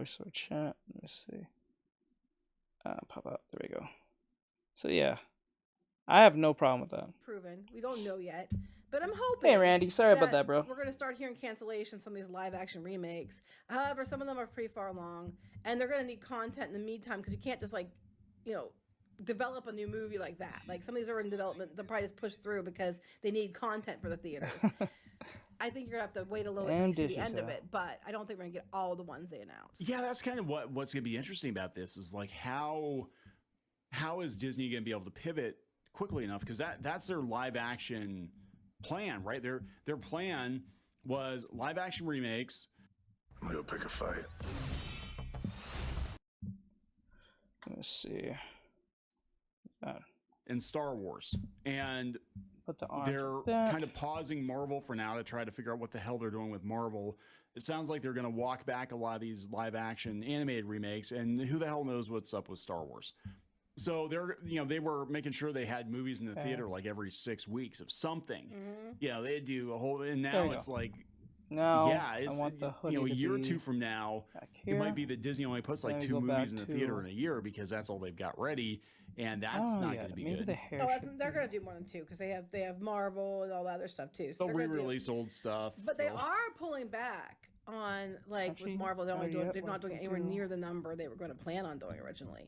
Restore chat. Let me see. Pop out. There we go. So yeah, I have no problem with that. Proven. We don't know yet, but I'm hoping. Hey Randy, sorry about that, bro. We're gonna start hearing cancellations some of these live action remakes. However, some of them are pretty far along, and they're gonna need content in the meantime, because you can't just develop a new movie like that. Like, some of these are in development, they'll probably just push through because they need content for the theaters. I think you're gonna have to wait a little bit to see the end of it, but I don't think we're gonna get all the ones they announced. Yeah, that's kind of what's gonna be interesting about this, is like how is Disney gonna be able to pivot quickly enough, because that's their live action plan, right? Their plan was live action remakes. I'm gonna go pick a fight. Let's see. In Star Wars, and they're kind of pausing Marvel for now to try to figure out what the hell they're doing with Marvel. It sounds like they're going to walk back a lot of these live action animated remakes, and who the hell knows what's up with Star Wars. So they were making sure they had movies in the theater like every 6 weeks of something. Mm-hmm. They do a whole, and now it's like, it's a year or two from now, it might be that Disney only puts like 2 movies in the theater in a year, because that's all they've got ready, and that's not going to be good. They're going to do more than 2, because they have Marvel and all that other stuff too. So they'll re-release old stuff, but they are pulling back on with Marvel. They're not doing it anywhere near the number they were going to plan on doing originally.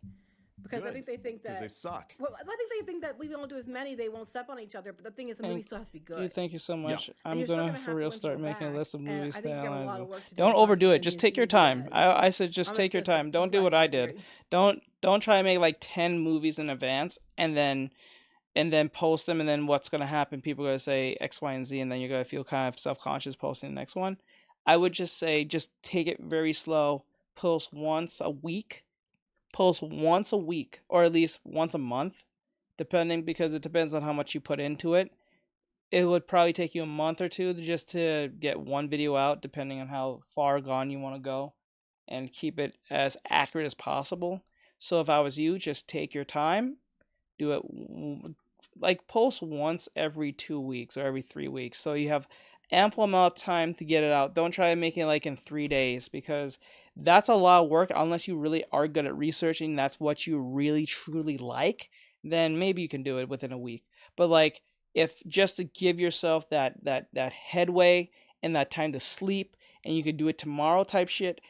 Because I think they think that they suck. Well, I think they think that we don't do as many, they won't step on each other. But the thing is, the movie still has to be good. Thank you so much. Yeah. I'm gonna for real start making a list of movies to analyze. Don't overdo it. Just take your time. I said just take your time. Don't do what I did. Don't try to make like 10 movies in advance and then post them, and then what's gonna happen? People are gonna say X, Y, and Z, and then you're gonna feel kind of self-conscious posting the next one. I would just say take it very slow. Post once a week. Or at least once a month, because it depends on how much you put into it. It would probably take you a month or two just to get one video out, depending on how far gone you want to go, and keep it as accurate as possible. So if I was you, just take your time, do it like post once every 2 weeks or every 3 weeks, so you have ample amount of time to get it out. Don't try to make it like in 3 days, because that's a lot of work. Unless you really are good at researching, that's what you really truly like, then maybe you can do it within a week. But like, if just to give yourself that headway and that time to sleep, and you could do it tomorrow type shit,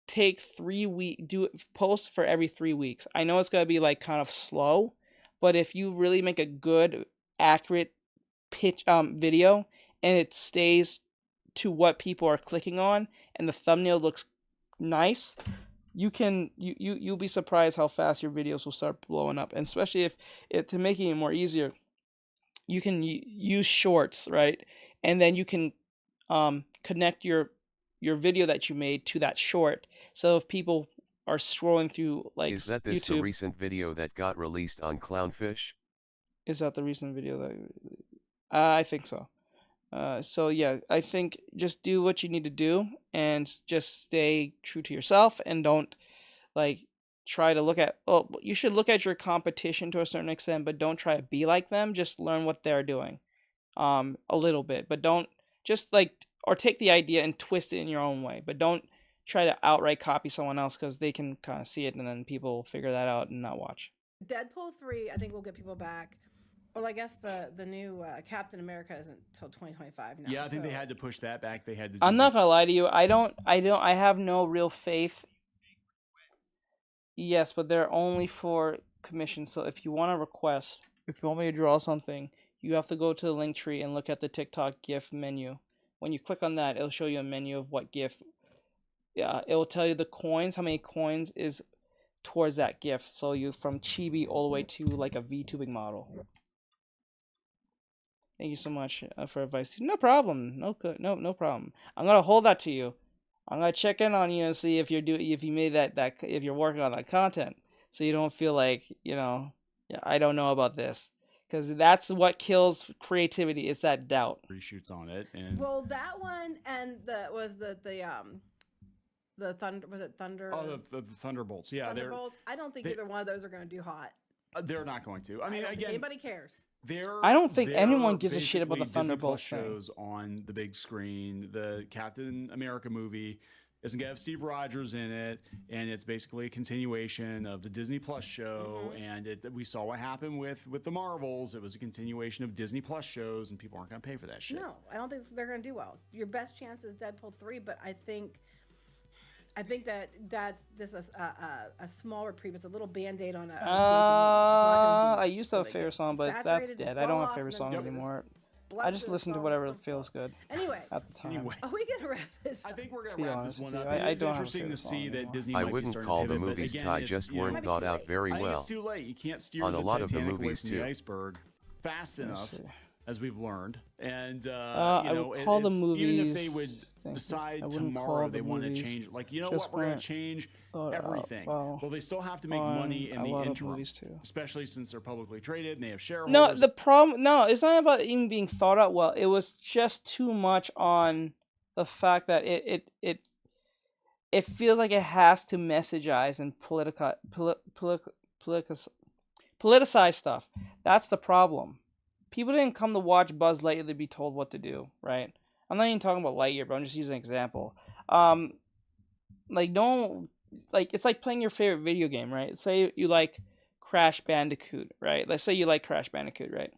take 3 weeks, do it, post for every 3 weeks. I know it's gonna be like kind of slow, but if you really make a good, accurate pitch video, and it stays to what people are clicking on, and the thumbnail looks nice, you'll be surprised how fast your videos will start blowing up. And especially if to make it more easier, you can use shorts, right? And then you can connect your video that you made to that short. So if people are scrolling through like Is that YouTube, the recent video that got released on Clownfish? Is that the recent video that I think so. So yeah, I think just do what you need to do, and just stay true to yourself, and don't like try to look at. You should look at your competition to a certain extent, but don't try to be like them. Just learn what they're doing, a little bit, but don't just or take the idea and twist it in your own way. But don't try to outright copy someone else because they can kind of see it and then people figure that out and not watch. Deadpool 3, I think will get people back. Well, I guess the new Captain America isn't until 2025 now. Yeah, I think they had to push that back. They had to. I'm not gonna lie to you. I have no real faith. Yes, but they're only for commissions. So if you want to request, if you want me to draw something, you have to go to the link tree and look at the TikTok GIF menu. When you click on that, it'll show you a menu of what GIF. Yeah, it will tell you the coins, how many coins is towards that GIF. So you from chibi all the way to like a VTubing model. Thank you so much for advice. No problem. No problem. I'm gonna hold that to you. I'm gonna check in on you and see if you made if you're working on that content, so you don't feel like I don't know about this, because that's what kills creativity. Is that doubt. Reshoots on it and well, that one and the Thunder, was it Thunder? Oh, the Thunderbolts. Yeah, Thunderbolts. I don't think either one of those are going to do hot. They're not going to. I mean, again, anybody cares. I don't think anyone gives a shit about the Disney Thunderbolts shows on the big screen. The Captain America movie isn't going to have Steve Rogers in it, and it's basically a continuation of the Disney Plus show. And we saw what happened with the Marvels. It was a continuation of Disney Plus shows, and people aren't going to pay for that shit. No, I don't think they're going to do well. Your best chance is Deadpool 3, but I think that's a small reprieve. It's a little band-aid on a I used to have a favorite song, but that's dead. I don't have favorite songs anymore. I just listen to whatever feels good. Anyway, at the time. Are we gonna wrap this up? I think we're gonna wrap this one up. It's interesting to see that Disney. I wouldn't call the movies just weren't thought out very well. It's too late. You can't steer on a lot of the movies too. The iceberg fast enough, as we've learned. And I would call the movies. Even if they would decide tomorrow they want to change, like we're going to change everything. Well, they still have to make money in the interim, especially since they're publicly traded and they have shareholders. No, the problem. No, it's not about even being thought out well. It was just too much on the fact that it feels like it has to messagize and politicize stuff. That's the problem. People didn't come to watch Buzz Lightyear to be told what to do, right? I'm not even talking about Lightyear, but I'm just using an example. It's like playing your favorite video game, right? Say you like Crash Bandicoot, right? Let's say you like Crash Bandicoot, right?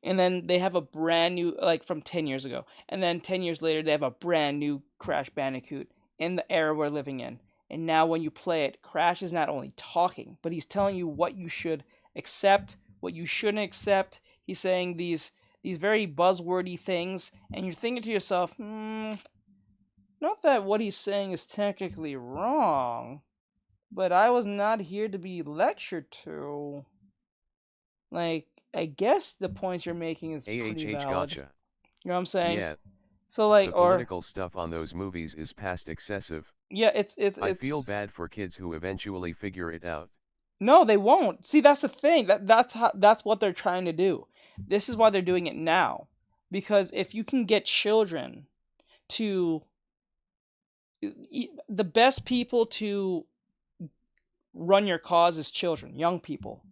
And then they have a brand new, like from 10 years ago. And then 10 years later, they have a brand new Crash Bandicoot in the era we're living in. And now when you play it, Crash is not only talking, but he's telling you what you should accept, what you shouldn't accept. He's saying these very buzzwordy things, and you're thinking to yourself, not that what he's saying is technically wrong, but I was not here to be lectured to. Like, I guess the points you're making is pretty valid. Gotcha. You know what I'm saying? Yeah. So like, the political stuff on those movies is past excessive. Yeah, I feel bad for kids who eventually figure it out. No, they won't. See, that's the thing. That's what they're trying to do. This is why they're doing it now. Because if you can get children to... The best people to run your cause is children, young people.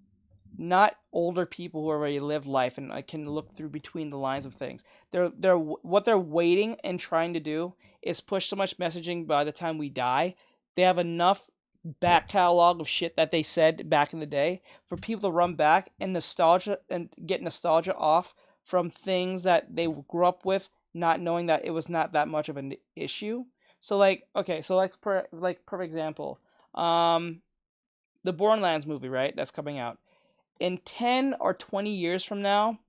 Not older people who already lived life and can look through between the lines of things. What they're waiting and trying to do is push so much messaging by the time we die. They have enough back catalog of shit that they said back in the day for people to run back and get nostalgia off from things that they grew up with, not knowing that it was not that much of an issue. So perfect example, the Borderlands movie, right? That's coming out. In 10 or 20 years from now,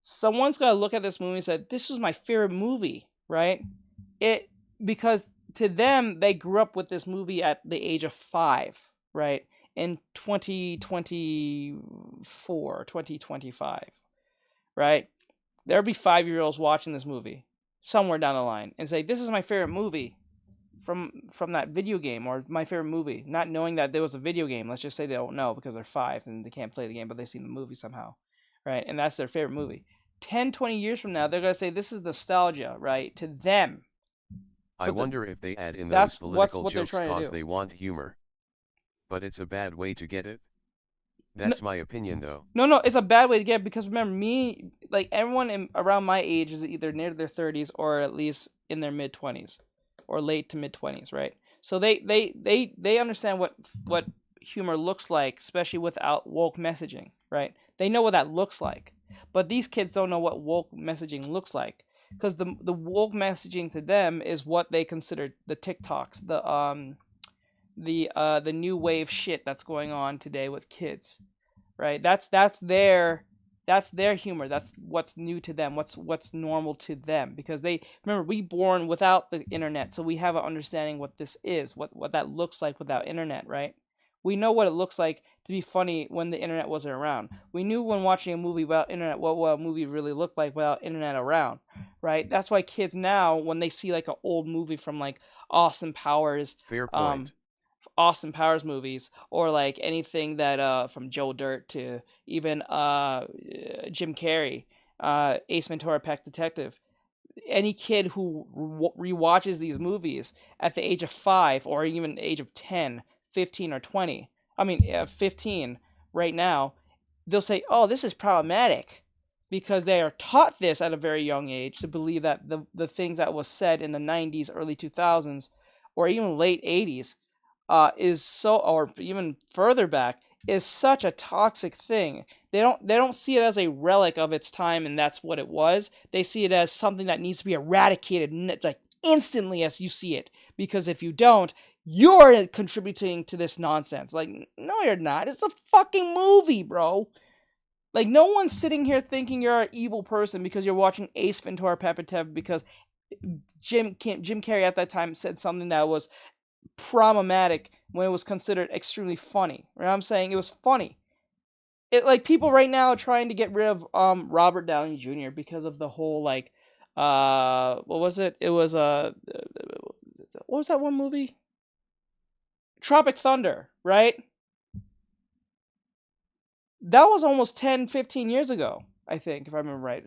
someone's gonna look at this movie and say, "This was my favorite movie," right? Because to them, they grew up with this movie at the age of 5, right? In 2024, 2025, right? There'll be 5-year-olds watching this movie somewhere down the line and say, "This is my favorite movie from that video game," or "my favorite movie," not knowing that there was a video game. Let's just say they don't know because they're 5 and they can't play the game, but they've seen the movie somehow, right? And that's their favorite movie. 10, 20 years from now, they're going to say, "This is nostalgia," right? To them. I wonder if they add in those political jokes because they want humor. But it's a bad way to get it. That's my opinion, though. No, it's a bad way to get it because remember, me, like everyone around my age is either near their 30s or at least in their mid 20s or late to mid 20s, right? So they understand what humor looks like, especially without woke messaging, right? They know what that looks like, but these kids don't know what woke messaging looks like because the woke messaging to them is what they consider the TikToks, the new wave shit that's going on today with kids, right? That's their humor. That's what's new to them. What's normal to them because they remember we born without the internet, so we have an understanding what this is, what that looks like without internet, right? We know what it looks like to be funny when the internet wasn't around. We knew when watching a movie without internet what a movie really looked like without internet around, right? That's why kids now, when they see like an old movie from like Austin Powers, fair point. Austin Powers movies, or like anything that from Joe Dirt to even Jim Carrey, Ace Ventura, Pet Detective. Any kid who rewatches these movies at the age of 5 or even the age of 10, 15, or 20, 15 right now, they'll say, oh, this is problematic, because they are taught this at a very young age to believe that the things that was said in the 90s, early 2000s, or even late 80s, is so, or even further back, is such a toxic thing. They don't see it as a relic of its time and that's what it was. They see it as something that needs to be eradicated like instantly as you see it, because if you don't, you're contributing to this nonsense. Like, no, you're not. It's a fucking movie, bro. Like, no one's sitting here thinking you're an evil person because you're watching Ace Ventura, Pet Detective, because Jim Carrey at that time said something that was problematic when it was considered extremely funny. You know what I'm saying? It was funny. It, like, people right now are trying to get rid of Robert Downey Jr. because of the whole, like, what was it? It was what was that one movie? Tropic Thunder, right? That was almost 10, 15 years ago, I think, if I remember right.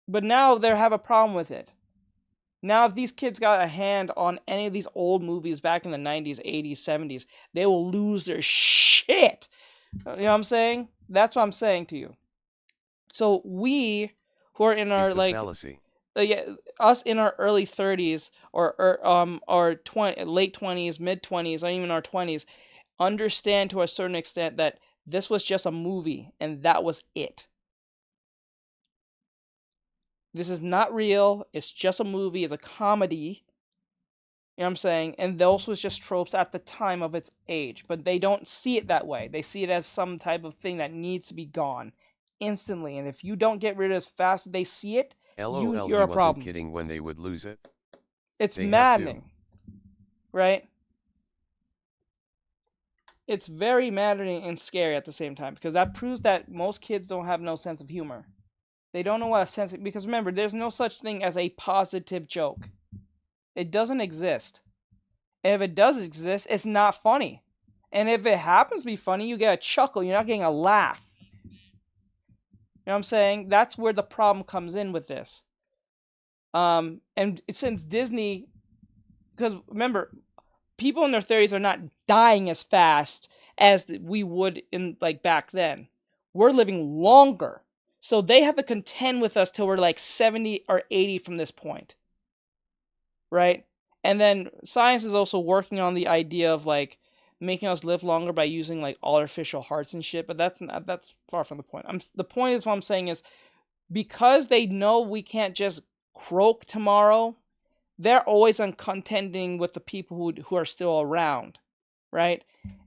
But now they have a problem with it. Now, if these kids got a hand on any of these old movies back in the 90s, 80s, 70s, they will lose their shit. You know what I'm saying? That's what I'm saying to you. So we, who are in our, it's a like, fallacy. Yeah, us in our early 30s or late 20s, mid 20s, or even our 20s, understand to a certain extent that this was just a movie and that was it. This is not real. It's just a movie. It's a comedy. You know what I'm saying? And those was just tropes at the time of its age. But they don't see it that way. They see it as some type of thing that needs to be gone instantly. And if you don't get rid of it as fast as they see it, LOL, you're a he problem. wasn't kidding when they would lose it. It's maddening. Right? It's very maddening and scary at the same time, because that proves that most kids don't have no sense of humor. They don't know what a sense of, because remember, there's no such thing as a positive joke. It doesn't exist. And if it does exist, it's not funny. And if it happens to be funny, you get a chuckle. You're not getting a laugh. You know what I'm saying? That's where the problem comes in with this. And since Disney, because remember, people in their 30s are not dying as fast as we would in, like, back then. We're living longer. So they have to contend with us till we're like 70 or 80 from this point. Right? And then science is also working on the idea of, like, making us live longer by using, like, artificial hearts and shit, but that's far from the point. The point is, what I'm saying is, because they know we can't just croak tomorrow, they're always on contending with the people who are still around, right?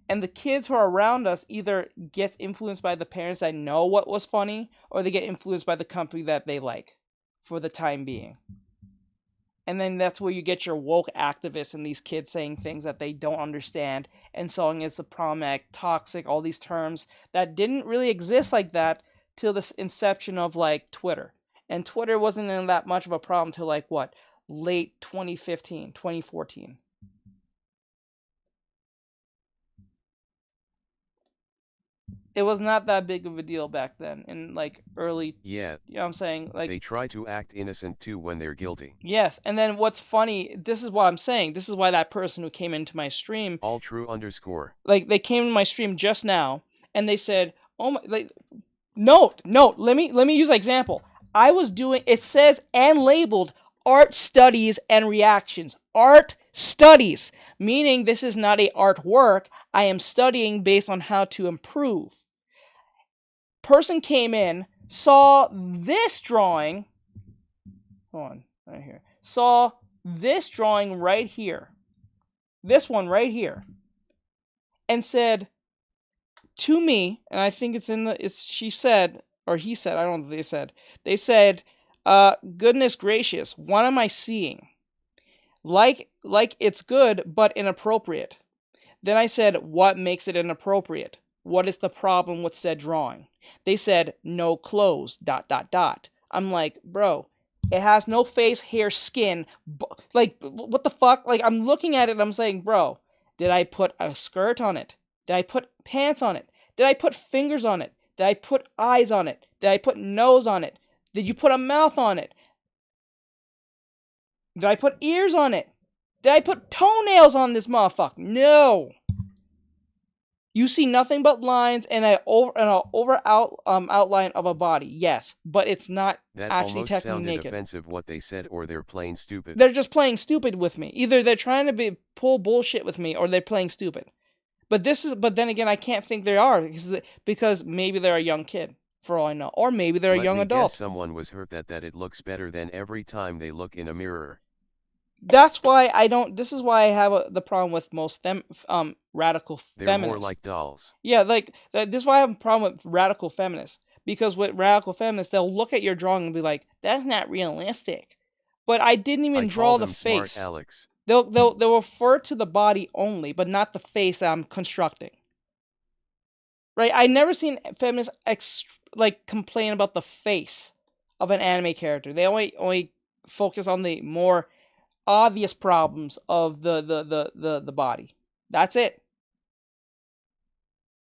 And the kids who are around us either get influenced by the parents that know what was funny, or they get influenced by the company that they like for the time being. And then that's where you get your woke activists and these kids saying things that they don't understand and saying it's a problematic, toxic, all these terms that didn't really exist like that till the inception of, like, Twitter. And Twitter wasn't in that much of a problem till, like, what? Late 2015, 2014. it was not that big of a deal back then in like early. Yeah. You know what I'm saying? Like they try to act innocent too when they're guilty. Yes, and then what's funny, this is what I'm saying. This is why that person who came into my stream, all true _ like they came to my stream just now and they said, "Oh my, like note, let me use an example. I was doing, it says and labeled art studies and reactions. Art studies, meaning this is not a artwork. I am studying based on how to improve. Person came in, saw this drawing. Hold on, right here. Saw this drawing right here. This one right here. And said to me, and I think it's in the, she said, or he said, I don't know what they said, goodness gracious, what am I seeing? Like it's good, but inappropriate. Then I said, what makes it inappropriate? What is the problem with said drawing? They said, no clothes, ... I'm like, bro, it has no face, hair, skin. Like, what the fuck? Like, I'm looking at it and I'm saying, bro, did I put a skirt on it? Did I put pants on it? Did I put fingers on it? Did I put eyes on it? Did I put nose on it? Did you put a mouth on it? Did I put ears on it? Did I put toenails on this motherfucker? No. You see nothing but lines and an outline of a body. Yes, but it's not that actually technically sounded naked. Offensive what they said, or they're playing stupid. They're just playing stupid with me. Either they're trying to pull bullshit with me, or they're playing stupid. But then again, I can't think they are because maybe they're a young kid, for all I know, or maybe they're a young adult. Guess someone was hurt that it looks better than every time they look in a mirror. That's why I don't. This is why I have the problem with most radical feminists. They're more like dolls. Yeah, like this is why I have a problem with radical feminists, because with radical feminists, they'll look at your drawing and be like, "That's not realistic." But I didn't even draw the face. Smart Alex. They'll refer to the body only, but not the face that I'm constructing. Right? I never seen feminists complain about the face of an anime character. They only focus on the more obvious problems of the body. That's it.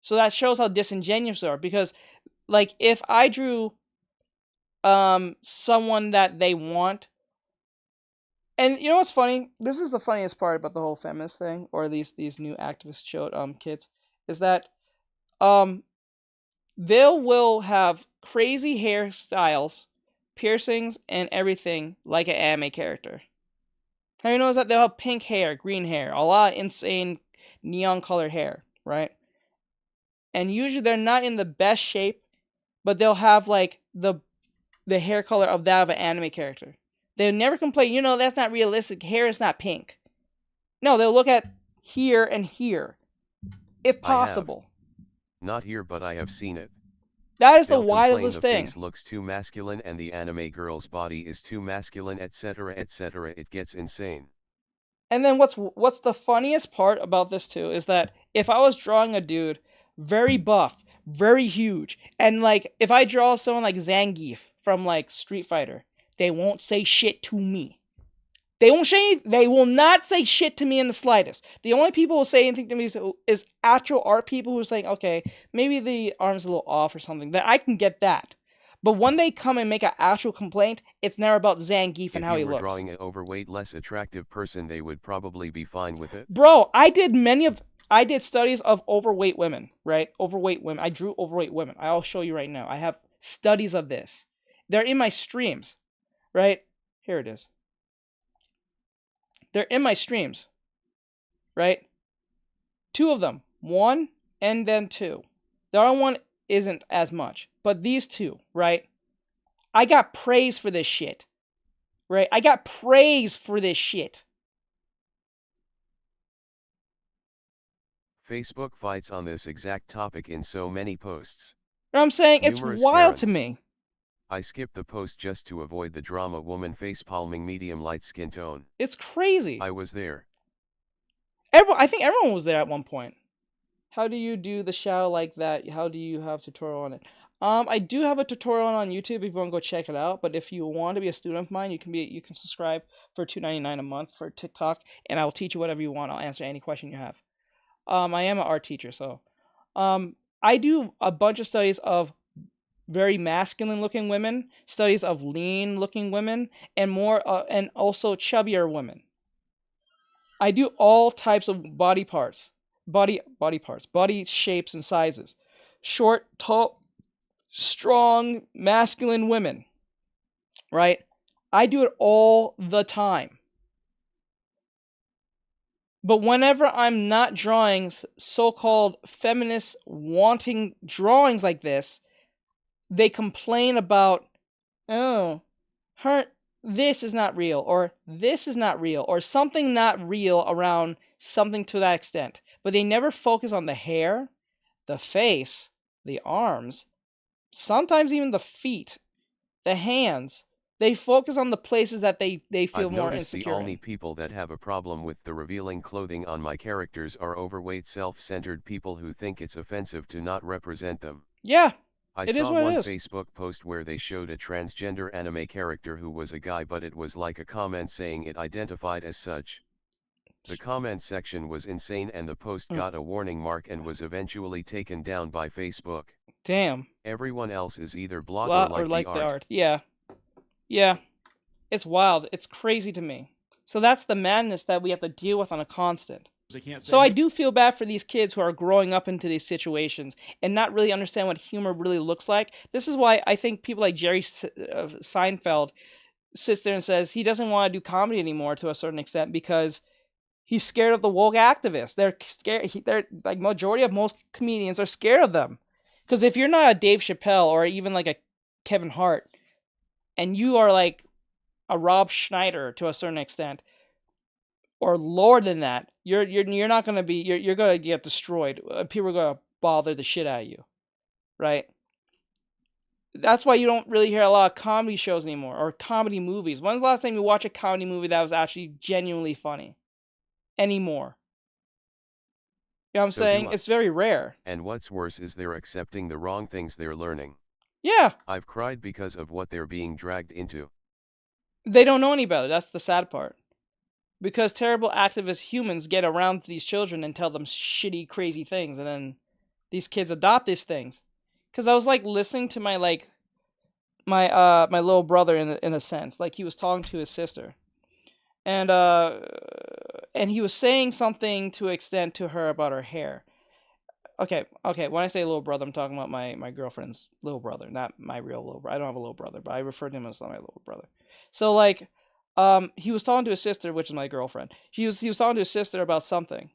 So that shows how disingenuous they are, because like if I drew someone that they want, and you know what's funny? This is the funniest part about the whole feminist thing, or these new activist kids, is that they will have crazy hairstyles, piercings, and everything like an anime character. How you notice that they'll have pink hair, green hair, a lot of insane neon colored hair, right? And usually they're not in the best shape, but they'll have like the hair color of that of an anime character. They'll never complain, that's not realistic. Hair is not pink. No, they'll look at here and here, if possible. Not here, but I have seen it. That is the wildest thing. The face looks too masculine and the anime girl's body is too masculine, etc., etc. It gets insane. And then what's the funniest part about this too is that if I was drawing a dude very buff, very huge, and like if I draw someone like Zangief from like Street Fighter, they won't say shit to me. They will not say shit to me in the slightest. The only people who will say anything to me is actual art people who are saying, okay, maybe the arm's a little off or something. That I can get that. But when they come and make an actual complaint, it's never about Zangief and how he looks. If you were drawing an overweight, less attractive person, they would probably be fine with it. Bro, I did studies of overweight women, right? Overweight women. I drew overweight women. I'll show you right now. I have studies of this. They're in my streams, right? Here it is. They're in my streams, right? 2 of them. 1 and then 2. The other one isn't as much. But these 2, right? I got praise for this shit. Right? I got praise for this shit. Facebook fights on this exact topic in so many posts. You know what I'm saying? It's wild to me. I skipped the post just to avoid the drama. Woman face-palming medium light skin tone. It's crazy. I was there. I think everyone was there at one point. How do you do the shadow like that? How do you have tutorial on it? I do have a tutorial on YouTube if you want to go check it out. But if you want to be a student of mine, you can subscribe for $2.99 a month for TikTok, and I'll teach you whatever you want. I'll answer any question you have. I am an art teacher, so I do a bunch of studies of very masculine looking women, studies of lean looking women, and more and also chubbier women. I do all types of body parts, body shapes and sizes. Short, tall, strong, masculine women. Right? I do it all the time. But whenever I'm not drawing so-called feminist wanting drawings like this, they complain about, oh, this is not real, or this is not real, or something not real around something to that extent. But they never focus on the hair, the face, the arms, sometimes even the feet, the hands. They focus on the places that they feel more insecure. The only people that have a problem with the revealing clothing on my characters are overweight, self-centered people who think it's offensive to not represent them. Yeah, I saw one Facebook post where they showed a transgender anime character who was a guy, but it was like a comment saying it identified as such. The comment section was insane, and the post got a warning mark and was eventually taken down by Facebook. Damn. Everyone else is either blocked or like the art. Yeah. Yeah. It's wild. It's crazy to me. So that's the madness that we have to deal with on a constant. So I do feel bad for these kids who are growing up into these situations and not really understand what humor really looks like. This is why I think people like Jerry Seinfeld sits there and says he doesn't want to do comedy anymore to a certain extent because he's scared of the woke activists. They're scared. They're like majority of most comedians are scared of them. Because if you're not a Dave Chappelle or even like a Kevin Hart, and you are like a Rob Schneider to a certain extent, or lower than that, you're not gonna be you're gonna get destroyed. People are gonna bother the shit out of you, right? That's why you don't really hear a lot of comedy shows anymore or comedy movies. When's the last time you watched a comedy movie that was actually genuinely funny? Anymore? You know what I'm saying? It's very rare. And what's worse is they're accepting the wrong things they're learning. Yeah. I've cried because of what they're being dragged into. They don't know any better. That's the sad part. Because terrible activist humans get around to these children and tell them shitty, crazy things, and then these kids adopt these things. Because I was like listening to my my little brother in a sense, like he was talking to his sister, and he was saying something to extent to her about her hair. Okay. When I say little brother, I'm talking about my girlfriend's little brother, not my real little brother. I don't have a little brother, but I refer to him as my little brother. So like, he was talking to his sister, which is my girlfriend. He was talking to his sister about something,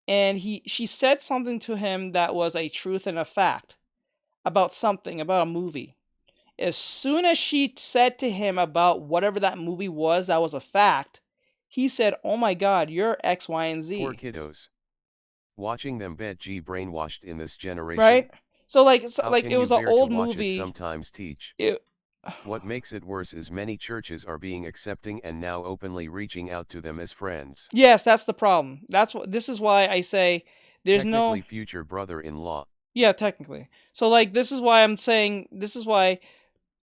and she said something to him that was a truth and a fact about something, about a movie. As soon as she said to him about whatever that movie was that was a fact, he said, "Oh my God, you're X, Y, and Z." Poor kiddos. Watching them brainwashed in this generation. Right? So like it was an old movie. Sometimes teach. What makes it worse is many churches are being accepting and now openly reaching out to them as friends. Yes, that's the problem. This is why I say there's technically no future brother-in-law. Yeah, technically. So like this is why I'm saying this is why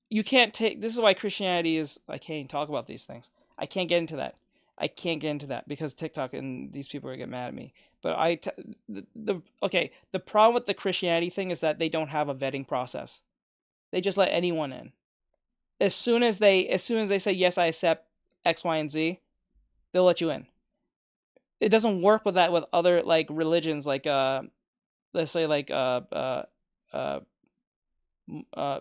you can't take this is why Christianity is I can't even talk about these things. I can't get into that. Because TikTok and these people are gonna get mad at me. But the problem with the Christianity thing is that they don't have a vetting process. They just let anyone in. As soon as they say yes, I accept X, Y, and Z, they'll let you in. It doesn't work with that with other like religions, like let's say like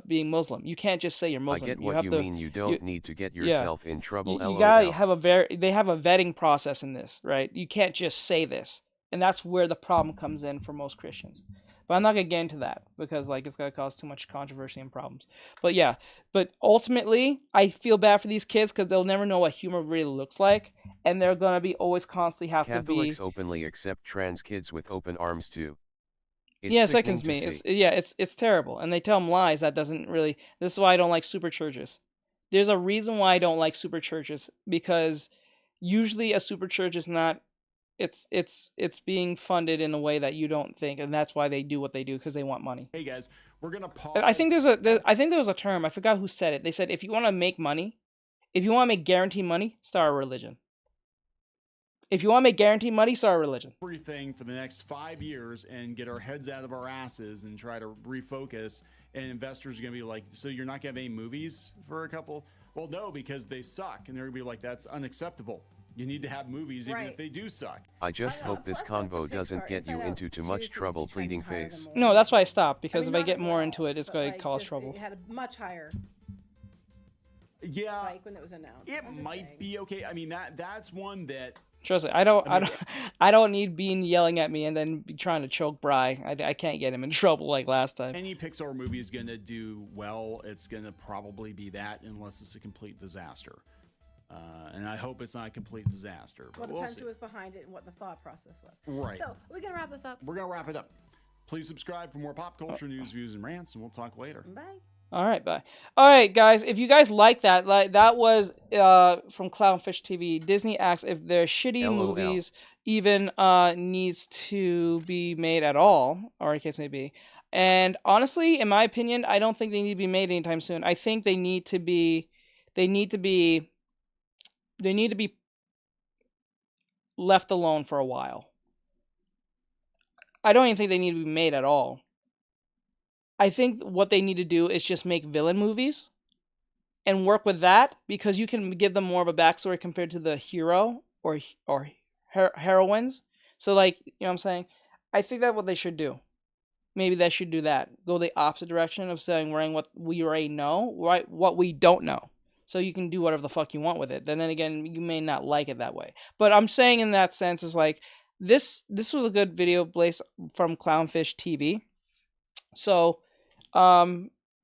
being Muslim. You can't just say you're Muslim. I get what you mean. You don't need to get yourself in trouble. You gotta have they have a vetting process in this, right? You can't just say this, and that's where the problem comes in for most Christians. But I'm not gonna get into that because like it's gonna cause too much controversy and problems. But yeah, but ultimately, I feel bad for these kids because they'll never know what humor really looks like, and they're gonna be always constantly have Catholics to be. Openly accept trans kids with open arms too. It sickens me. It's terrible, and they tell them lies. That doesn't really. This is why I don't like super churches. There's a reason why I don't like super churches because usually a super church is not. It's being funded in a way that you don't think, and that's why they do what they do because they want money. Hey guys, we're gonna pause. I think there was a term. I forgot who said it. They said if you want to make money, if you want to make guaranteed money, start a religion. If you want to make guaranteed money, start a religion. Everything for the next 5 years and get our heads out of our asses and try to refocus. And investors are going to be like, so you're not going to have any movies for a couple? Well, no, because they suck. And they're going to be like, that's unacceptable. You need to have movies even if they do suck. I just hope this convo doesn't get you into too much trouble, pleading face. No, that's why I stopped, because if I get more into it, it's going to cause trouble. It had a much higher spike when it was announced. It might be okay. I mean, that's one that... Trust me, I don't need Bean yelling at me and then be trying to choke Bry. I can't get him in trouble like last time. Any Pixar movie is going to do well. It's going to probably be that, unless it's a complete disaster. And I hope it's not a complete disaster. But well, it depends who was behind it and what the thought process was. Right. So we're going to wrap this up. We're going to wrap it up. Please subscribe for more pop culture news, views, and rants, and we'll talk later. Bye. All right, bye. All right, guys, if you guys like that was from Clownfish TV. Disney asks if their shitty movies even needs to be made at all, or in case may be. And honestly, in my opinion, I don't think they need to be made anytime soon. I think they need to be left alone for a while. I don't even think they need to be made at all. I think what they need to do is just make villain movies and work with that, because you can give them more of a backstory compared to the hero or heroines. So, like, you know what I'm saying? I think that's what they should do. Maybe they should do that. Go the opposite direction of saying what we already know, right? What we don't know. So you can do whatever the fuck you want with it. Then again, you may not like it that way. But I'm saying in that sense is like, this was a good video placed from Clownfish TV. So,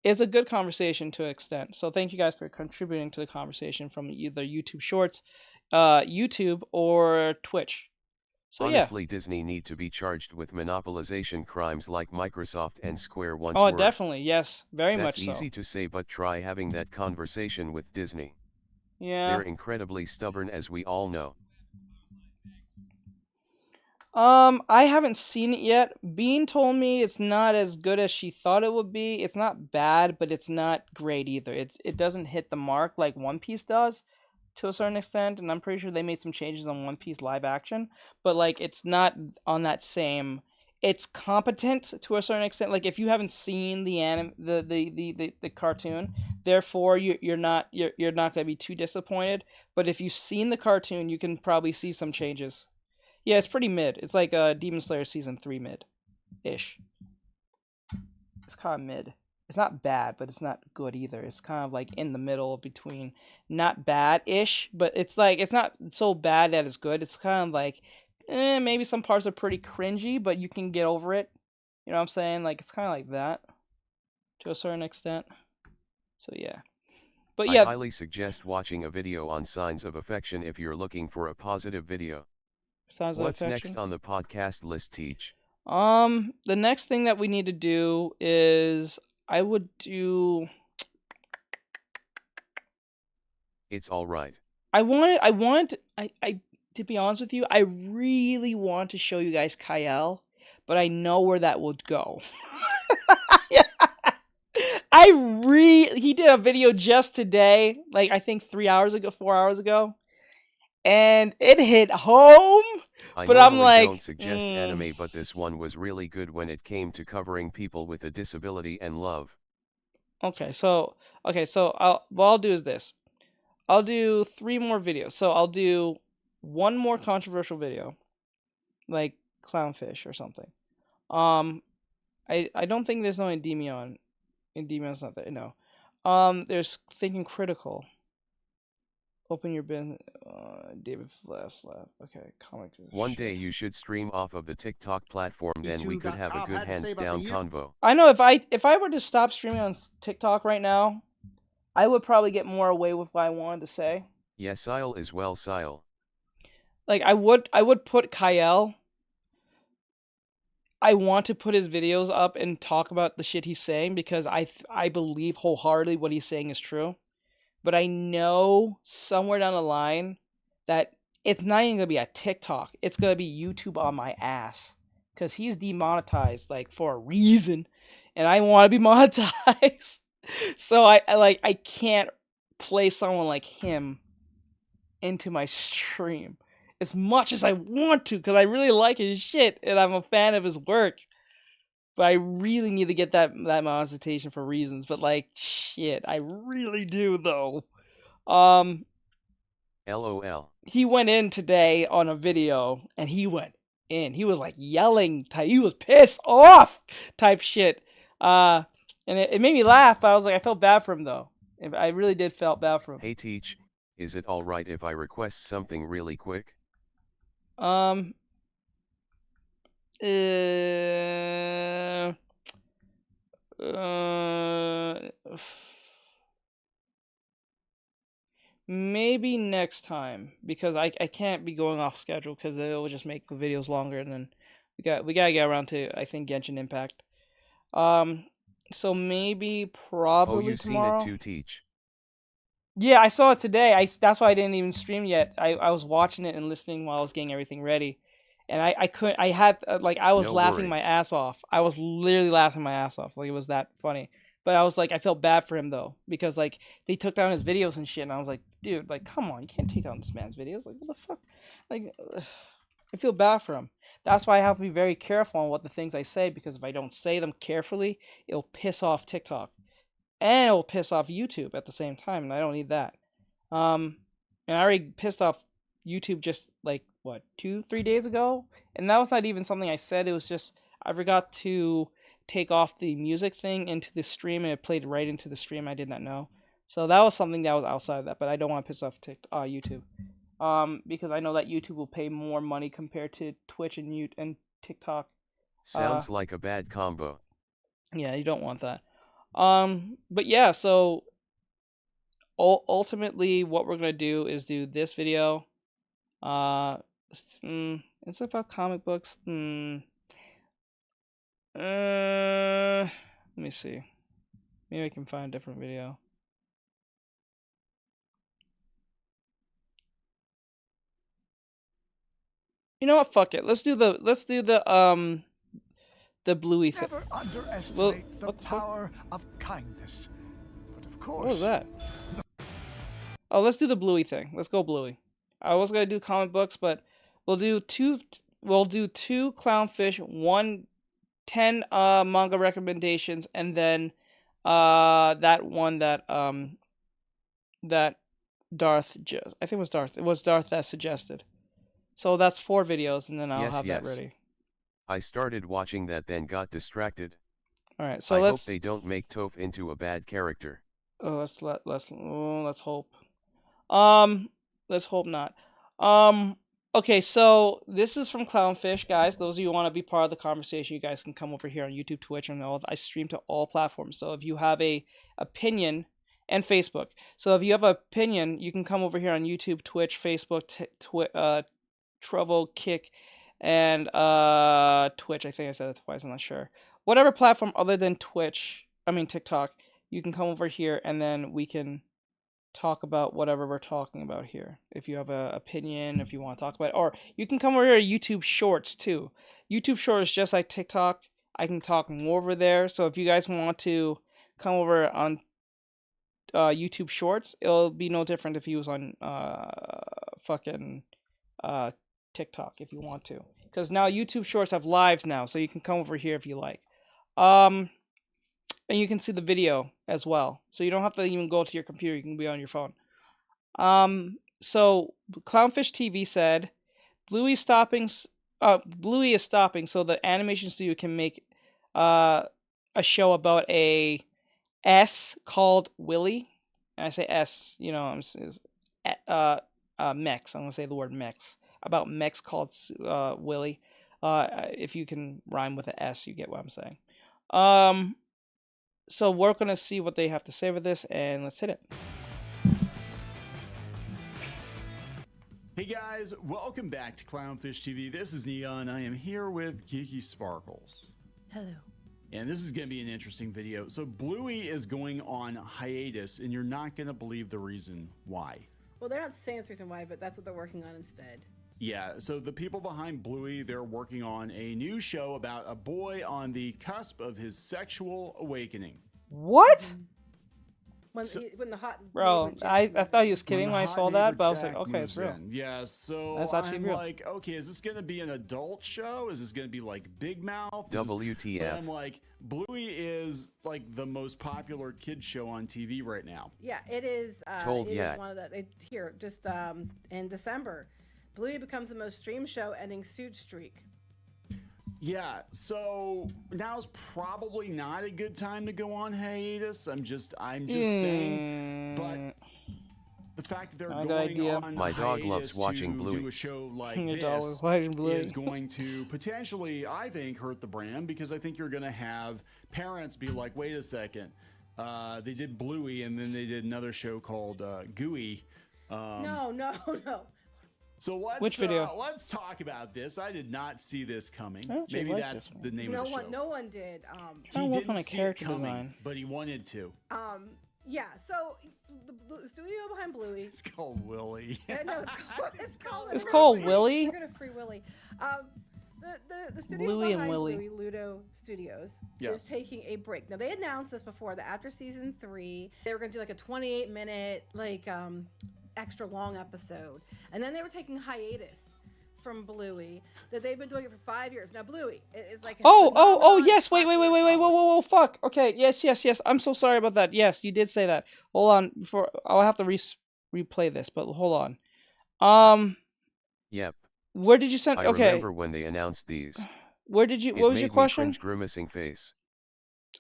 it's a good conversation to an extent. So thank you guys for contributing to the conversation from either YouTube Shorts, YouTube, or Twitch. So honestly, Disney need to be charged with monopolization crimes like Microsoft and Square once were. were. Definitely, yes, very much so. That's easy to say, but try having that conversation with Disney. Yeah. They're incredibly stubborn, as we all know. I haven't seen it yet. Bean told me it's not as good as she thought it would be. It's not bad, but it's not great either. It doesn't hit the mark like One Piece does, to a certain extent, and I'm pretty sure they made some changes on One Piece live action, but like it's not on that same. It's competent to a certain extent. Like if you haven't seen the cartoon, therefore you're not gonna be too disappointed. But if you've seen the cartoon, you can probably see some changes. Yeah, it's pretty mid. It's like Demon Slayer Season 3 mid-ish. It's kind of mid. It's not bad, but it's not good either. It's kind of like in the middle between not bad-ish, but it's like it's not so bad that it's good. It's kind of like, maybe some parts are pretty cringy, but you can get over it. You know what I'm saying? Like it's kind of like that to a certain extent. So yeah. But yeah. I highly suggest watching a video on signs of affection if you're looking for a positive video. What's next on the podcast list, Teach? The next thing that we need to do is I would do. It's all right. I to be honest with you, I really want to show you guys Kyle, but I know where that would go. He did a video just today, like I think 4 hours ago. And it hit home, but I'm like, don't suggest anime, but this one was really good when it came to covering people with a disability and love. Okay, so what I'll do is this. I'll do 3 more videos. So I'll do 1 more controversial video, like Clownfish or something. I don't think there's no Endymion. Endymion's not there. No. There's Thinking Critical. Open your business. David left. Okay, comics. One day you should stream off of the TikTok platform, then we could have a good hands-down convo. I know if I were to stop streaming on TikTok right now, I would probably get more away with what I wanted to say. Yeah, Sile is well, Sile. Like I would put Kyle. I want to put his videos up and talk about the shit he's saying because I believe wholeheartedly what he's saying is true. But I know somewhere down the line that it's not even going to be a TikTok. It's going to be YouTube on my ass. Because he's demonetized, like, for a reason. And I want to be monetized. So I can't play someone like him into my stream. as much as I want to, because I really like his shit, and I'm a fan of his work. But I really need to get that monetization for reasons. But like, shit, I really do though. LOL. He went in today on a video, and he went in. He was like yelling type. He was pissed off type shit. And it made me laugh. I was like, I felt bad for him though. I really did felt bad for him. Hey Teach, is it alright if I request something really quick? Maybe next time, because I can't be going off schedule, because it will just make the videos longer, and then we gotta get around to, I think, Genshin Impact. So maybe probably you've tomorrow. Seen it too, Teach. Yeah, I saw it today. That's why I didn't even stream yet. I was watching it and listening while I was getting everything ready, and I couldn't. I had I was laughing my ass off. I was literally laughing my ass off. Like, it was that funny. But I was like, I felt bad for him though, because like they took down his videos and shit, and I was like, dude, like, come on, you can't take down this man's videos. Like, what the fuck? Like, I feel bad for him. That's why I have to be very careful on what the things I say, because if I don't say them carefully, it'll piss off TikTok, and it'll piss off YouTube at the same time, and I don't need that. And I already pissed off YouTube just like what 2-3 days ago, and that was not even something I said. It was just I forgot to take off the music thing into the stream, and it played right into the stream. I did not know. So that was something that was outside of that, but I don't want to piss off YouTube. Because I know that YouTube will pay more money compared to Twitch and TikTok. Sounds like a bad combo. Yeah, you don't want that. But yeah, so ultimately what we're going to do is do this video. It's about comic books. Let me see. Maybe I can find a different video. You know what? Fuck it. Let's do the bluey thing. Never underestimate the power of kindness. But of course. What was that? Oh, let's do the bluey thing. Let's go bluey. I was gonna do comic books, but we'll do two clownfish, 10 manga recommendations, and then that one that Darth I think it was Darth. It was Darth that suggested. So that's 4 videos, and then I'll have that ready. I started watching that, then got distracted. All right, so I hope they don't make Toph into a bad character. Oh, let's hope. Let's hope not. Okay, so this is from Clownfish, guys. Those of you who want to be part of the conversation, you guys can come over here on YouTube, Twitch, and all. I stream to all platforms. So if you have a opinion, and Facebook. So if you have an opinion, you can come over here on YouTube, Twitch, Facebook, Trovo, Kick, and Twitch. I think I said it twice. I'm not sure. Whatever platform other than TikTok, you can come over here, and then we can talk about whatever we're talking about here. If you have an opinion, if you want to talk about it, or you can come over here to YouTube Shorts too. YouTube Shorts is just like TikTok. I can talk more over there. So if you guys want to come over on YouTube Shorts, it'll be no different if you was on TikTok if you want to, because now YouTube Shorts have lives now, so you can come over here if you like. And you can see the video as well, so you don't have to even go to your computer. You can be on your phone. So Clownfish TV said Bluey is stopping, so the animation studio can make a show about a S called Willy. And I say S, you know, mechs. I'm gonna say the word mechs. About mechs called Willy. If you can rhyme with an S, you get what I'm saying. So we're gonna see what they have to say with this, and let's hit it. Hey guys, welcome back to Clownfish TV. This is Neon. I am here with Geeky Sparkles. Hello. And this is going to be an interesting video. So Bluey is going on hiatus, and you're not going to believe the reason why. Well, they're not saying the reason why, but that's what they're working on instead. Yeah, so the people behind Bluey, they're working on a new show about a boy on the cusp of his sexual awakening. What? when the hot bro, I thought he was kidding when I saw that, but I was like, Jack okay, it's real. in. Yeah, so That's actually I'm real. like, okay, is this gonna be an adult show? Is this gonna be like Big Mouth? WTF? But I'm like, Bluey is like the most popular kids show on TV right now. Yeah, it is. Told it yet. is one of the here just in December, Bluey becomes the most streamed show, ending Suit Streak. Yeah, so now's probably not a good time to go on hiatus. I'm just saying, but the fact that they're going on My dog hiatus loves watching to Bluey. do a show like Your this dog was watching Bluey. is going to potentially, I think, hurt the brand, because I think you're going to have parents be like, wait a second, they did Bluey and then they did another show called Gooey. No. So Which video? Let's talk about this. I did not see this coming. Maybe like that's the name of the show. No one did. He work didn't on a see character it coming, design. but he wanted to. Yeah. So the studio behind Bluey. It's called Willie. No, it's called Willie. We're gonna free Willie. The studio Bluey and behind Willie. Bluey, Ludo Studios, Yes. is taking a break. Now they announced this before that after season 3, they were gonna do like a 28-minute extra long episode, and then they were taking hiatus from Bluey that they've been doing it for 5 years. Now Bluey is like Oh yes, wait, whoa, fuck. Okay, yes. I'm so sorry about that. Yes, you did say that. Hold on, before I'll have to replay this, but hold on. Yep. Where did you send? I Okay. remember when they announced these. Where did you? What was your question? Cringe grimacing face.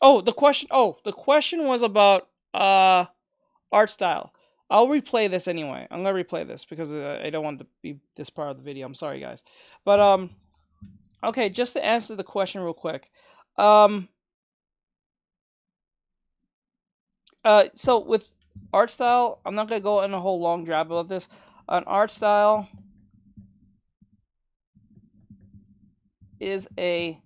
Oh, the question. Oh, the question was about art style. I'll replay this anyway. I'm gonna replay this because I don't want to be this part of the video. I'm sorry, guys. But okay, just to answer the question real quick. So with art style, I'm not gonna go in a whole long drab about this. An art style is a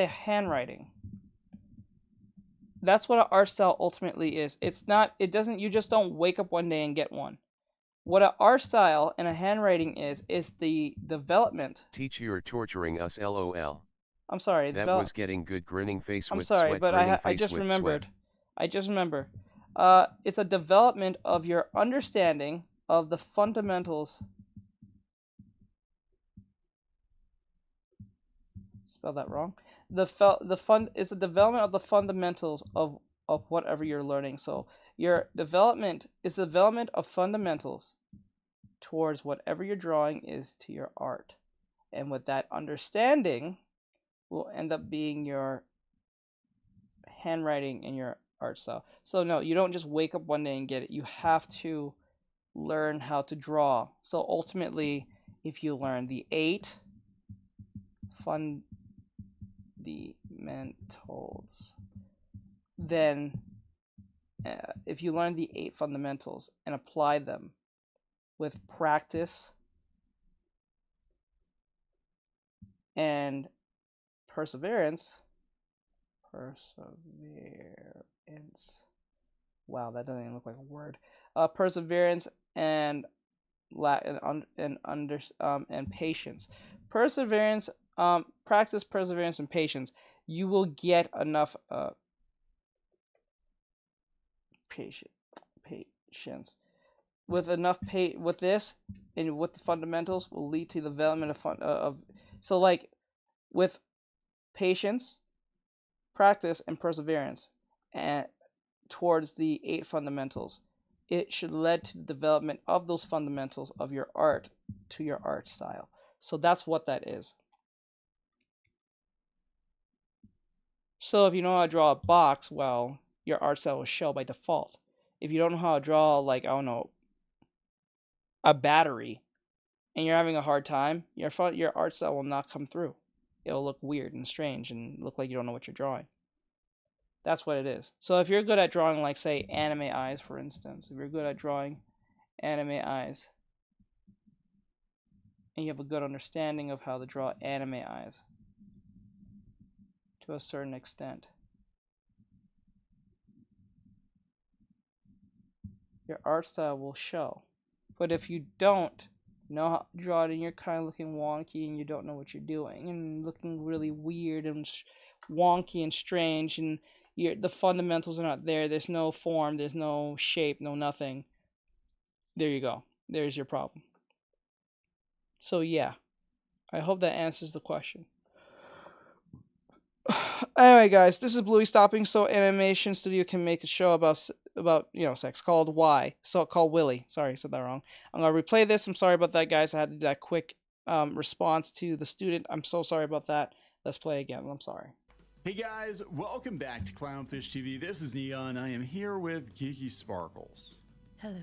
handwriting. That's what an art style ultimately is. It's not, it doesn't, you just don't wake up one day and get one. What an art style and a handwriting is the development. Teach you're torturing us, lol. I'm sorry. That was getting good grinning face I'm with sorry, sweat. but I just remembered. It's a development of your understanding of the fundamentals. Spell that wrong. It's a development of the fundamentals of whatever you're learning. So your development is the development of fundamentals towards whatever your drawing is to your art. And with that understanding will end up being your handwriting and your art style. So no, you don't just wake up one day and get it. You have to learn how to draw. So ultimately, if you learn the 8 fundamentals, then if you learn the 8 fundamentals and apply them with practice and perseverance. Wow, that doesn't even look like a word. Perseverance and patience. Perseverance, practice perseverance and patience. You will get enough patience. With enough with this and with the fundamentals will lead to the development of so like with patience, practice, and perseverance, and towards the 8 fundamentals, it should lead to the development of those fundamentals of your art to your art style. So that's what that is. So if you know how to draw a box, well, your art style will show by default. If you don't know how to draw, like, I don't know, a battery, and you're having a hard time, your art style will not come through. It'll look weird and strange and look like you don't know what you're drawing. That's what it is. So if you're good at drawing, like, say, anime eyes, for instance, if you're good at drawing anime eyes, and you have a good understanding of how to draw anime eyes to a certain extent, your art style will show. But if you don't You know how to draw it, and you're kind of looking wonky, and you don't know what you're doing, and looking really weird and wonky and strange, and the fundamentals are not there. There's no form, there's no shape, no nothing. There you go. There's your problem. So yeah, I hope that answers the question. Anyway, guys, this is Bluey stopping so animation studio can make a show about sex called Y. So called Willy. Sorry, I said that wrong. I'm gonna replay this. I'm sorry about that, guys. I had to do that quick response to the student. I'm so sorry about that. Let's play again. I'm sorry. Hey guys, welcome back to Clownfish TV. This is Neon. I am here with Geeky Sparkles. Hello.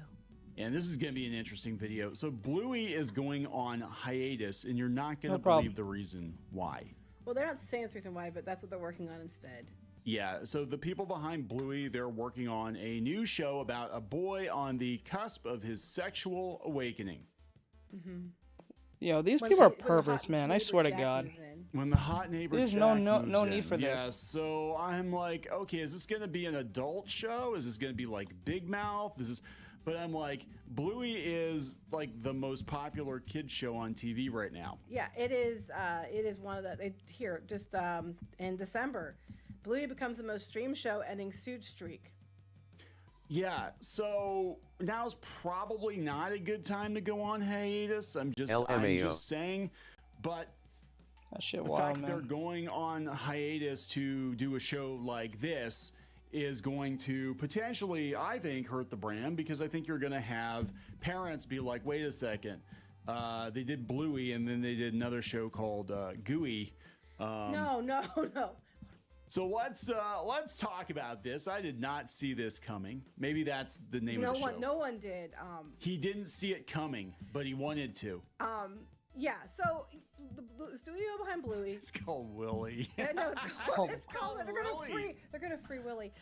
And this is going to be an interesting video. So Bluey is going on hiatus, and you're not going to believe the reason why. Well, they're not saying the reason why, but that's what they're working on instead. Yeah, so the people behind Bluey, they're working on a new show about a boy on the cusp of his sexual awakening. Mm-hmm. Yo, these people are perverts, man. I swear to God. When the hot neighbor There's Jack no need for this. Yeah, so I'm like, okay, is this going to be an adult show? Is this going to be like Big Mouth? But I'm like, Bluey is like the most popular kids show on TV right now. Yeah, it is. It is one of the in December, Bluey becomes the most streamed show, ending suit streak. Yeah, so now's probably not a good time to go on hiatus. I'm just saying, but the fact they're going on hiatus to do a show like this is going to potentially, I think, hurt the brand, because I think you're going to have parents be like, wait a second, they did Bluey and then they did another show called Gooey. No. So let's talk about this. I did not see this coming. Maybe that's the name of the show. No one did. He didn't see it coming, but he wanted to. Yeah, so the studio behind Bluey. It's called Willy. No, it's called they're gonna free Willy.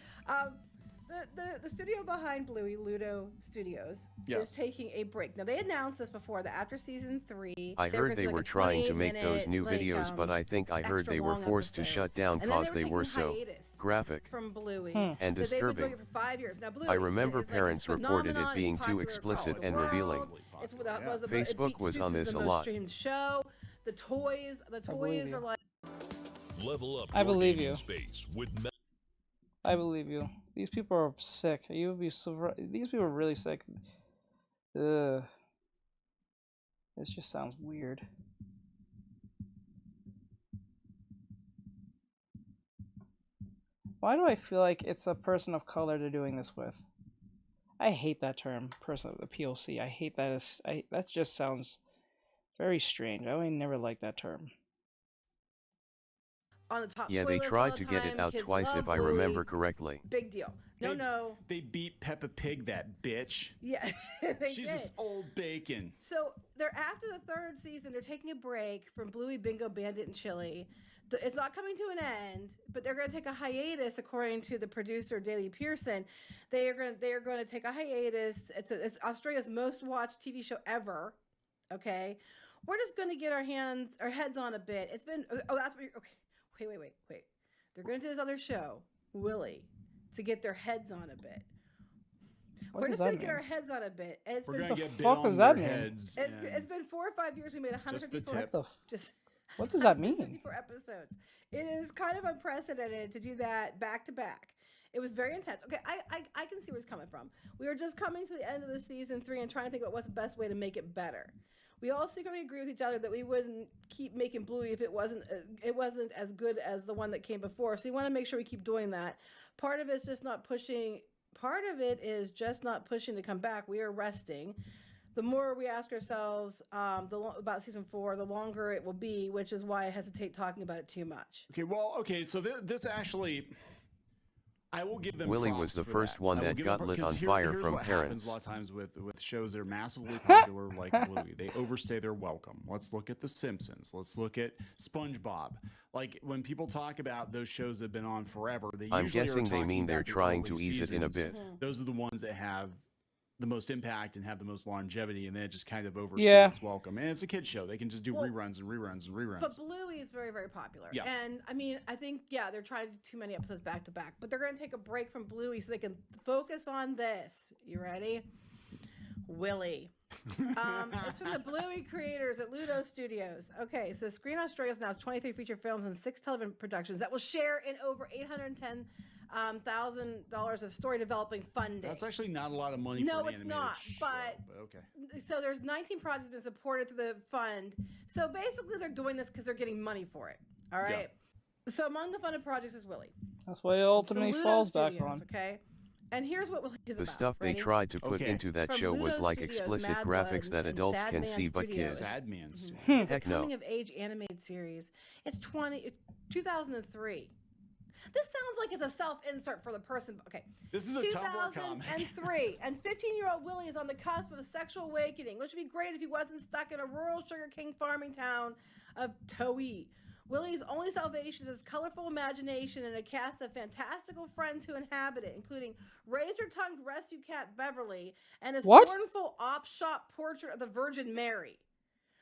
The studio behind Bluey, Ludo Studios, is taking a break. Now, they announced this before, that after season 3, I heard they were trying to make those new videos, but I think I heard they were forced to shut down because they were so graphic from Bluey and disturbing. They've been doing it for 5 years. Now, Bluey I remember parents reported it being too explicit and revealing. Facebook was on this a lot. Show. The toys are like. Level up. I believe you. Space with I believe you. These people are sick. You would be so. These people are really sick. Ugh. This just sounds weird. Why do I feel like it's a person of color they're doing this with? I hate that term, person of the POC. I hate that. That just sounds very strange. I never liked that term. On the top they tried to get it out twice if I remember correctly. Big deal. No. They beat Peppa Pig, that bitch. Yeah, She's just old bacon. So they're after the 3rd season. They're taking a break from Bluey, Bingo, Bandit, and Chili. It's not coming to an end, but they're going to take a hiatus, according to the producer Daley Pearson. They are going to take a hiatus. It's Australia's most watched TV show ever. Okay, we're just going to get our heads on a bit. It's been that's what you're, okay. Wait. They're going to do this other show, Willy, to get their heads on a bit. We're just going to get our heads on a bit. And We're going to get fuck does that mean? It's been 4 or 5 years. We made 154 What does that mean? 154 episodes. It is kind of unprecedented to do that back to back. It was very intense. Okay, I can see where it's coming from. We were just coming to the end of the season 3 and trying to think about what's the best way to make it better. We all secretly agree with each other that we wouldn't keep making Bluey if it wasn't as good as the one that came before. So we want to make sure we keep doing that. Part of it's just not pushing. Part of it is just not pushing to come back. We are resting. The more we ask ourselves about season 4, the longer it will be, which is why I hesitate talking about it too much. Okay, so this actually, I will give them Willy props was the for first that. one that got lit on fire from what parents. Happens a lot of times with shows that are massively popular like Bluey. They overstay their welcome. Let's look at The Simpsons. Let's look at SpongeBob. Like, when people talk about those shows that have been on forever, I'm guessing they mean they're trying to ease it in a bit. Those are the ones that have the most impact and have the most longevity, and then it just kind of overstays its welcome. And it's a kid's show; they can just do reruns and reruns and reruns. But Bluey is very, very popular. Yeah. And I mean, I think they're trying to do too many episodes back to back, but they're going to take a break from Bluey so they can focus on this. You ready? Willy. It's from the Bluey creators at Ludo Studios. Okay, so Screen Australia now has 23 feature films and 6 television productions that will share in over $810,000 of story developing funding. That's actually not a lot of money. No, for an it's animated not. show, But okay. So there's 19 projects been supported through the fund. So basically, they're doing this because they're getting money for it. All right. Yeah. So among the funded projects is Willy. That's why it ultimately falls back on. Okay. And here's what Willy is about. The stuff Ready? they tried to put into that show was like Studios, explicit Mad graphics Buds, that and adults Sad can Man see but Studios. kids. Sad Man. It's a Heck no. coming of age animated series. It's 2003. This sounds like it's a self-insert for the person. Okay. This is a Tumblr comic. 2003, and 15-year-old Willy is on the cusp of a sexual awakening, which would be great if he wasn't stuck in a rural sugar cane farming town of Towee. Willy's only salvation is his colorful imagination and a cast of fantastical friends who inhabit it, including razor-tongued rescue cat Beverly and his scornful op-shop portrait of the Virgin Mary.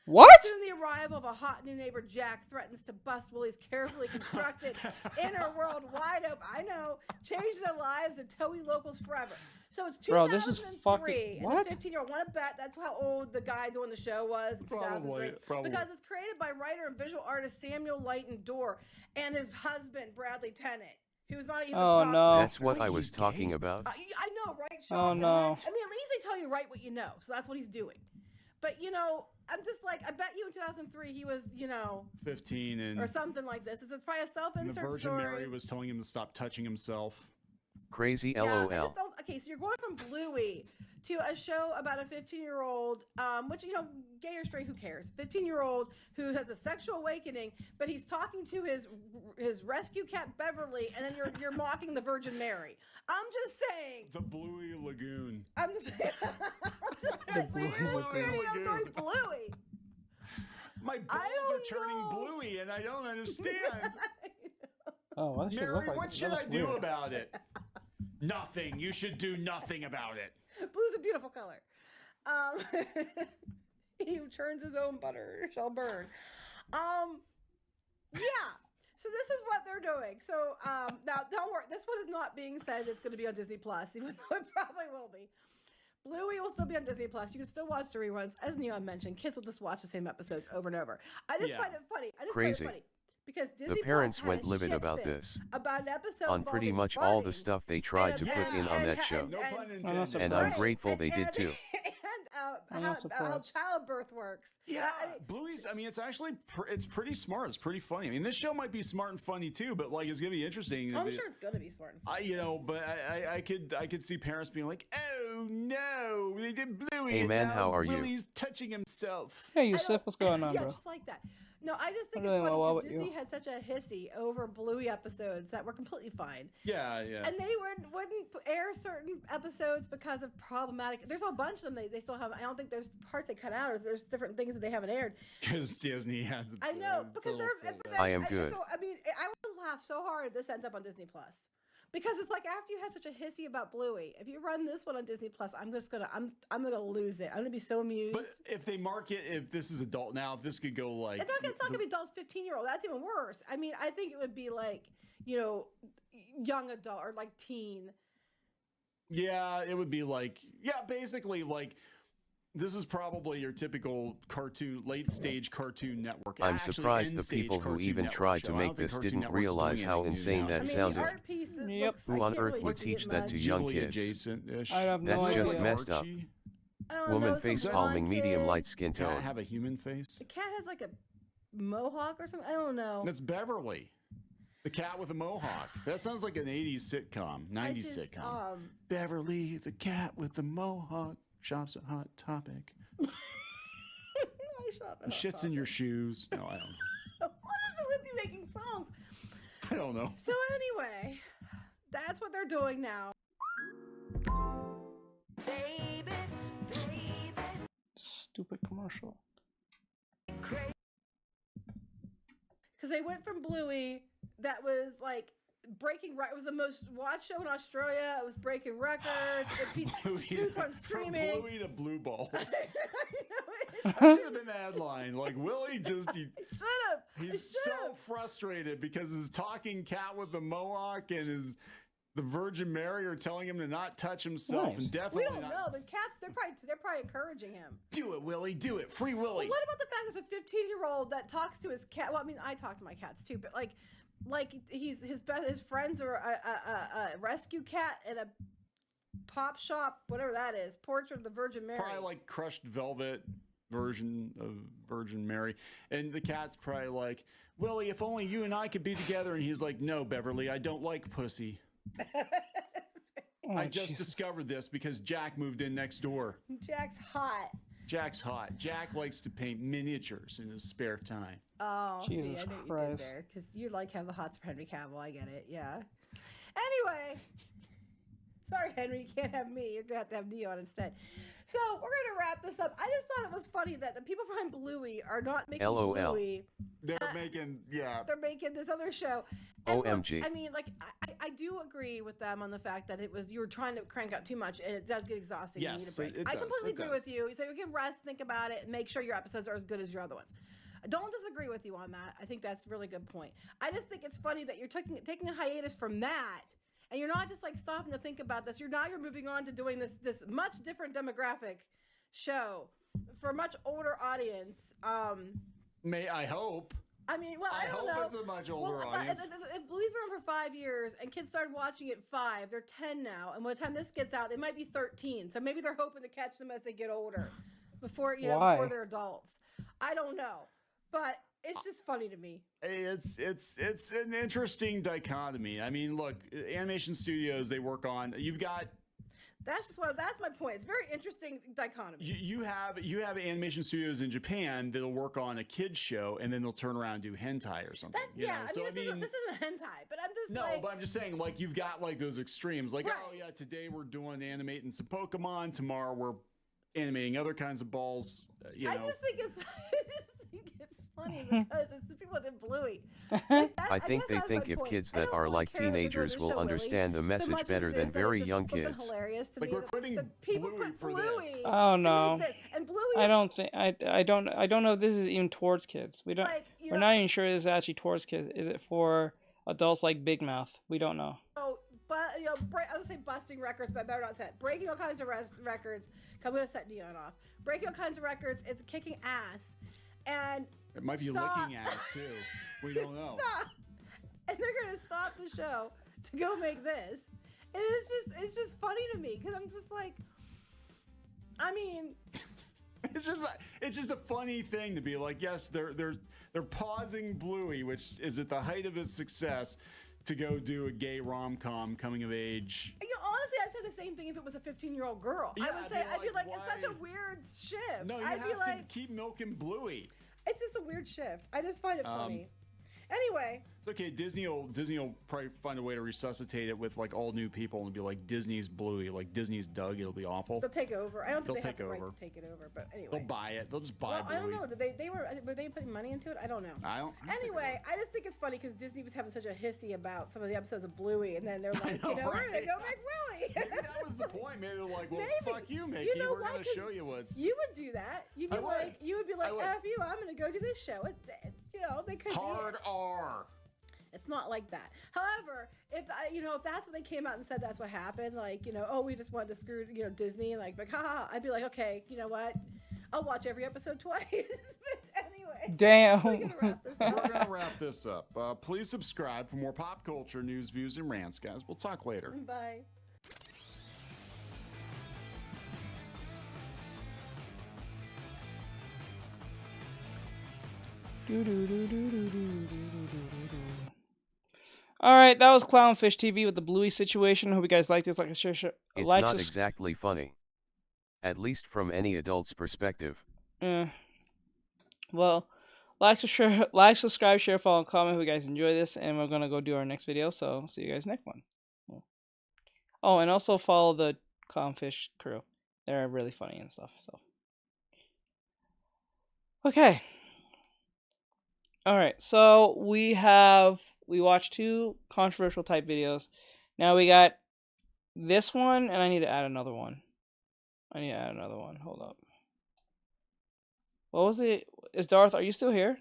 What? Soon the arrival of a hot new neighbor Jack threatens to bust Willy's carefully constructed inner world wide open. I know, change the lives of Towee locals forever. So it's 2003, Bro, this is fucking and the 15-year-old. Want to bet that's how old the guy doing the show was in 2003? Probably. Because it's created by writer and visual artist Samuel Leighton Dorr and his husband Bradley Tennant. Who's not even. Oh no! That's what I was talking about. I know, right, Sean? Oh no! I mean, at least they tell you right what you know, so that's what he's doing. But you know, I'm just like, I bet you in 2003 he was, 15 and or something like this. This is probably a self-insert the Virgin story. Mary was telling him to stop touching himself. Crazy Yeah, LOL. Okay, so you're going from Bluey to a show about a 15-year-old, which, gay or straight, who cares? 15-year-old who has a sexual awakening, but he's talking to his rescue cat Beverly, and then you're mocking the Virgin Mary. I'm just saying. The Bluey Lagoon. I'm just saying. The Bluey Lagoon. I'm doing Bluey. My balls are turning bluey, and I don't understand. Oh, what should Mary, look like? what should I do about it? Nothing. You should do nothing about it. Blue's a beautiful color. He who churns his own butter shall burn. Yeah. So this is what they're doing. So now, don't worry. This one is not being said it's going to be on Disney Plus, even though it probably will be. Bluey will still be on Disney Plus. You can still watch the reruns. As Neon mentioned, kids will just watch the same episodes over and over. I just find it funny. Crazy. Because Disney The parents Plus had went a livid shit about fit this. About an episode On pretty much all the stuff they tried to put in on that show. No pun intended. And I'm grateful they did too. And how childbirth works. Yeah, Bluey's. I mean, it's actually it's pretty smart. It's pretty funny. I mean, this show might be smart and funny too, but like it's gonna be interesting. I'm sure it's gonna be smart and funny. But I could see parents being like, oh no, they did Bluey. Hey man, how are you? Willie's touching himself. Hey Yusuf, what's going on, yeah, bro? just like that. No, I just think I'm it's doing funny well because with Disney you. had such a hissy over Bluey episodes that were completely fine. Yeah. And they wouldn't air certain episodes because of problematic. There's a bunch of them they still have. I don't think there's parts they cut out, or there's different things that they haven't aired. Because Disney has. I know because I am good. So I mean, I would laugh so hard if this ends up on Disney Plus. Because it's like after you had such a hissy about Bluey, if you run this one on Disney Plus, I'm gonna lose it. I'm gonna be so amused. But if they market, if this is adult now, if this could go like, it's not gonna be adults, 15-year-old. That's even worse. I mean, I think it would be like young adult or like teen. Yeah, it would be like basically like. This is probably your typical cartoon, late-stage Cartoon Network. I'm surprised the people who even tried to make this didn't realize how insane that sounded. Who on earth would teach that to young kids? That's just messed up. Woman face palming medium light skin tone. Cat have a human face? The cat has like a mohawk or something. I don't know. That's Beverly. The cat with a mohawk. That sounds like an 80s sitcom, 90s sitcom. Beverly, the cat with the mohawk. Shops at Hot Topic. Shits in your shoes. No, I don't know. What is it with you making songs? I don't know. So anyway, that's what they're doing now. Baby. Stupid commercial. Because they went from Bluey, that was like breaking. It was the most watched show in Australia. It was breaking records. It beat Suits on streaming. From Bluey to Blue Balls. That should have been the headline. Like Willie just he should have. He's so frustrated because his talking cat with the mohawk and the Virgin Mary are telling him to not touch himself, Nice. and definitely We don't know. The cats, they're probably encouraging him. Do it, Willie. Do it. Free Willie. Well, what about the fact there's a 15-year-old that talks to his cat? Well, I mean, I talk to my cats too, but like his friends are a rescue cat and a pop shop, whatever that is, portrait of the Virgin Mary. Probably like crushed velvet version of Virgin Mary, and the cat's probably like, Willie, if only you and I could be together. And he's like, no, Beverly, I don't like pussy. I just discovered this because Jack moved in next door. Jack's hot. Jack's hot. Jack likes to paint miniatures in his spare time. Oh, Jesus see, I knew Christ. you did there because you like have the hots for Henry Cavill. I get it. Yeah. Anyway, sorry, Henry, you can't have me. You're gonna have to have Neon instead. So we're gonna wrap this up. I just thought it was funny that the people behind Bluey are not making LOL. Bluey. They're making They're making this other show. And OMG. look, I mean, like, I do agree with them on the fact that you were trying to crank out too much, and it does get exhausting. Yes, you need a break. it I does, completely it agree does. with you. So you can rest, think about it, and make sure your episodes are as good as your other ones. I don't disagree with you on that. I think that's a really good point. I just think it's funny that you're taking a hiatus from that, and you're not just like stopping to think about this. You're moving on to doing this much different demographic show for a much older audience. I hope. I mean, well, I don't know. I hope it's a much older audience. If Bluey's been on for 5 years and kids started watching it 5, they're 10 now. And by the time this gets out, they might be 13. So maybe they're hoping to catch them as they get older, before they're adults. I don't know, but it's just funny to me. It's an interesting dichotomy. I mean, look, animation studios, they work on. You've got. That's my point. It's a very interesting dichotomy. You have animation studios in Japan that'll work on a kids show and then they'll turn around and do hentai or something. This isn't hentai, but I'm just but I'm just saying, like, you've got like those extremes, like, oh yeah, today we're doing animating some Pokemon, tomorrow we're animating other kinds of balls. I just think it's funny because it's the people that did Bluey. I think they think if kids that are like teenagers will understand the message better than very young kids. Like we're quitting Bluey for this. Oh no. And Bluey I don't think I don't know if this is even towards kids. We don't we're not even sure this is actually towards kids. Is it for adults like Big Mouth? We don't know. Oh, but I would say busting records, but I better not say it. Breaking all kinds of records. I'm gonna set Neon off. Breaking all kinds of records. It's kicking ass. And it might be licking ass too. We don't know. Stop. And they're gonna stop the show to go make this. And it's just funny to me because I'm just like, I mean, it's just a funny thing to be like, yes, they're pausing Bluey, which is at the height of its success, to go do a gay rom-com coming of age. Honestly, I'd say the same thing if it was a 15-year-old girl. Yeah, I'd be like, it's such a weird shift. No, you I'd have to keep milking Bluey. It's just a weird shift. I just find it funny. Anyway, it's okay. Disney will probably find a way to resuscitate it with like all new people and be like Disney's Bluey, like Disney's Doug. It'll be awful. They'll take over. I don't think they have the over. right to take it over, but anyway, they'll buy it. They'll just buy Bluey. I don't know. Were they putting money into it? I don't know. Anyway, I just think it's funny because Disney was having such a hissy about some of the episodes of Bluey, and then they're like, we're gonna go make Willy. Maybe that was the point. Maybe they're like, well, fuck you, Mickey. We're gonna show you what's. You would do that. You'd be like, F you. I'm gonna go do this show. They could hard R. It's not like that. However, if that's what they came out and said, that's what happened. Like, we just wanted to screw, Disney. Like, haha. I'd be like, okay, you know what? I'll watch every episode twice. But anyway. Damn. We're gonna wrap this up. Please subscribe for more pop culture news, views, and rants, guys. We'll talk later. Bye. Alright, that was Clownfish TV with the Bluey situation. Hope you guys liked this. It's not exactly funny. At least from any adult's perspective. Well, like, subscribe, share, follow, and comment if you guys enjoy this. And we're going to go do our next video. So, see you guys next one. Oh, and also follow the Clownfish crew. They're really funny and stuff. So, okay. Alright, so we watched 2 controversial type videos. Now we got this one, and I need to add another one. Hold up. What was it? Is Darth, are you still here?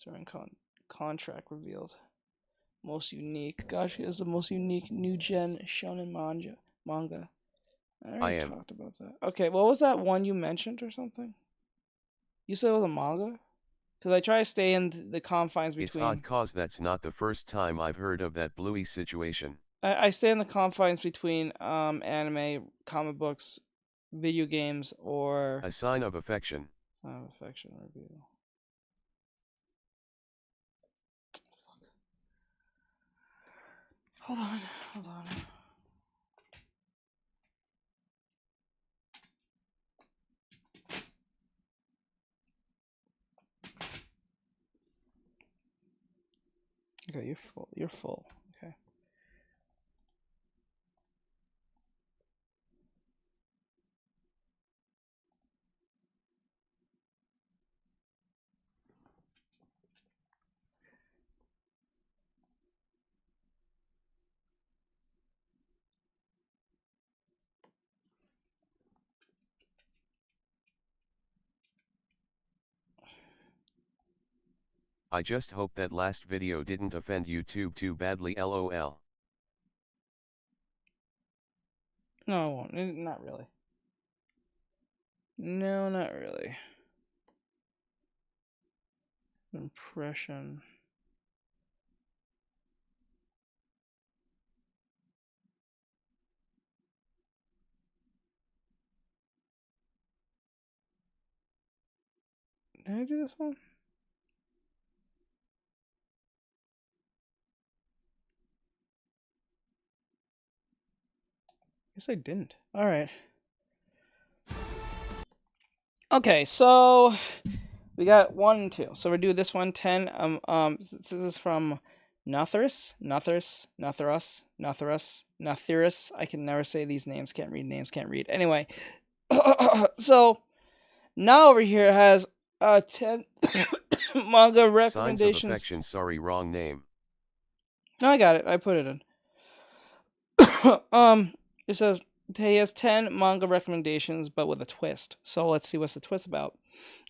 During contract revealed. Most unique. Gosh, he has the most unique new gen shonen manga. I already talked about that. Okay, what was that one you mentioned or something? You said it was a manga? Because I try to stay in the confines between... It's odd cause that's not the first time I've heard of that Bluey situation. I stay in the confines between anime, comic books, video games, or... A sign of affection. Affection review. Hold on. Okay, you're full. Okay. I just hope that last video didn't offend YouTube too badly, lol. No, it won't. Not really. No, not really. Impression. Did I do this one? Guess I didn't. All right. Okay, so we got 1 and 2. So we're doing this one 10. This is from Nothurus. I can never say these names. Can't read. Anyway, so now over here has 10 manga recommendations. Signs of affection. Sorry, wrong name. No, I got it. I put it in. It says he has 10 manga recommendations, but with a twist. So let's see what's the twist about.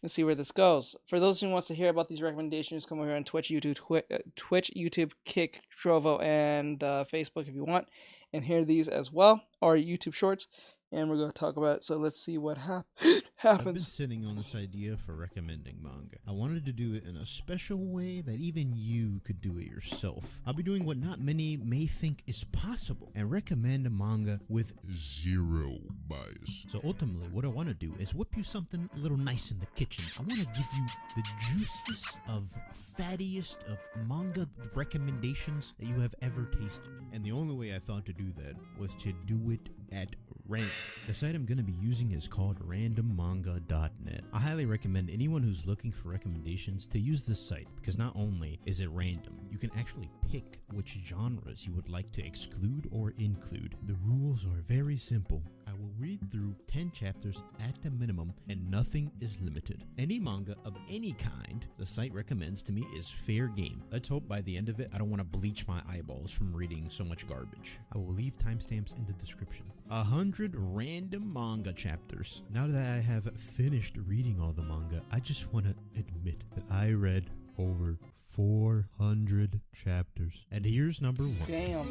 Let's see where this goes. For those who wants to hear about these recommendations, come over here on Twitch, YouTube, Kick, Trovo, and Facebook if you want, and hear these as well, or YouTube Shorts. And we're going to talk about it, so let's see what happens. I've been sitting on this idea for recommending manga. I wanted to do it in a special way that even you could do it yourself. I'll be doing what not many may think is possible, and recommend a manga with zero bias. So ultimately, what I want to do is whip you something a little nice in the kitchen. I want to give you the juiciest of fattiest of manga recommendations that you have ever tasted. And the only way I thought to do that was to do it at random. The site I'm going to be using is called randommanga.net. I highly recommend anyone who's looking for recommendations to use this site because not only is it random, you can actually pick which genres you would like to exclude or include. The rules are very simple. I will read through 10 chapters at the minimum and nothing is limited. Any manga of any kind the site recommends to me is fair game. Let's hope by the end of it I don't want to bleach my eyeballs from reading so much garbage. I will leave timestamps in the description. 100 random manga chapters. Now that I have finished reading all the manga, I just want to admit that I read over 400 chapters. And here's number 1. Damn.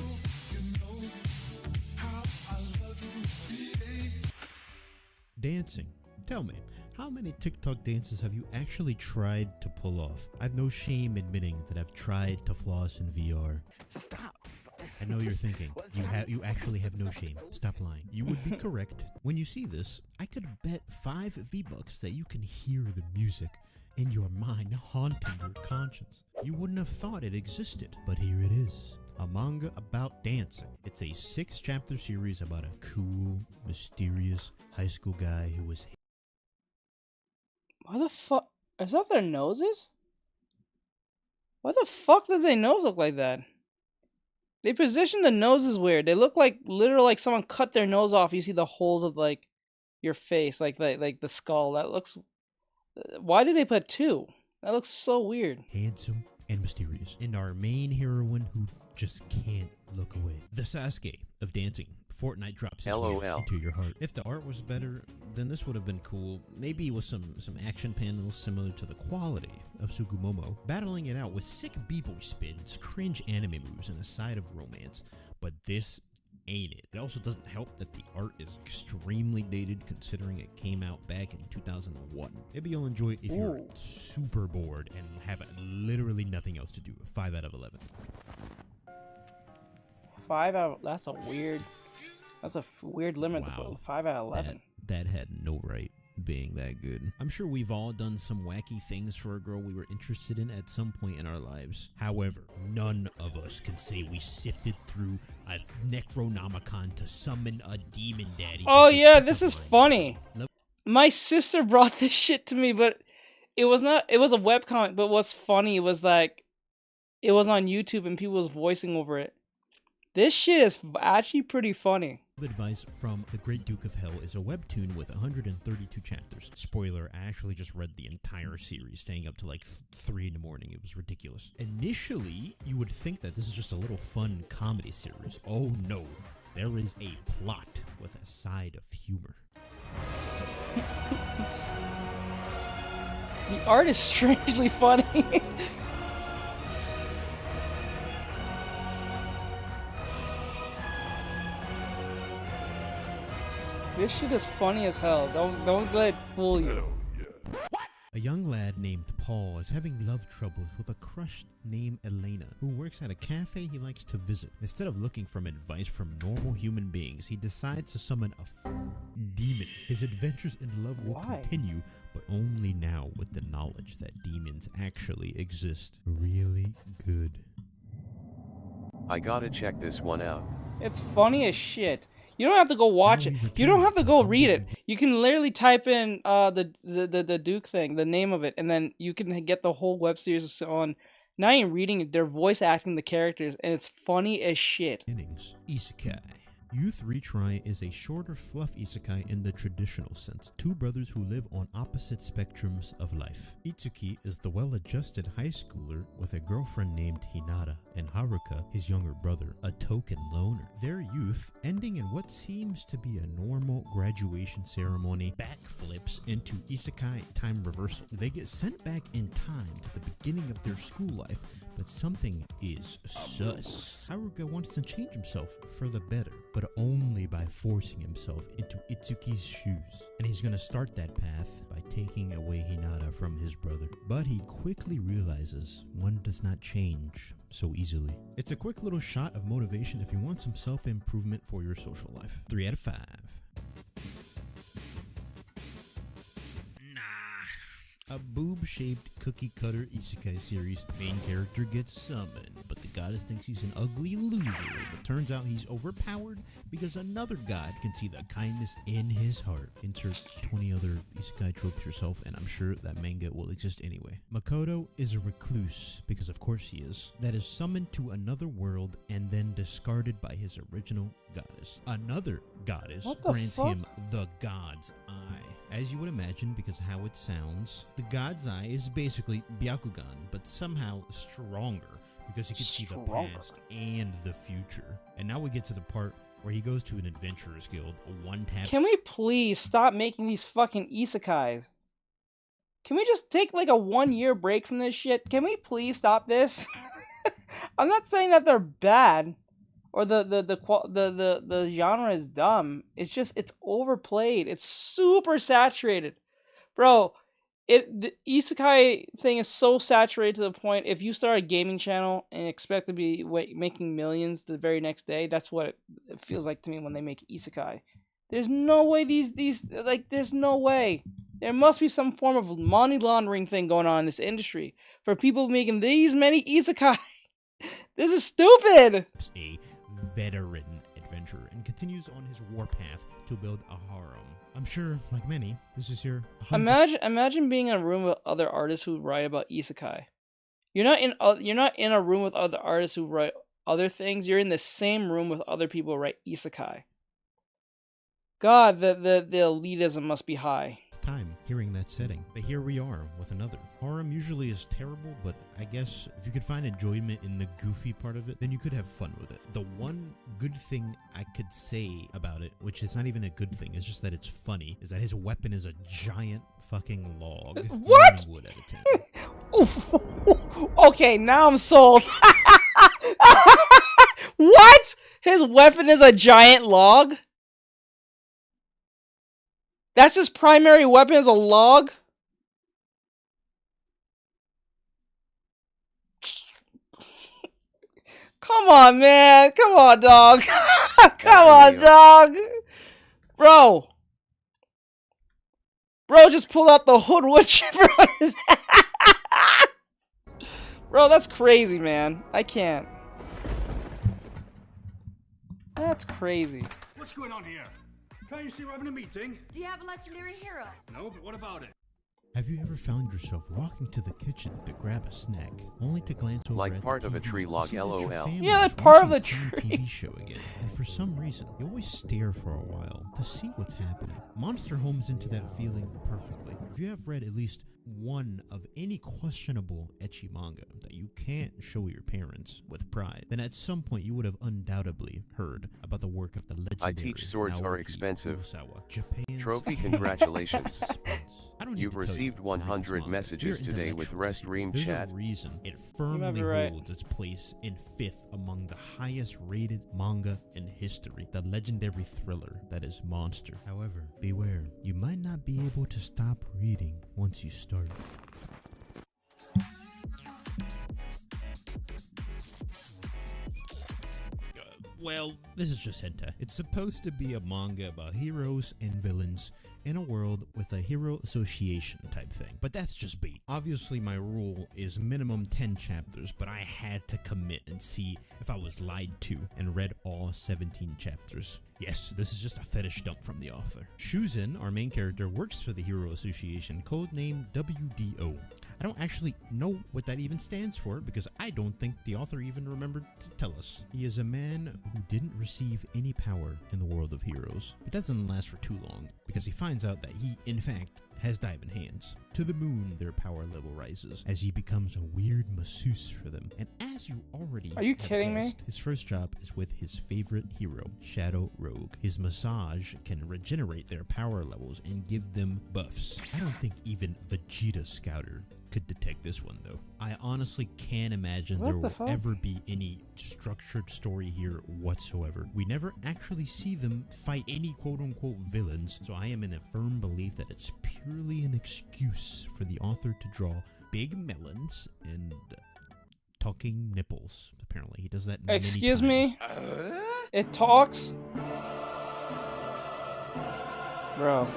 Dancing. Tell me, how many TikTok dances have you actually tried to pull off? I've no shame admitting that I've tried to floss in VR. Stop. I know you're thinking, you actually have no shame. Stop lying. You would be correct. When you see this, I could bet 5 V-Bucks that you can hear the music in your mind haunting your conscience. You wouldn't have thought it existed, but here it is. A manga about dancing. It's a 6-chapter series about a cool, mysterious high school guy who was... Why the fuck? Is that their noses? Why the fuck does their nose look like that? They position the noses weird. They look like literally like someone cut their nose off. You see the holes of like your face, like the skull. That looks. Why did they put 2? That looks so weird. Handsome and mysterious. And our main heroine, who just can't look away. The Sasuke of dancing. Fortnite drops his wheel into your heart. If the art was better, then this would have been cool. Maybe with some action panels similar to the quality of Sugumomo, battling it out with sick b-boy spins, cringe anime moves, and a side of romance. But this ain't it. It also doesn't help that the art is extremely dated considering it came out back in 2001. Maybe you'll enjoy it if you're super bored and have literally nothing else to do. 5 out of 11. 5 out. That's a weird limit to put. 5 out of 11. That had no right being that good. I'm sure we've all done some wacky things for a girl we were interested in at some point in our lives. However, none of us can say we sifted through a Necronomicon to summon a demon daddy. Oh yeah, this is funny. My sister brought this shit to me, but it was a webcomic, but what's funny was like it was on YouTube and people was voicing over it. This shit is actually pretty funny. Advice from The Great Duke of Hell is a webtoon with 132 chapters. Spoiler, I actually just read the entire series, staying up to like 3 in the morning. It was ridiculous. Initially, you would think that this is just a little fun comedy series. Oh no, there is a plot with a side of humor. The art is strangely funny. This shit is funny as hell. Don't let it fool you. A young lad named Paul is having love troubles with a crush named Elena, who works at a cafe he likes to visit. Instead of looking for advice from normal human beings, he decides to summon a demon. His adventures in love will continue, but only now with the knowledge that demons actually exist. Really good. I gotta check this one out. It's funny as shit. You don't have to go watch it. You don't have to go read it. You can literally type in the Duke thing, the name of it, and then you can get the whole web series on. Not even reading it, they're voice acting the characters, and it's funny as shit. Isekai. Youth Retry is a shorter fluff isekai in the traditional sense. Two brothers who live on opposite spectrums of life. Itsuki is the well-adjusted high schooler with a girlfriend named Hinata, and Haruka, his younger brother, a token loner. Their youth, ending in what seems to be a normal graduation ceremony, backflips into isekai time reversal. They get sent back in time to the beginning of their school life, but something is sus. Haruka wants to change himself for the better, but only by forcing himself into Itsuki's shoes. And he's gonna start that path by taking away Hinata from his brother. But he quickly realizes one does not change so easily. It's a quick little shot of motivation if you want some self-improvement for your social life. 3 out of 5. A boob-shaped cookie-cutter isekai series. Main character gets summoned, but the goddess thinks he's an ugly loser, but turns out he's overpowered because another god can see the kindness in his heart. Insert 20 other isekai tropes yourself, and I'm sure that manga will exist anyway. Makoto is a recluse, because of course he is, that is summoned to another world and then discarded by his original goddess. Another goddess grants him the god's eye. As you would imagine, because of how it sounds, the god's eye is basically Byakugan, but somehow stronger, because he can see the past and the future. And now we get to the part where he goes to an adventurers guild, a one-tap. Can we please stop making these fucking isekais? Can we just take like a 1-year break from this shit? Can we please stop this? I'm not saying that they're bad or the genre is dumb. It's just it's overplayed. It's super saturated, bro. The isekai thing is so saturated to the point if you start a gaming channel and expect to be making millions the very next day, that's what it feels like to me when they make isekai. There's no way there's no way. There must be some form of money laundering thing going on in this industry for people making these many isekai. This is stupid. A veteran adventurer and continues on his warpath to build a harem. I'm sure, like many, this is your imagine being in a room with other artists who write about isekai. You're not in a room with other artists who write other things. You're in the same room with other people who write isekai. God, the elitism must be high. Time hearing that setting, but here we are with another. Harem usually is terrible, but I guess if you could find enjoyment in the goofy part of it, then you could have fun with it. The one good thing I could say about it, which is not even a good thing, it's just that it's funny, is that his weapon is a giant fucking log. What? Wood at a time. Okay, now I'm sold. What? His weapon is a giant log? That's his primary weapon, is a log? Come on, man. Come on, dog. Come on, dog. Bro. Bro just pulled out the hood wood chipper on his Bro, that's crazy, man. I can't. That's crazy. What's going on here? Can't you see we're having a meeting? Do you have a legendary hero? No, but what about it? Have you ever found yourself walking to the kitchen to grab a snack, only to glance over like at part the of a TV tree log, LOL. Yeah, that's part of the watching a tree. TV show again, and for some reason, you always stare for a while to see what's happening. Monster homes into that feeling perfectly. If you have read at least one of any questionable ecchi manga that you can't show your parents with pride, then at some point you would have undoubtedly heard about the work of the legendary I teach swords are Naoki expensive. Urasawa, Japan's Trophy, congratulations. I don't need You've to tell you received 100 messages You're today with Rest Ream There's Chat. a reason it firmly right. holds its place in 5th among the highest rated manga in history, the legendary thriller that is Monster. However, beware, you might not be able to stop reading once you start. Well, this is just hentai. It's supposed to be a manga about heroes and villains in a world with a hero association type thing. But that's just bait. Obviously, my rule is minimum 10 chapters, but I had to commit and see if I was lied to and read all 17 chapters. Yes, this is just a fetish dump from the author. Shuzin, our main character, works for the Hero Association, codenamed WDO. I don't actually know what that even stands for because I don't think the author even remembered to tell us. He is a man who didn't receive any power in the world of heroes. It doesn't last for too long because he finds out that he, in fact, has diamond hands. To the moon, their power level rises as he becomes a weird masseuse for them. And as you already Are you have kidding me? guessed, his first job is with his favorite hero, Shadow Rogue. His massage can regenerate their power levels and give them buffs. I don't think even Vegeta Scouter could detect this one though. I honestly can't imagine there will ever be any structured story here whatsoever. We never actually see them fight any quote-unquote villains, so I am in a firm belief that it's purely an excuse for the author to draw big melons and talking nipples. Apparently he does that many Excuse times. me? It talks? Bro.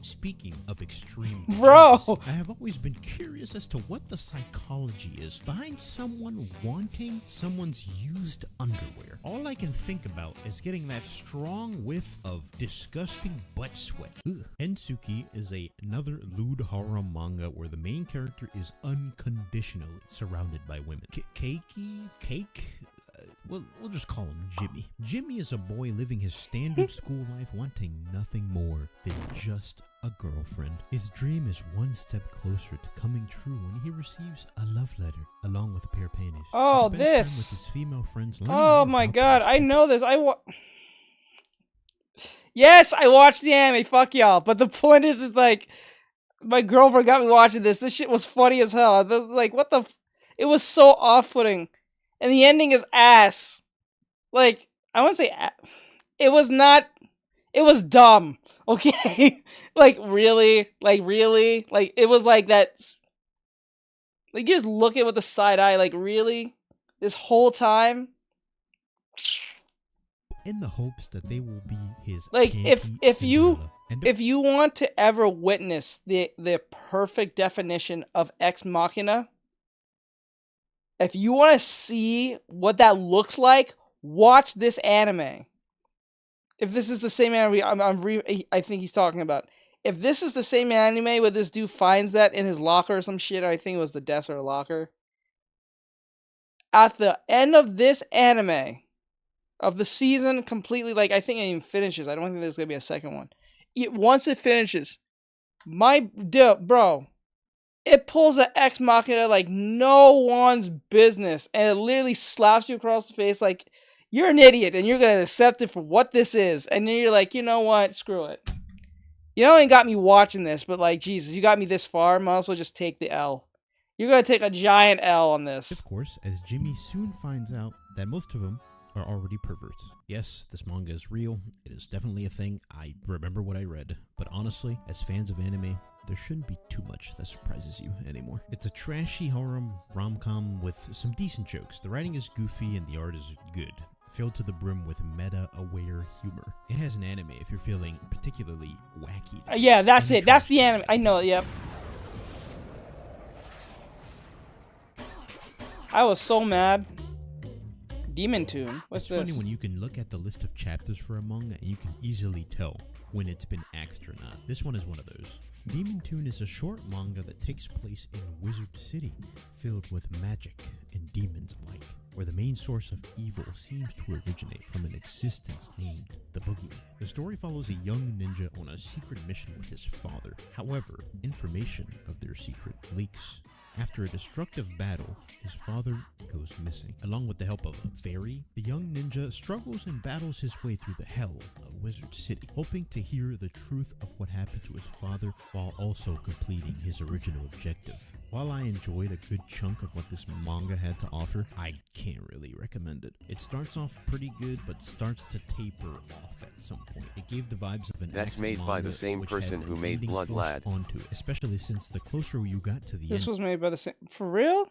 Speaking of extreme Bro! jealousy, I have always been curious as to what the psychology is behind someone wanting someone's used underwear. All I can think about is getting that strong whiff of disgusting butt sweat. Ugh. Hensuki is another lewd horror manga where the main character is unconditionally surrounded by women. Cake? We'll just call him Jimmy. Jimmy is a boy living his standard school life, wanting nothing more than just a girlfriend. His dream is one step closer to coming true when he receives a love letter along with a pair of panties. Oh, he spends this. time with his female friends. learning Oh more my about god, those I know this. Yes, I watched the anime. Fuck y'all. But the point is like, my girlfriend got me watching this. This shit was funny as hell. I was like, what the? It was so off-putting. And the ending is ass. Like, I wouldn't say it was not. It was dumb. Okay? Like, really? Like, it was like that. Like, you just look at it with the side eye. Like, really? This whole time? in the hopes that they will be his like if you Cinderella. want to ever witness the perfect definition of ex machina, if you want to see what that looks like, watch this anime. If this is the same anime I think he's talking about. If this is the same anime where this dude finds that in his locker or some shit, I think it was the desk or locker. At the end of this anime, of the season completely. Like, I think it even finishes. I don't think there's gonna be a second one. Once it finishes, bro, it pulls an Ex Machina like no one's business, and it literally slaps you across the face like you're an idiot, and you're gonna accept it for what this is. And then you're like, you know what? Screw it. You know, ain't got me watching this, but like, Jesus, you got me this far. Might as well just take the L. You're gonna take a giant L on this. Of course, as Jimmy soon finds out that most of them are already perverts. Yes, this manga is real. It is definitely a thing. I remember what I read. But honestly, as fans of anime, there shouldn't be too much that surprises you anymore. It's a trashy horror rom-com with some decent jokes. The writing is goofy and the art is good, filled to the brim with meta-aware humor. It has an anime if you're feeling particularly wacky. Yeah, that's it. That's the anime. I know it, yep. I was so mad. Demon Tune. What's this? It's funny when you can look at the list of chapters for a manga and you can easily tell when it's been axed or not. This one is one of those. Demon Tune is a short manga that takes place in Wizard City, filled with magic and demons alike, where the main source of evil seems to originate from an existence named the Boogeyman. The story follows a young ninja on a secret mission with his father. However, information of their secret leaks. After a destructive battle, his father goes missing. Along with the help of a fairy, the young ninja struggles and battles his way through the hell of Wizard City, hoping to hear the truth of what happened to his father while also completing his original objective. While I enjoyed a good chunk of what this manga had to offer, I can't really recommend it. It starts off pretty good, but starts to taper off at some point. It gave the vibes of an That's made by the same person who made Blood Lad. Onto it, especially since the closer you got to the end. This was made by the same. For real?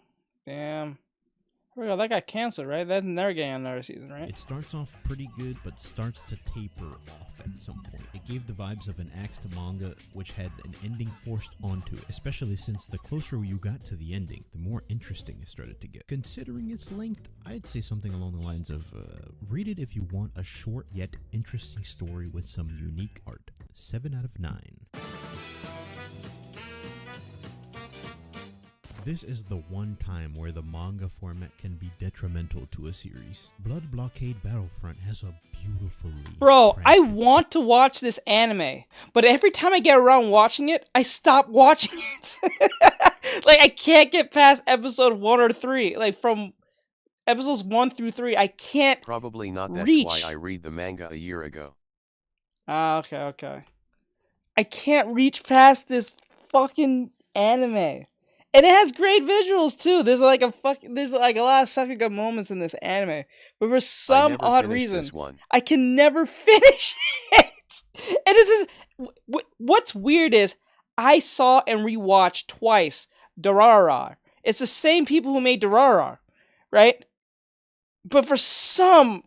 Damn. For real, that got canceled, right? That's never getting another season, right? It starts off pretty good, but starts to taper off at some point. It gave the vibes of an axed manga, which had an ending forced onto it, especially since the closer you got to the ending, the more interesting it started to get. Considering its length, I'd say something along the lines of, read it if you want a short yet interesting story with some unique art. 7 out of 9. This is the one time where the manga format can be detrimental to a series. Blood Blockade Battlefront has a beautifully Bro, I want to watch this anime, but every time I get around watching it, I stop watching it. Like, I can't get past episode 1 or 3. Like, from episodes 1 through 3, I can't Probably not. That's reach. why I read the manga a year ago. Ah, okay. I can't reach past this fucking anime. And it has great visuals too. There's like a lot of sucker moments in this anime, but for some odd reason, I can never finish it. And it's just, what's weird is I saw and rewatched twice Durarara. It's the same people who made Durarara, right? But for some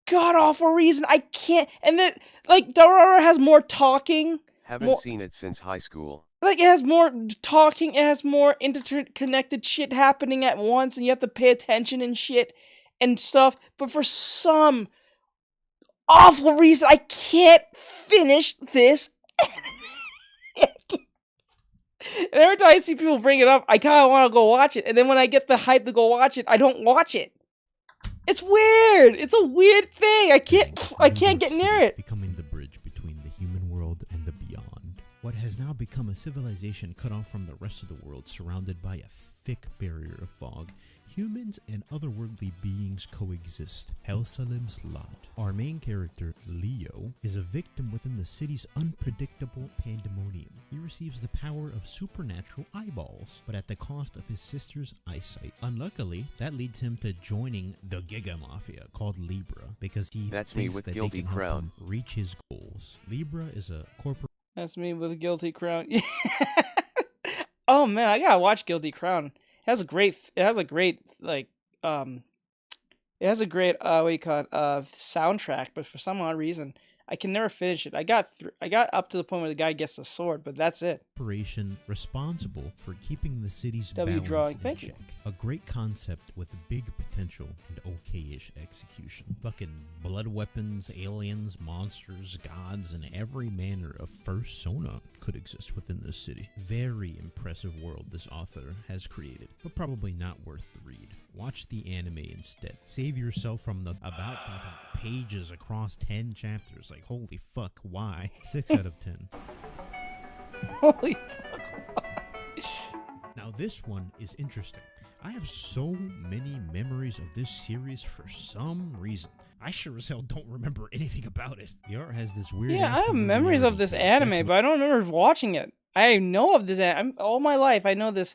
god awful reason, I can't. And then like Durarara has more talking. Haven't seen it since high school. Like, it has more talking, it has more interconnected shit happening at once, and you have to pay attention and shit and stuff. But for some awful reason, I can't finish this. And every time I see people bring it up, I kind of want to go watch it. And then when I get the hype to go watch it, I don't watch it. It's weird. It's a weird thing. I can't get near it. Becoming the bridge between the human world and the beyond. What has now become a civilization cut off from the rest of the world, surrounded by a thick barrier of fog, humans and otherworldly beings coexist. Hel Salim's lot. Our main character, Leo, is a victim within the city's unpredictable pandemonium. He receives the power of supernatural eyeballs, but at the cost of his sister's eyesight. Unluckily, that leads him to joining the Giga Mafia, called Libra, because he thinks that they can help him reach his goals. Libra is a corporate. That's me with a Guilty Crown. Oh man, I gotta watch Guilty Crown. It has a great soundtrack, but for some odd reason I can never finish it. I got up to the point where the guy gets the sword, but that's it. corporation responsible for keeping the city's W balance drawing, in thank you. check. A great concept with big potential and okay-ish execution. Fucking blood weapons, aliens, monsters, gods, and every manner of fursona could exist within this city. Very impressive world this author has created, but probably not worth the read. Watch the anime instead. Save yourself from the about 500 pages across 10 chapters. Like, holy fuck, why? 6 out of 10. Holy fuck, why? Now this one is interesting. I have so many memories of this series for some reason. I sure as hell don't remember anything about it. The art has this weird... Yeah, I have memories of this anime, but I don't remember watching it. I know of this anime. All my life, I know this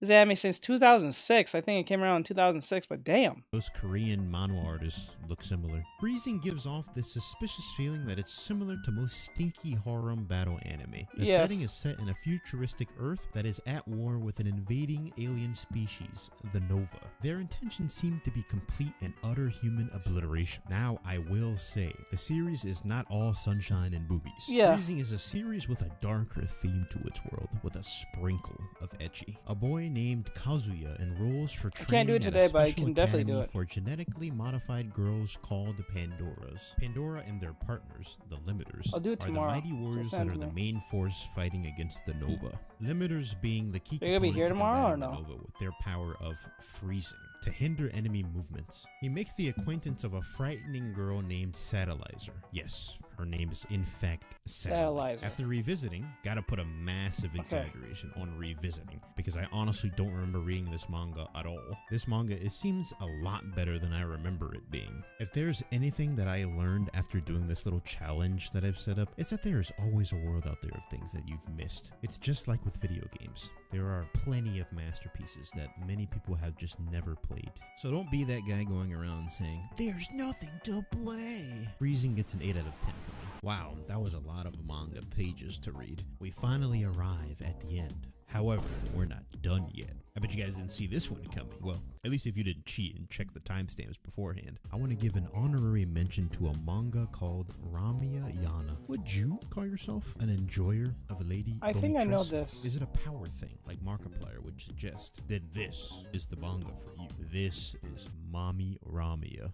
anime since 2006. I think it came around in 2006, but damn. Those Korean manga artists look similar. Freezing gives off this suspicious feeling that it's similar to most stinky harem battle anime. The setting is set in a futuristic Earth that is at war with an invading alien species, the Nova. Their intentions seem to be complete and utter human obliteration. Now, I will say, the series is not all sunshine and boobies. Freezing is a series with a darker theme to its world, with a sprinkle of ecchi. A boy named Kazuya enrolls for training at a special academy for genetically modified girls called Pandoras. Pandora and their partners, the Limiters, are the mighty warriors that are the main force fighting against the Nova. Limiters being the key component to combating the Nova with their power of freezing to hinder enemy movements. He makes the acquaintance of a frightening girl named Satellizer. Yes, her name is in fact Satellizer. After revisiting, gotta put a massive exaggeration on revisiting, because I honestly don't remember reading this manga at all. This manga, it seems a lot better than I remember it being. If there's anything that I learned after doing this little challenge that I've set up, it's that there is always a world out there of things that you've missed. It's just like with video games. There are plenty of masterpieces that many people have just never played. So don't be that guy going around saying, "There's nothing to play." Freezing gets an 8 out of 10 for me. Wow, that was a lot of manga pages to read. We finally arrive at the end. However, we're not done yet. I bet you guys didn't see this one coming. Well, at least if you didn't cheat and check the timestamps beforehand. I want to give an honorary mention to a manga called Ramia Yana. Would you call yourself an enjoyer of a lady? I think I know this. Is it a power thing, like Markiplier would suggest? Then this is the manga for you. This is Mami Ramia.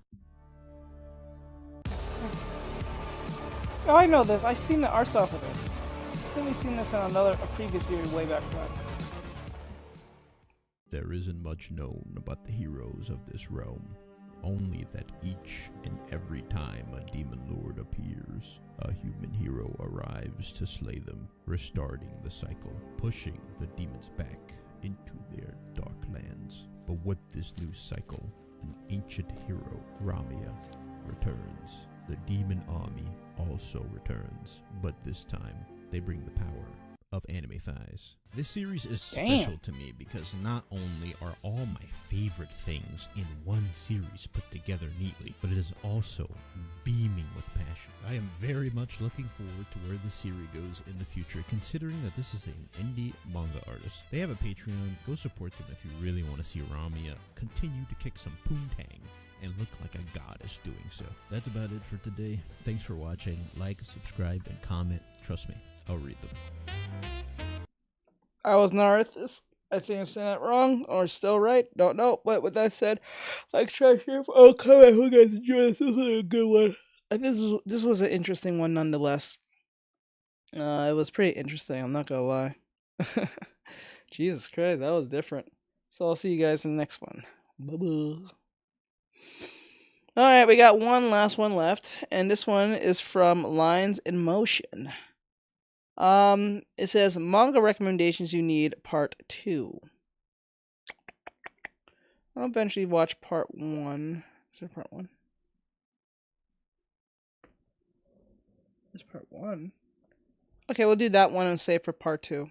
Oh, I know this. I've seen the art style for this. I think we've seen this in a previous video way back when. There isn't much known about the heroes of this realm. Only that each and every time a demon lord appears, a human hero arrives to slay them, restarting the cycle, pushing the demons back into their dark lands. But with this new cycle, an ancient hero, Ramia, returns. The demon army also returns, but this time they bring the power of anime thighs. This series is special to me because not only are all my favorite things in one series put together neatly, but it is also beaming with passion. I am very much looking forward to where this series goes in the future, considering that this is an indie manga artist. They have a Patreon. Go support them if you really want to see Ramia continue to kick some poontang and look like a goddess doing so. That's about it for today. Thanks for watching. Like, subscribe, and comment. Trust me, I'll read them. I was an artist. I think I'm saying that wrong or still right. Don't know. But with that said, like, try, share, follow, comment. I hope you guys enjoyed this. This was a good one. And this was an interesting one nonetheless. It was pretty interesting. I'm not gonna lie. Jesus Christ, that was different. So I'll see you guys in the next one. Bye-bye. Alright, we got one last one left, and this one is from Lines in Motion. It says manga recommendations you need part 2. I'll eventually watch part 1. Is there part 1? There's part 1. Okay, we'll do that one and save for part 2.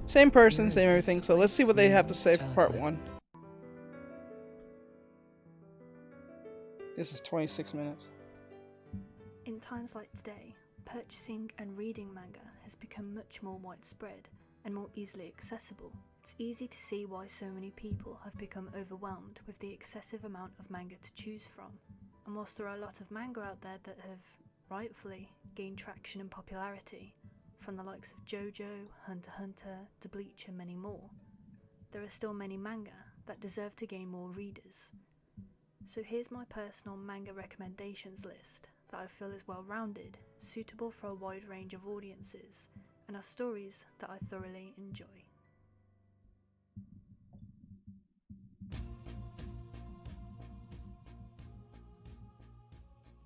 Same person, same everything, so let's see what they have to say for part 1. This is 26 minutes. In times like today, purchasing and reading manga has become much more widespread and more easily accessible. It's easy to see why so many people have become overwhelmed with the excessive amount of manga to choose from. And whilst there are a lot of manga out there that have rightfully gained traction and popularity, from the likes of JoJo, Hunter x Hunter, to Bleach and many more. There are still many manga that deserve to gain more readers. So here's my personal manga recommendations list that I feel is well-rounded, suitable for a wide range of audiences, and are stories that I thoroughly enjoy.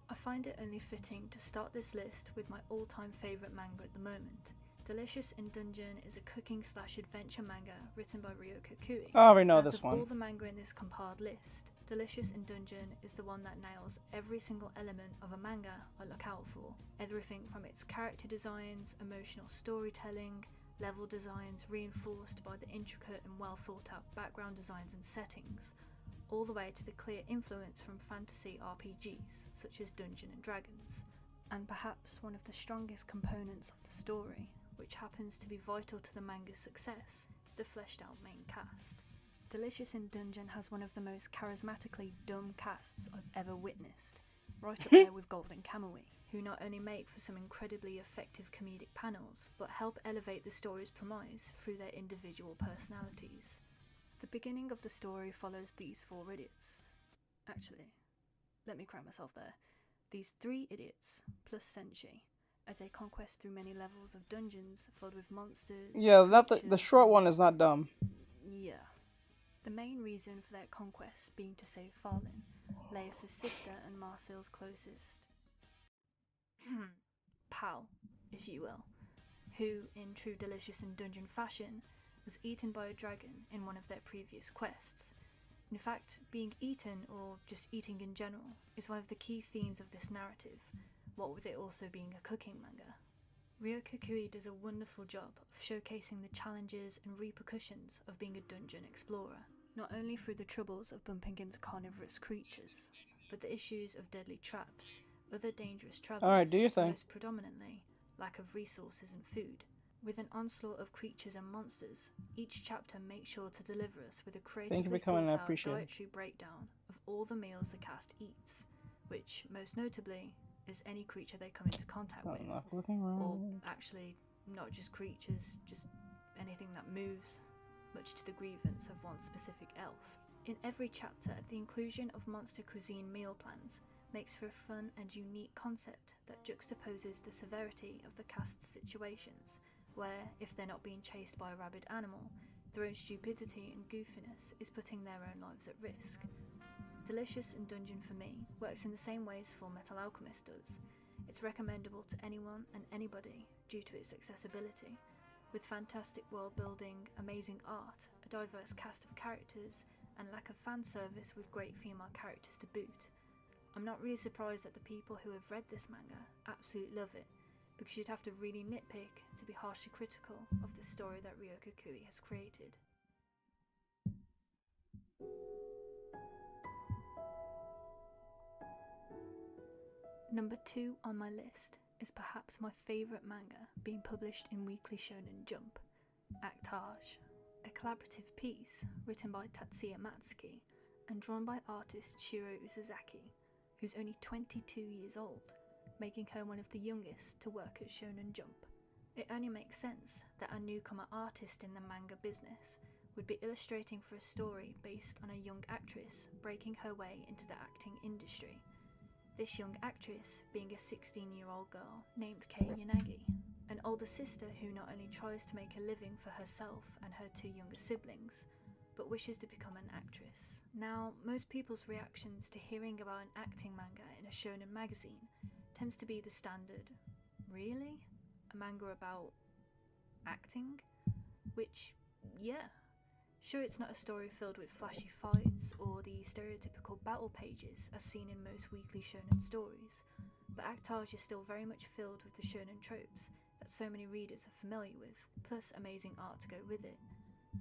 I find it only fitting to start this list with my all-time favourite manga at the moment. Delicious in Dungeon is a cooking/adventure manga written by Ryoko Kui. I already know Out this of one. all the manga in this compiled list, Delicious in Dungeon is the one that nails every single element of a manga I look out for. Everything from its character designs, emotional storytelling, level designs reinforced by the intricate and well thought out background designs and settings, all the way to the clear influence from fantasy RPGs such as Dungeons and Dragons. And perhaps one of the strongest components of the story, which happens to be vital to the manga's success, the fleshed out main cast. Delicious in Dungeon has one of the most charismatically dumb casts I've ever witnessed, right up there with Golden Kamuy, who not only make for some incredibly effective comedic panels, but help elevate the story's premise through their individual personalities. The beginning of the story follows these 4 idiots. Actually, let me correct myself there. These 3 idiots, plus Senshi, as they conquest through many levels of dungeons filled with monsters. Yeah, not the creatures, short and... one is not dumb. Yeah. The main reason for their conquest being to save Farlin, Laios' sister and Marcel's closest pal, if you will, who, in true Delicious in Dungeon fashion, was eaten by a dragon in one of their previous quests. In fact, being eaten, or just eating in general, is one of the key themes of this narrative, what with it also being a cooking manga. Ryoko Kui does a wonderful job of showcasing the challenges and repercussions of being a dungeon explorer, not only through the troubles of bumping into carnivorous creatures, but the issues of deadly traps, other dangerous travellers, Alright, do your and thing. most predominantly, lack of resources and food. With an onslaught of creatures and monsters, each chapter makes sure to deliver us with a creatively thought out dietary breakdown of all the meals the cast eats, which, most notably, is any creature they come into contact with, or actually not just creatures, just anything that moves, much to the grievance of one specific elf. In every chapter, the inclusion of monster cuisine meal plans makes for a fun and unique concept that juxtaposes the severity of the cast's situations, where, if they're not being chased by a rabid animal, their own stupidity and goofiness is putting their own lives at risk. Delicious in Dungeon for me works in the same ways Full Metal Alchemist does. It's recommendable to anyone and anybody due to its accessibility, with fantastic world building, amazing art, a diverse cast of characters, and lack of fan service with great female characters to boot. I'm not really surprised that the people who have read this manga absolutely love it, because you'd have to really nitpick to be harshly critical of the story that Ryoko Kui has created. Number 2 on my list is perhaps my favourite manga being published in Weekly Shonen Jump, Artextric, a collaborative piece written by Tatsuya Matsuki and drawn by artist Shiro Uzazaki, who's only 22 years old, making her one of the youngest to work at Shonen Jump. It only makes sense that a newcomer artist in the manga business would be illustrating for a story based on a young actress breaking her way into the acting industry. This young actress being a 16-year-old girl named Kei Yanagi, an older sister who not only tries to make a living for herself and her 2 younger siblings, but wishes to become an actress. Now, most people's reactions to hearing about an acting manga in a shonen magazine tends to be the standard, really? A manga about acting? Which, yeah. Sure, it's not a story filled with flashy fights or the stereotypical battle pages as seen in most weekly shonen stories, but Artextric is still very much filled with the shonen tropes that so many readers are familiar with, plus amazing art to go with it.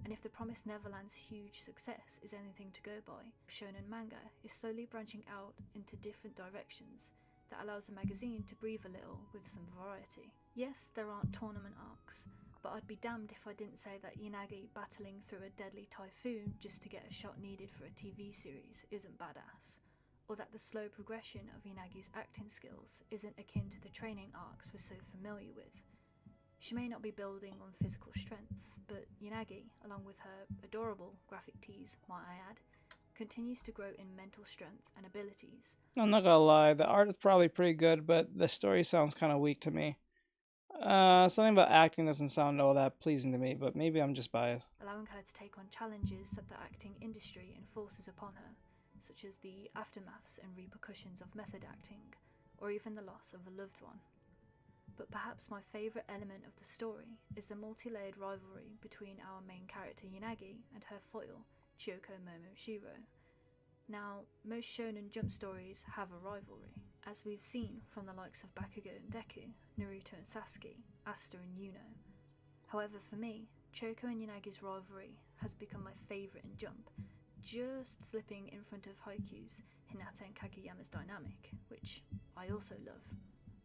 And if the Promised Neverland's huge success is anything to go by, shonen manga is slowly branching out into different directions that allows the magazine to breathe a little with some variety. Yes, there aren't tournament arcs, but I'd be damned if I didn't say that Yanagi battling through a deadly typhoon just to get a shot needed for a TV series isn't badass, or that the slow progression of Yanagi's acting skills isn't akin to the training arcs we're so familiar with. She may not be building on physical strength, but Yanagi, along with her adorable graphic tees, might I add, continues to grow in mental strength and abilities. I'm not gonna lie, the art is probably pretty good, but the story sounds kind of weak to me. Something about acting doesn't sound all that pleasing to me, but maybe I'm just biased. Allowing her to take on challenges that the acting industry enforces upon her, such as the aftermaths and repercussions of method acting, or even the loss of a loved one. But perhaps my favourite element of the story is the multi-layered rivalry between our main character Yanagi and her foil, Chiyoko Momoshiro. Now, most shonen jump stories have a rivalry, as we've seen from the likes of Bakugo and Deku, Naruto and Sasuke, Asta and Yuno. However, for me, Chiyoko and Yanagi's rivalry has become my favourite in Jump, just slipping in front of Haikyuu's Hinata and Kageyama's dynamic, which I also love.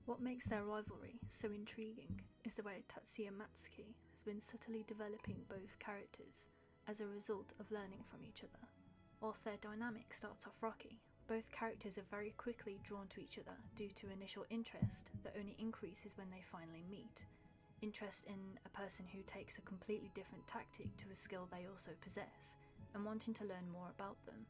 What makes their rivalry so intriguing is the way Tatsuya Matsuki has been subtly developing both characters as a result of learning from each other. Whilst their dynamic starts off rocky, both characters are very quickly drawn to each other due to initial interest that only increases when they finally meet. Interest in a person who takes a completely different tactic to a skill they also possess, and wanting to learn more about them.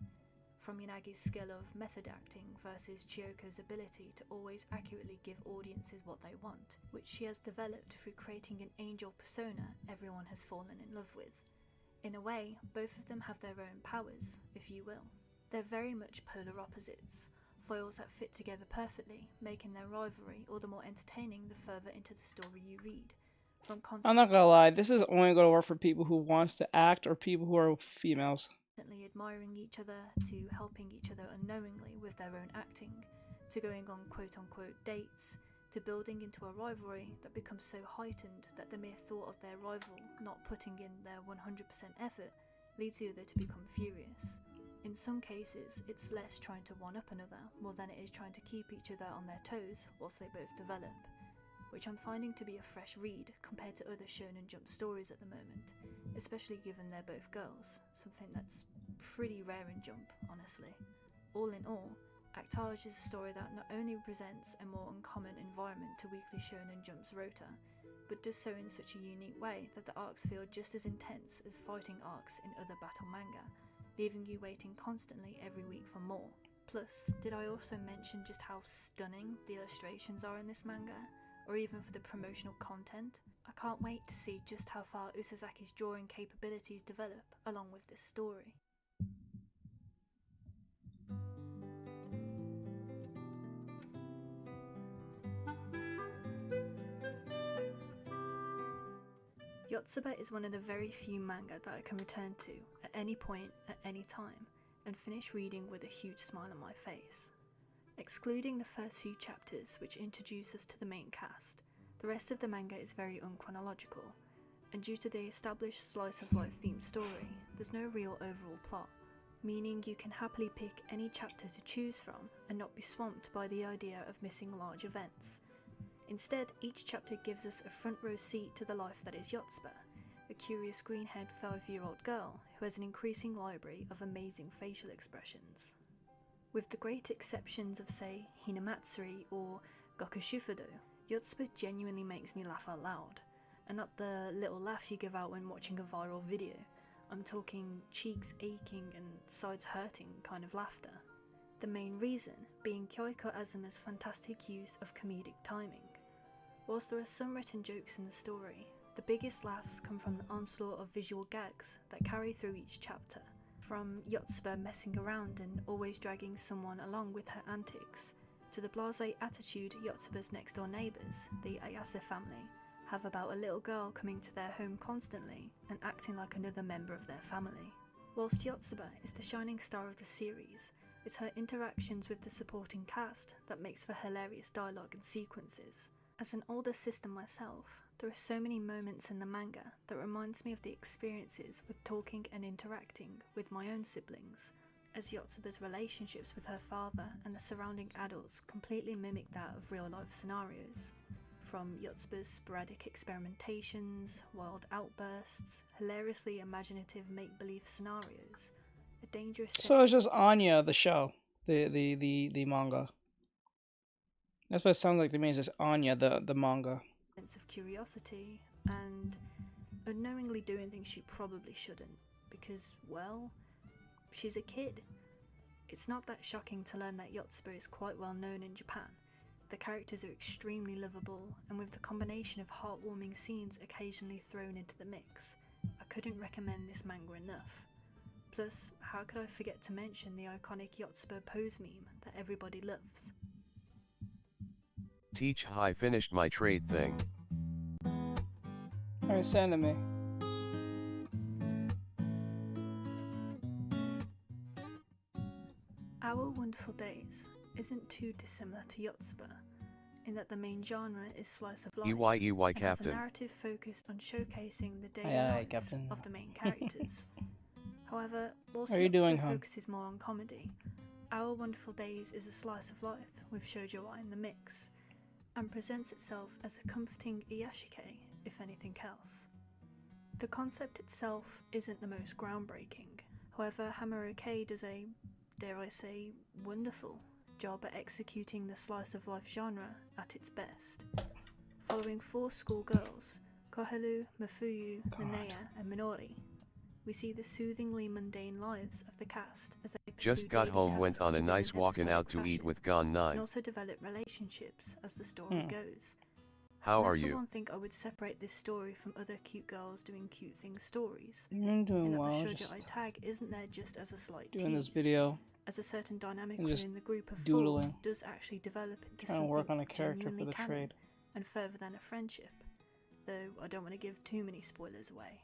From Yanagi's skill of method acting versus Chiyoko's ability to always accurately give audiences what they want, which she has developed through creating an angel persona everyone has fallen in love with. In a way, both of them have their own powers, if you will. They're very much polar opposites, foils that fit together perfectly, making their rivalry all the more entertaining the further into the story you read. I'm not gonna lie, this is only gonna work for people who wants to act or people who are females. Constantly admiring each other, to helping each other unknowingly with their own acting, to going on quote-unquote dates, to building into a rivalry that becomes so heightened that the mere thought of their rival not putting in their 100% effort leads the other to become furious. In some cases, it's less trying to one-up another more than it is trying to keep each other on their toes whilst they both develop, which I'm finding to be a fresh read compared to other Shonen Jump stories at the moment, especially given they're both girls, something that's pretty rare in Jump, honestly. All in all, Actage is a story that not only presents a more uncommon environment to Weekly Shonen Jump's rota, but does so in such a unique way that the arcs feel just as intense as fighting arcs in other battle manga, leaving you waiting constantly every week for more. Plus, did I also mention just how stunning the illustrations are in this manga? Or even for the promotional content? I can't wait to see just how far Usazaki's drawing capabilities develop along with this story. Yotsuba is one of the very few manga that I can return to at any point at any time and finish reading with a huge smile on my face. Excluding the first few chapters which introduce us to the main cast, the rest of the manga is very unchronological, and due to the established slice-of-life themed story, there's no real overall plot, meaning you can happily pick any chapter to choose from and not be swamped by the idea of missing large events. Instead, each chapter gives us a front-row seat to the life that is Yotsuba, a curious green-haired 5-year-old girl who has an increasing library of amazing facial expressions. With the great exceptions of, say, Hinamatsuri or Gakushufudo, Yotsuba genuinely makes me laugh out loud, and not the little laugh you give out when watching a viral video. I'm talking cheeks aching and sides hurting kind of laughter. The main reason being Kyoiko Azuma's fantastic use of comedic timing. Whilst there are some written jokes in the story, the biggest laughs come from the onslaught of visual gags that carry through each chapter. From Yotsuba messing around and always dragging someone along with her antics, to the blasé attitude Yotsuba's next door neighbours, the Ayase family, have about a little girl coming to their home constantly and acting like another member of their family. Whilst Yotsuba is the shining star of the series, it's her interactions with the supporting cast that makes for hilarious dialogue and sequences. As an older sister myself, there are so many moments in the manga that reminds me of the experiences with talking and interacting with my own siblings, as Yotsuba's relationships with her father and the surrounding adults completely mimic that of real-life scenarios. From Yotsuba's sporadic experimentations, wild outbursts, hilariously imaginative make-believe scenarios, a dangerous... So it's just Anya, the show, the manga. That's what it sounds like to me, is just Anya, the manga. sense of curiosity and unknowingly doing things she probably shouldn't because, well, she's a kid. It's not that shocking to learn that Yotsuba is quite well known in Japan. The characters are extremely lovable, and with the combination of heartwarming scenes occasionally thrown into the mix, I couldn't recommend this manga enough. Plus, how could I forget to mention the iconic Yotsuba pose meme that everybody loves? Teach I finished my trade thing. Alright, send it me. Our Wonderful Days isn't too dissimilar to Yotsuba, in that the main genre is slice of life, and has a narrative focused on showcasing the daily lives of the main characters. However, whilst Yotsuba focuses more on comedy, Our Wonderful Days is a slice of life with shoujo in the mix, and presents itself as a comforting iyashike, if anything else. The concept itself isn't the most groundbreaking, however Hamaruke does a, dare I say, wonderful job at executing the slice of life genre at its best. Following 4 schoolgirls, Koharu, Mafuyu, Nanea and Minori, we see the soothingly mundane lives of the cast as they just got home, went on a nice walking out to eat with Gon 9. And also develop relationships as the story goes. How are you? I think I would separate this story from other cute girls doing cute things stories. I'm doing well. The shoujo I tag isn't there just as a slight doing tease, this video, as a certain dynamic within the group of doodling. 4 does actually develop into trying to work on a something character for genuinely the canon trade. and further than a friendship, though I don't want to give too many spoilers away.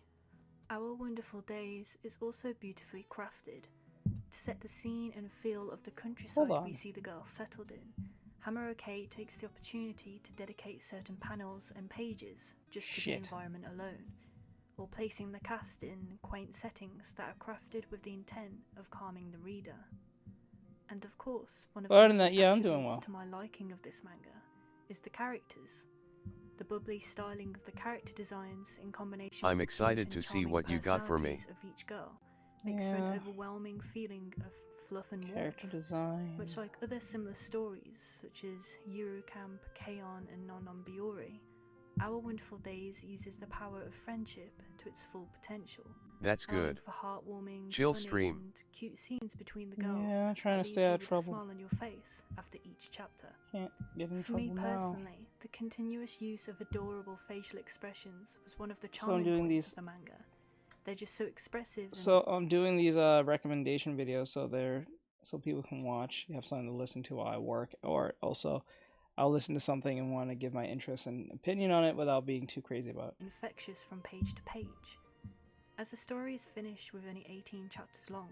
Our Wonderful Days is also beautifully crafted. To set the scene and feel of the countryside we see the girls settled in, Hamaruke takes the opportunity to dedicate certain panels and pages just to the environment alone, while placing the cast in quaint settings that are crafted with the intent of calming the reader. And of course, one of the main attributes to my liking of this manga is the characters. The bubbly styling of the character designs in combination I'm with excited to see what you got for me. of each girl makes for an overwhelming feeling of fluff and character warmth. design. Much like other similar stories such as Yuru Camp, K-On! And Non Biori, Our Wonderful Days uses the power of friendship to its full potential. That's good. For heartwarming, chill funny stream. And cute scenes between the girls. Yeah, I'm trying to stay out of trouble. A smile on your face after each chapter. Can't get in For trouble me personally, the continuous use of adorable facial expressions was one of the charming points of the manga. They're just so expressive. So I'm doing these recommendation videos so people can watch. You have something to listen to while I work, or also I'll listen to something and want to give my interest and opinion on it without being too crazy about it. Infectious from page to page. As the story is finished with only 18 chapters long,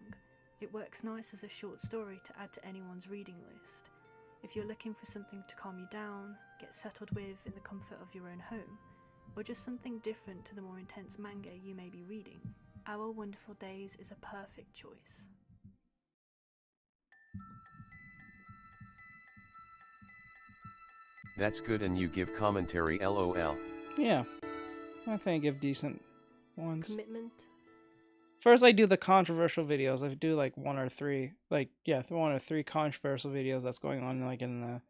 it works nice as a short story to add to anyone's reading list. If you're looking for something to calm you down, get settled with in the comfort of your own home, or just something different to the more intense manga you may be reading, Our Wonderful Days is a perfect choice. That's good, and you give commentary, LOL. Yeah, I think I give decent ones. Commitment. First, I do the controversial videos. I do like 1 or 3, 1 or 3 controversial videos that's going on like in the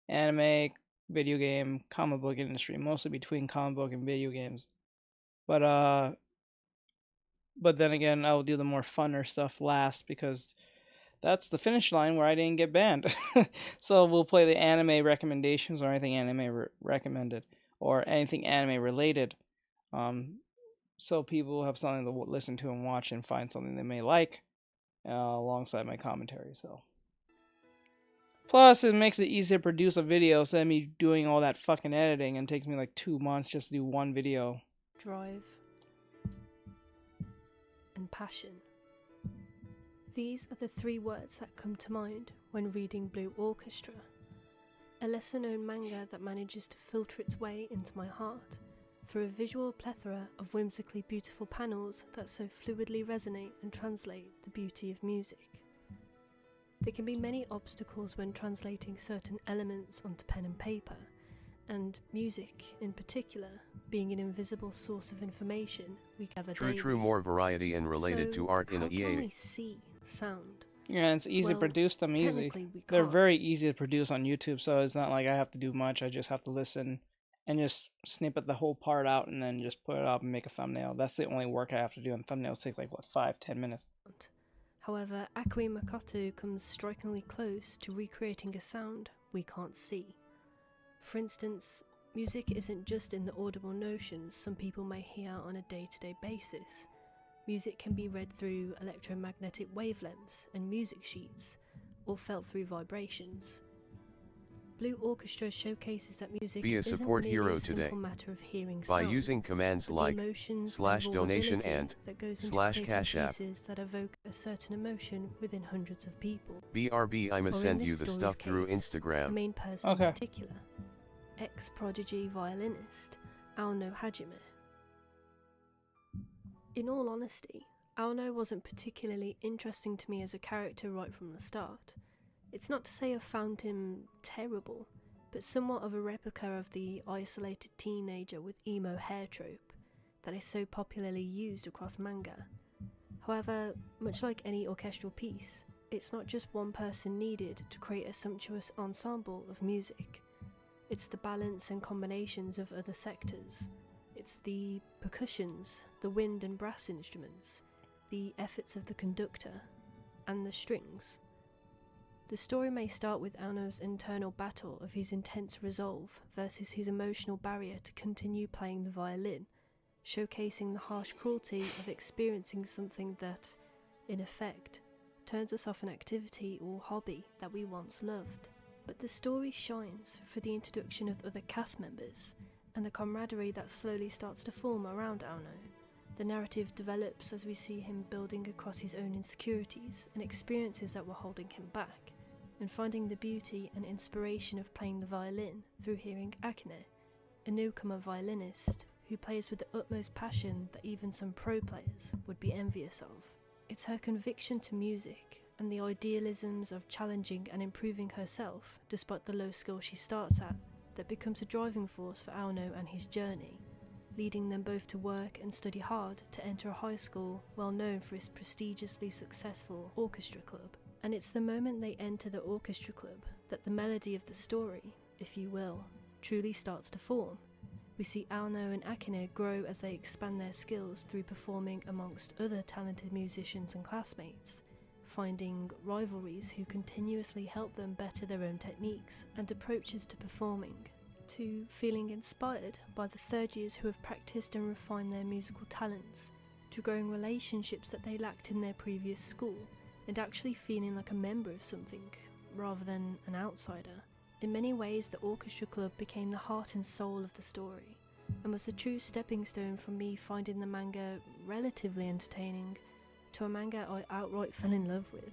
anime, video game, comic book industry, mostly between comic book and video games. But then again, I'll do the more funner stuff last because that's the finish line where I didn't get banned. So we'll play the anime recommendations or anything anime recommended or anything anime related. So people have something to listen to and watch and find something they may like alongside my commentary. So plus it makes it easier to produce a video instead of me doing all that fucking editing, and it takes me like 2 months just to do one video. Drive and passion. These are the 3 words that come to mind when reading Blue Orchestra, a lesser-known manga that manages to filter its way into my heart through a visual plethora of whimsically beautiful panels that so fluidly resonate and translate the beauty of music. There can be many obstacles when translating certain elements onto pen and paper, and music, in particular, being an invisible source of information we gather daily. True, more variety and related to art in a EA. How can we see sound? Yeah, it's easy to produce them easy. They're very easy to produce on YouTube, so it's not like I have to do much. I just have to listen and just snippet the whole part out and then just put it up and make a thumbnail. That's the only work I have to do, and thumbnails take like, what, 5-10 minutes. However, Akui Makoto comes strikingly close to recreating a sound we can't see. For instance, music isn't just in the audible notions some people may hear on a day-to-day basis. Music can be read through electromagnetic wavelengths and music sheets, or felt through vibrations. Blue Orchestra showcases that music Be a isn't support merely hero a simple today matter of hearing by sound, using commands but the like emotions and /donation vulnerability and that goes into /cash creating app. pieces that evoke a certain emotion within hundreds of people. BRB, I'ma Or in send this you the story's stuff through case, the Instagram. main person in particular, ex-prodigy violinist Aono Hajime. In all honesty, Aono wasn't particularly interesting to me as a character right from the start. It's not to say I found him terrible, but somewhat of a replica of the isolated teenager with emo hair trope that is so popularly used across manga. However, much like any orchestral piece, it's not just one person needed to create a sumptuous ensemble of music. It's the balance and combinations of other sectors. It's the percussions, the wind and brass instruments, the efforts of the conductor, and the strings. The story may start with Aono's internal battle of his intense resolve versus his emotional barrier to continue playing the violin, showcasing the harsh cruelty of experiencing something that, in effect, turns us off an activity or hobby that we once loved. But the story shines for the introduction of other cast members and the camaraderie that slowly starts to form around Aono. The narrative develops as we see him building across his own insecurities and experiences that were holding him back, and finding the beauty and inspiration of playing the violin through hearing Akine, a newcomer violinist who plays with the utmost passion that even some pro players would be envious of. It's her conviction to music and the idealisms of challenging and improving herself despite the low skill she starts at that becomes a driving force for Aono and his journey, leading them both to work and study hard to enter a high school well known for its prestigiously successful orchestra club. And it's the moment they enter the orchestra club that the melody of the story, if you will, truly starts to form. We see Aono and Akine grow as they expand their skills through performing amongst other talented musicians and classmates, finding rivalries who continuously help them better their own techniques and approaches to performing, to feeling inspired by the third years who have practiced and refined their musical talents, to growing relationships that they lacked in their previous school, and actually feeling like a member of something, rather than an outsider. In many ways, the orchestra club became the heart and soul of the story, and was the true stepping stone from me finding the manga relatively entertaining, to a manga I outright fell in love with,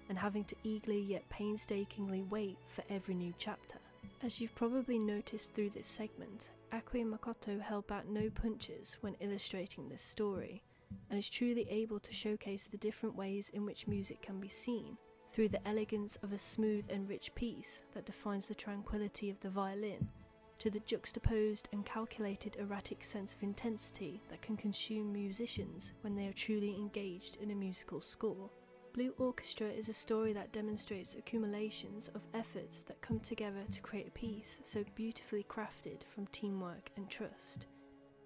and having to eagerly yet painstakingly wait for every new chapter. As you've probably noticed through this segment, Akui Makoto held back no punches when illustrating this story, and is truly able to showcase the different ways in which music can be seen, through the elegance of a smooth and rich piece that defines the tranquility of the violin, to the juxtaposed and calculated erratic sense of intensity that can consume musicians when they are truly engaged in a musical score. Blue Orchestra is a story that demonstrates accumulations of efforts that come together to create a piece so beautifully crafted from teamwork and trust.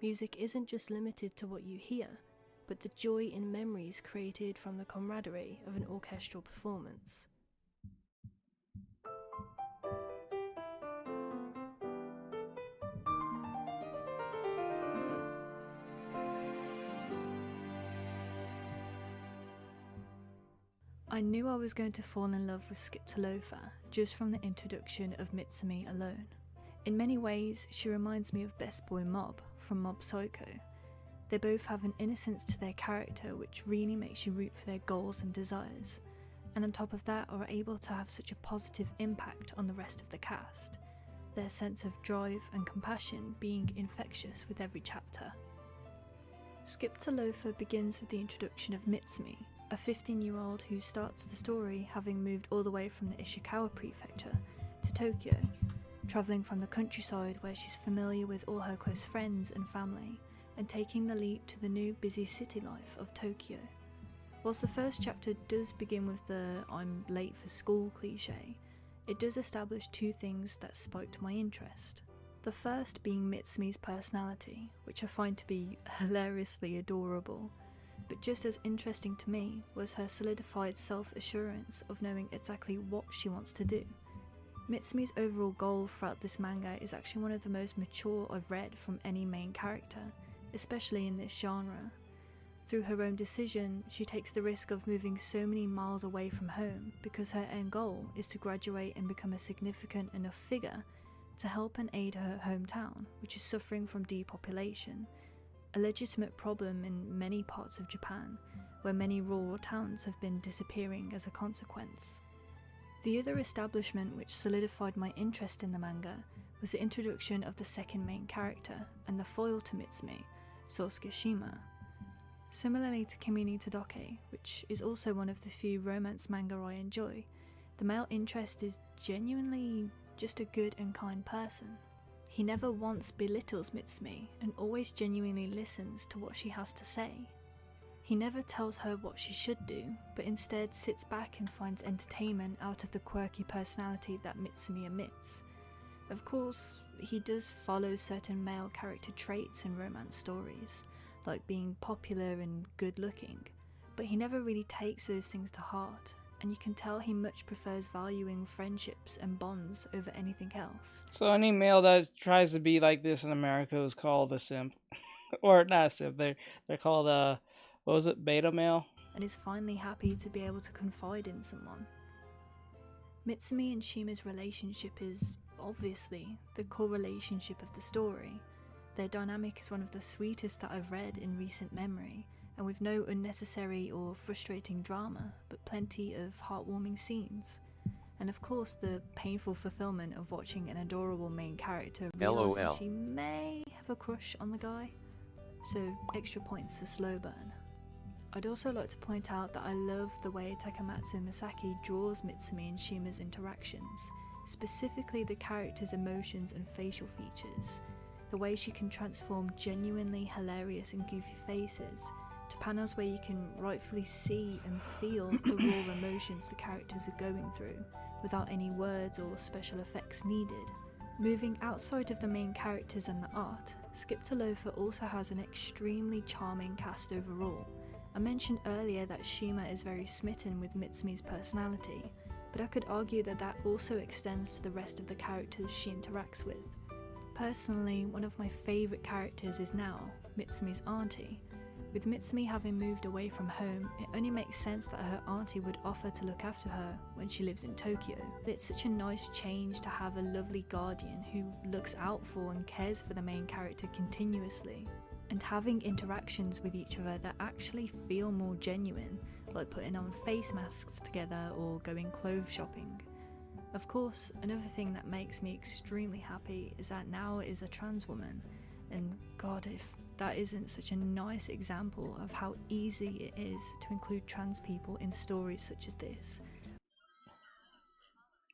Music isn't just limited to what you hear, but the joy in memories created from the camaraderie of an orchestral performance. I knew I was going to fall in love with Skip to Loafer just from the introduction of Mitsumi alone. In many ways, she reminds me of Best Boy Mob from Mob Psycho. They both have an innocence to their character which really makes you root for their goals and desires, and on top of that are able to have such a positive impact on the rest of the cast, their sense of drive and compassion being infectious with every chapter. Skip to Loafer begins with the introduction of Mitsumi, a 15-year-old who starts the story having moved all the way from the Ishikawa prefecture to Tokyo, travelling from the countryside where she's familiar with all her close friends and family, and taking the leap to the new busy city life of Tokyo. Whilst the first chapter does begin with the "I'm late for school" cliche, it does establish two things that spiked my interest. The first being Mitsumi's personality, which I find to be hilariously adorable, but just as interesting to me was her solidified self-assurance of knowing exactly what she wants to do. Mitsumi's overall goal throughout this manga is actually one of the most mature I've read from any main character, especially in this genre. Through her own decision, she takes the risk of moving so many miles away from home because her end goal is to graduate and become a significant enough figure to help and aid her hometown, which is suffering from depopulation, a legitimate problem in many parts of Japan, where many rural towns have been disappearing as a consequence. The other establishment which solidified my interest in the manga was the introduction of the second main character and the foil to Mitsumi, Sosuke Shima. Similarly to Kimi ni Todoke, which is also one of the few romance manga I enjoy, the male interest is genuinely just a good and kind person. He never once belittles Mitsumi and always genuinely listens to what she has to say. He never tells her what she should do, but instead sits back and finds entertainment out of the quirky personality that Mitsumi emits. Of course, he does follow certain male character traits in romance stories, like being popular and good looking, but he never really takes those things to heart, and you can tell he much prefers valuing friendships and bonds over anything else. So any male that tries to be like this in America is called a simp. Or not a simp, they're called what was it, beta male? And is finally happy to be able to confide in someone. Mitsumi and Shima's relationship is, obviously, the core relationship of the story. Their dynamic is one of the sweetest that I've read in recent memory, and with no unnecessary or frustrating drama, but plenty of heartwarming scenes. And of course the painful fulfillment of watching an adorable main character realizing LOL. she may have a crush on the guy. So extra points to slow burn. I'd also like to point out that I love the way Takamatsu Misaki draws Mitsumi and Shima's interactions, specifically the characters' emotions and facial features. The way she can transform genuinely hilarious and goofy faces to panels where you can rightfully see and feel the raw emotions the characters are going through, without any words or special effects needed. Moving outside of the main characters and the art, Skip to Loafer also has an extremely charming cast overall. I mentioned earlier that Shima is very smitten with Mitsumi's personality, but I could argue that that also extends to the rest of the characters she interacts with. Personally, one of my favourite characters is Nao, Mitsumi's auntie. With Mitsumi having moved away from home, it only makes sense that her auntie would offer to look after her when she lives in Tokyo. But it's such a nice change to have a lovely guardian who looks out for and cares for the main character continuously, and having interactions with each other that actually feel more genuine, like putting on face masks together or going clothes shopping. Of course, another thing that makes me extremely happy is that Nao is a trans woman, and God, if that isn't such a nice example of how easy it is to include trans people in stories such as this.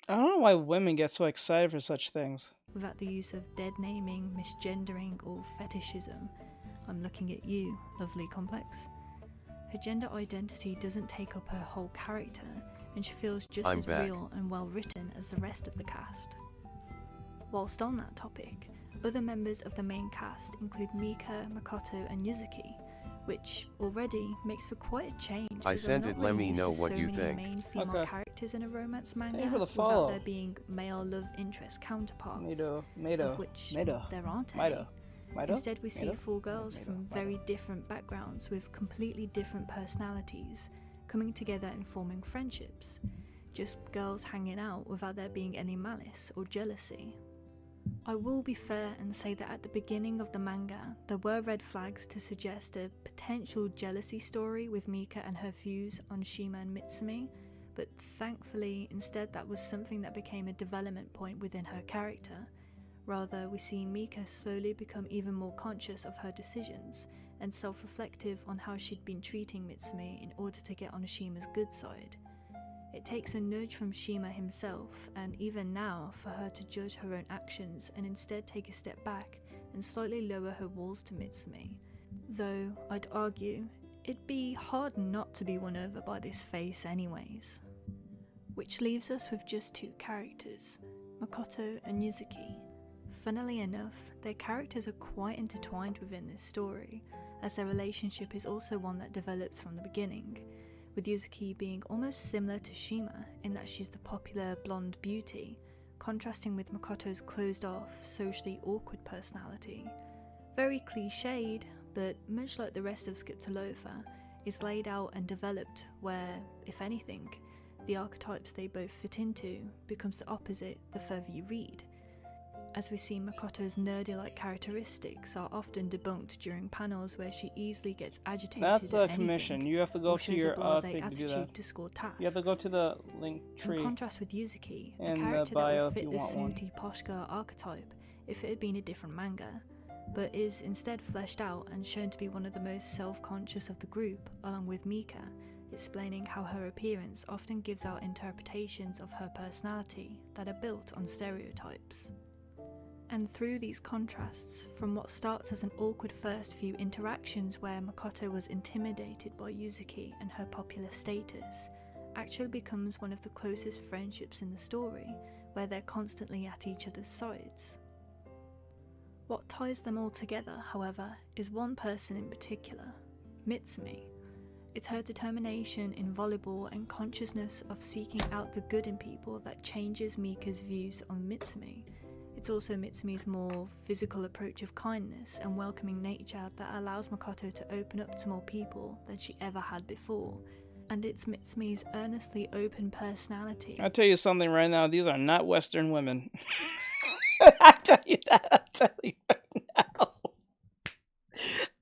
I don't know why women get so excited for such things. Without the use of dead naming, misgendering, or fetishism. I'm looking at you, lovely Complex. Her gender identity doesn't take up her whole character, and she feels just as real and well written as the rest of the cast. Whilst on that topic, other members of the main cast include Mika, Makoto, and Yuzuki, which already makes for quite a change. I sent it, let me know what you think. Main female characters in a romance manga follow. without there being male love interest counterparts, of which there aren't any. Instead, we see four girls from very different backgrounds with completely different personalities coming together and forming friendships. Just girls hanging out without there being any malice or jealousy. I will be fair and say that at the beginning of the manga, there were red flags to suggest a potential jealousy story with Mika and her views on Shima and Mitsumi, but thankfully instead that was something that became a development point within her character. Rather, we see Mika slowly become even more conscious of her decisions and self-reflective on how she'd been treating Mitsumi in order to get on Shima's good side. It takes a nudge from Shima himself, and even now, for her to judge her own actions and instead take a step back and slightly lower her walls to Mitsumi. Though, I'd argue, it'd be hard not to be won over by this face anyways. Which leaves us with just two characters, Makoto and Yuzuki. Funnily enough, their characters are quite intertwined within this story, as their relationship is also one that develops from the beginning, with Yuzuki being almost similar to Shima in that she's the popular blonde beauty, contrasting with Makoto's closed-off, socially awkward personality. Very cliched, but much like the rest of Skip to Loafer, is laid out and developed where, if anything, the archetypes they both fit into becomes the opposite the further you read, as we see Makoto's nerdy-like characteristics are often debunked during panels where she easily gets agitated. That's a at commission. anything, You have to go or to shows your a blasé thing to do attitude that. to score tasks. You have to go to the link tree. In contrast with Yuzuki, a in character the bio that would if fit you the want one. snooty posh girl archetype if it had been a different manga, but is instead fleshed out and shown to be one of the most self-conscious of the group, along with Mika, explaining how her appearance often gives out interpretations of her personality that are built on stereotypes. And through these contrasts, from what starts as an awkward first few interactions where Makoto was intimidated by Yuzuki and her popular status, actually becomes one of the closest friendships in the story, where they're constantly at each other's sides. What ties them all together, however, is one person in particular, Mitsumi. It's her determination in volleyball and consciousness of seeking out the good in people that changes Mika's views on Mitsumi. It's also Mitsumi's more physical approach of kindness and welcoming nature that allows Makoto to open up to more people than she ever had before. And it's Mitsumi's earnestly open personality. I'll tell you something right now. These are not Western women. I tell you that. I tell you right now.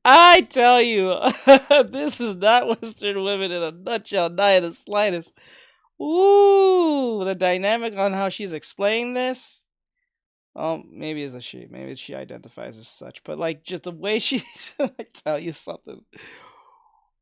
I tell you, this is not Western women in a nutshell, not in the slightest. Ooh, the dynamic on how she's explaining this. Maybe it's a she. Maybe she identifies as such. But like, just the way she's, I tell you something.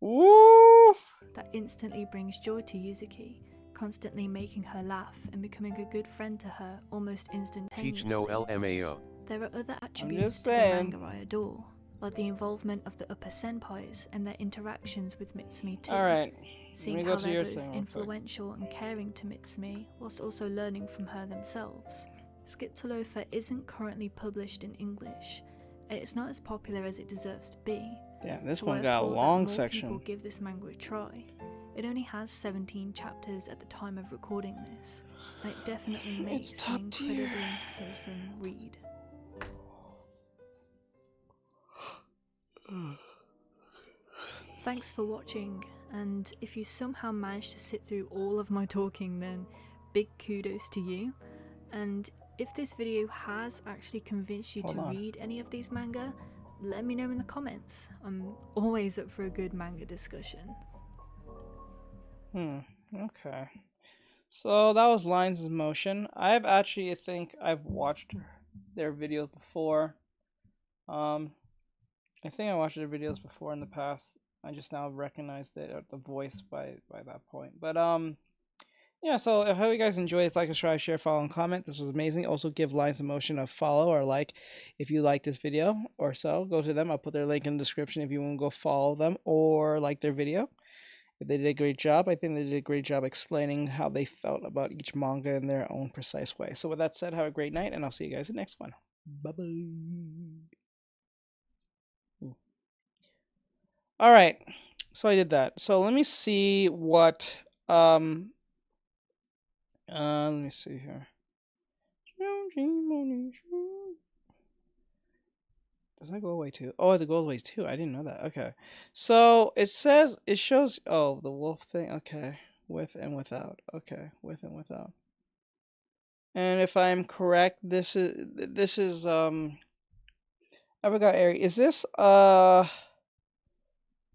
Ooh. That instantly brings joy to Yuzuki, constantly making her laugh and becoming a good friend to her almost instantaneously. Teach no LMAO. There are other attributes to the manga I adore, like the involvement of the upper senpais and their interactions with Mitsumi too. Alright, seeing how they're both influential and caring to Mitsumi, whilst also learning from her themselves. Skip to Loafer isn't currently published in English, and it's not as popular as it deserves to be. Damn, this so one I got a applaud long that more section. people give this manga a try. It only has 17 chapters at the time of recording this, and it definitely makes an incredibly wholesome read. Thanks for watching, and if you somehow managed to sit through all of my talking, then big kudos to you. And if this video has actually convinced you to read any of these manga, let me know in the comments. I'm always up for a good manga discussion. Okay. So that was Lines in Motion. I think I've watched their videos before. I think I watched their videos before in the past. I just now recognized it, the voice by that point. But yeah, so I hope you guys enjoyed. Like, subscribe, share, follow, and comment. This was amazing. Also, give Lines in Motion a follow or like if you like this video or so. Go to them. I'll put their link in the description if you want to go follow them or like their video. If they did a great job, I think they did a great job explaining how they felt about each manga in their own precise way. So with that said, have a great night, and I'll see you guys in the next one. Bye-bye. All right, so I did that. So let me see what let me see here. Does that go away too? Oh, it goes away too. I didn't know that. Okay, so it shows. Oh, the wolf thing. Okay, with and without. Okay, with and without. And if I'm correct, this is I forgot, Ari. Is this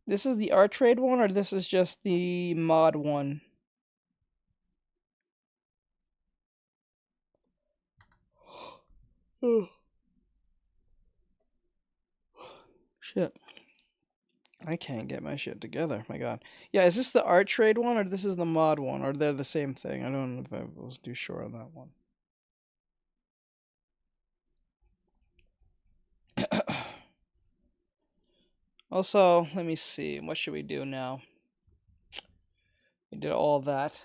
this is the art trade one, or this is just the mod one? Oh. Shit. I can't get my shit together. My god. Yeah, is this the art trade one, or this is the mod one, or they're the same thing? I don't know if I was too sure on that one. Also, let me see. What should we do now? We did all that.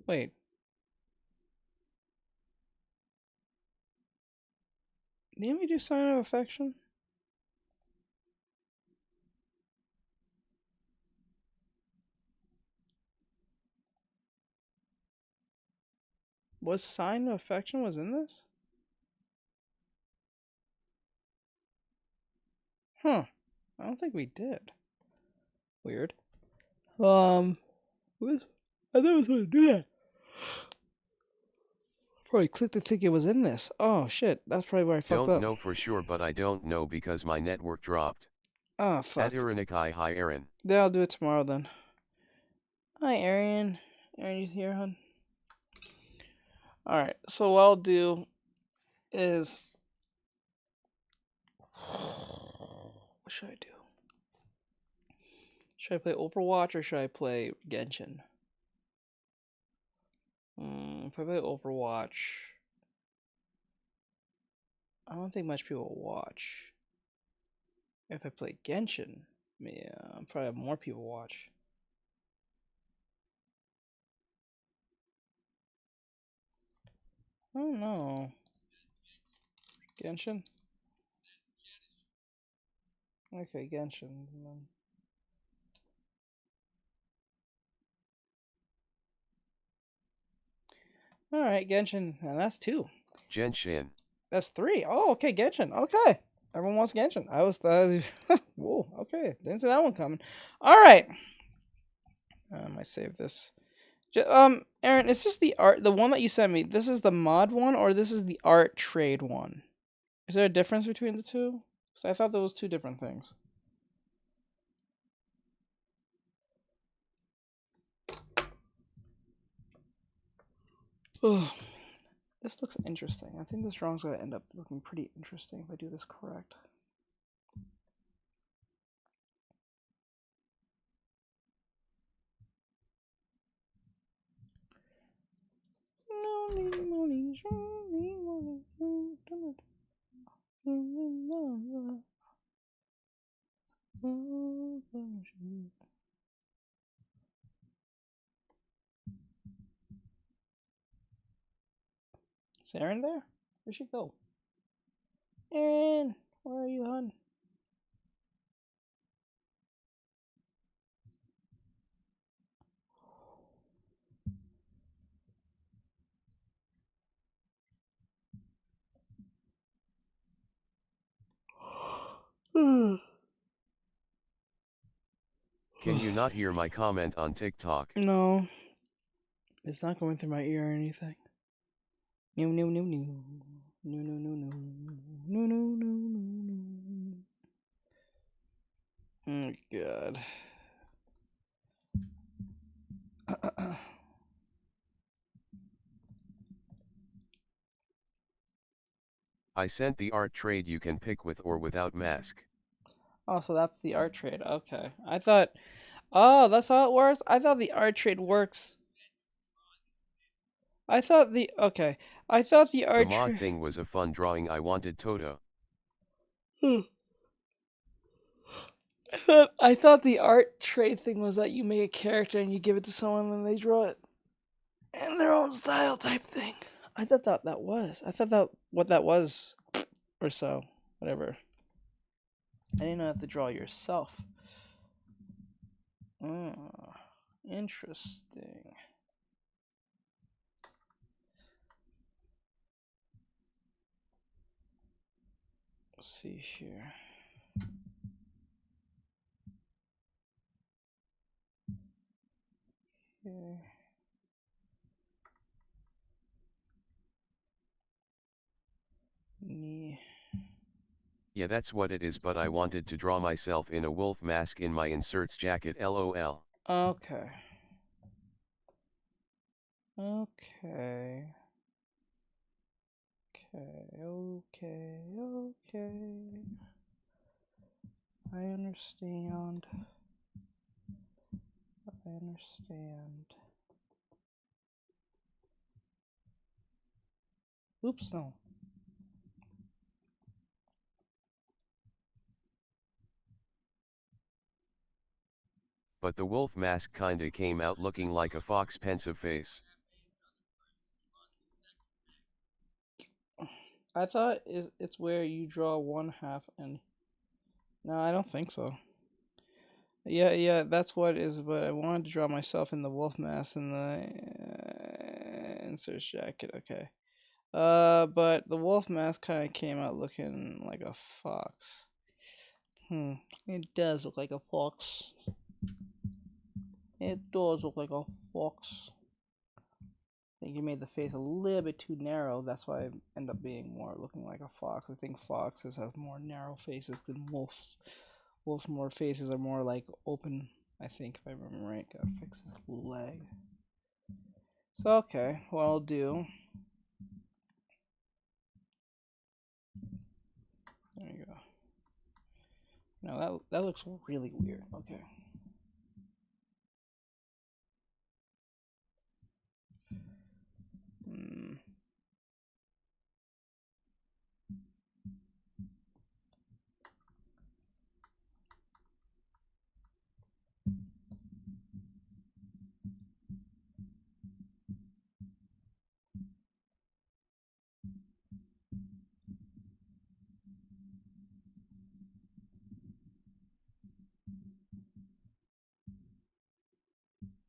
Wait. Didn't we do sign of affection? Was sign of affection was in this? Huh. I don't think we did. Weird. I thought I was going to do that. Probably clicked to think it was in this. Oh shit, that's probably where I fucked up. Don't know for sure, but I don't know because my network dropped. Oh fuck. Artextric, hi Aaron. Then I'll do it tomorrow then. Hi Aaron. Aaron, you here, hon? Alright, so what I'll do is... What should I do? Should I play Overwatch or should I play Genshin? If I play Overwatch... I don't think much people will watch. If I play Genshin, yeah, I'll probably have more people watch. I don't know. Genshin? Okay, Genshin. Alright, Genshin. And that's 2. Genshin. That's 3. Oh, okay, Genshin. Okay. Everyone wants Genshin. I was... whoa, okay. Didn't see that one coming. Alright. I save this. Aaron, is this the one that you sent me? This is the mod one, or this is the art trade one? Is there a difference between the two? Because I thought there was 2 different things. Ugh. This looks interesting. I think this drawing's going to end up looking pretty interesting if I do this correct. Is Aaron there? Where'd she go? Aaron, where are you, hon? Can you not hear my comment on TikTok? No. It's not going through my ear or anything. No, no, no, no. No, no, no, no. No, no, no, no, no. Oh, God. I sent the art trade you can pick with or without mask. Oh, so that's the art trade. Okay. I thought... Oh, that's how it works? I thought the art trade works... I thought the... Okay. I thought the art... The mod thing was a fun drawing. I wanted Toto. I thought the art trade thing was that you make a character and you give it to someone and they draw it in their own style type thing. I thought that was. I thought that what that was, or so, whatever. I didn't know you have to draw yourself. Oh, interesting. Let's see here. Okay. Yeah, that's what it is, but I wanted to draw myself in a wolf mask in my inserts jacket, lol. Okay. Okay. Okay. I understand. Oops, no. But the wolf mask kinda came out looking like a fox pensive face. I thought it's where you draw one half and... No, I don't think so. Yeah, that's what is. But I wanted to draw myself in the wolf mask and the insert jacket. Okay. But the wolf mask kind of came out looking like a fox. It does look like a fox. It does look like a fox. I think you made the face a little bit too narrow. That's why I end up being more looking like a fox. I think foxes have more narrow faces than wolves. Wolves' more faces are more like open. I think if I remember right. Gotta fix his leg. So okay, what I'll do. There you go. No, that looks really weird. Okay.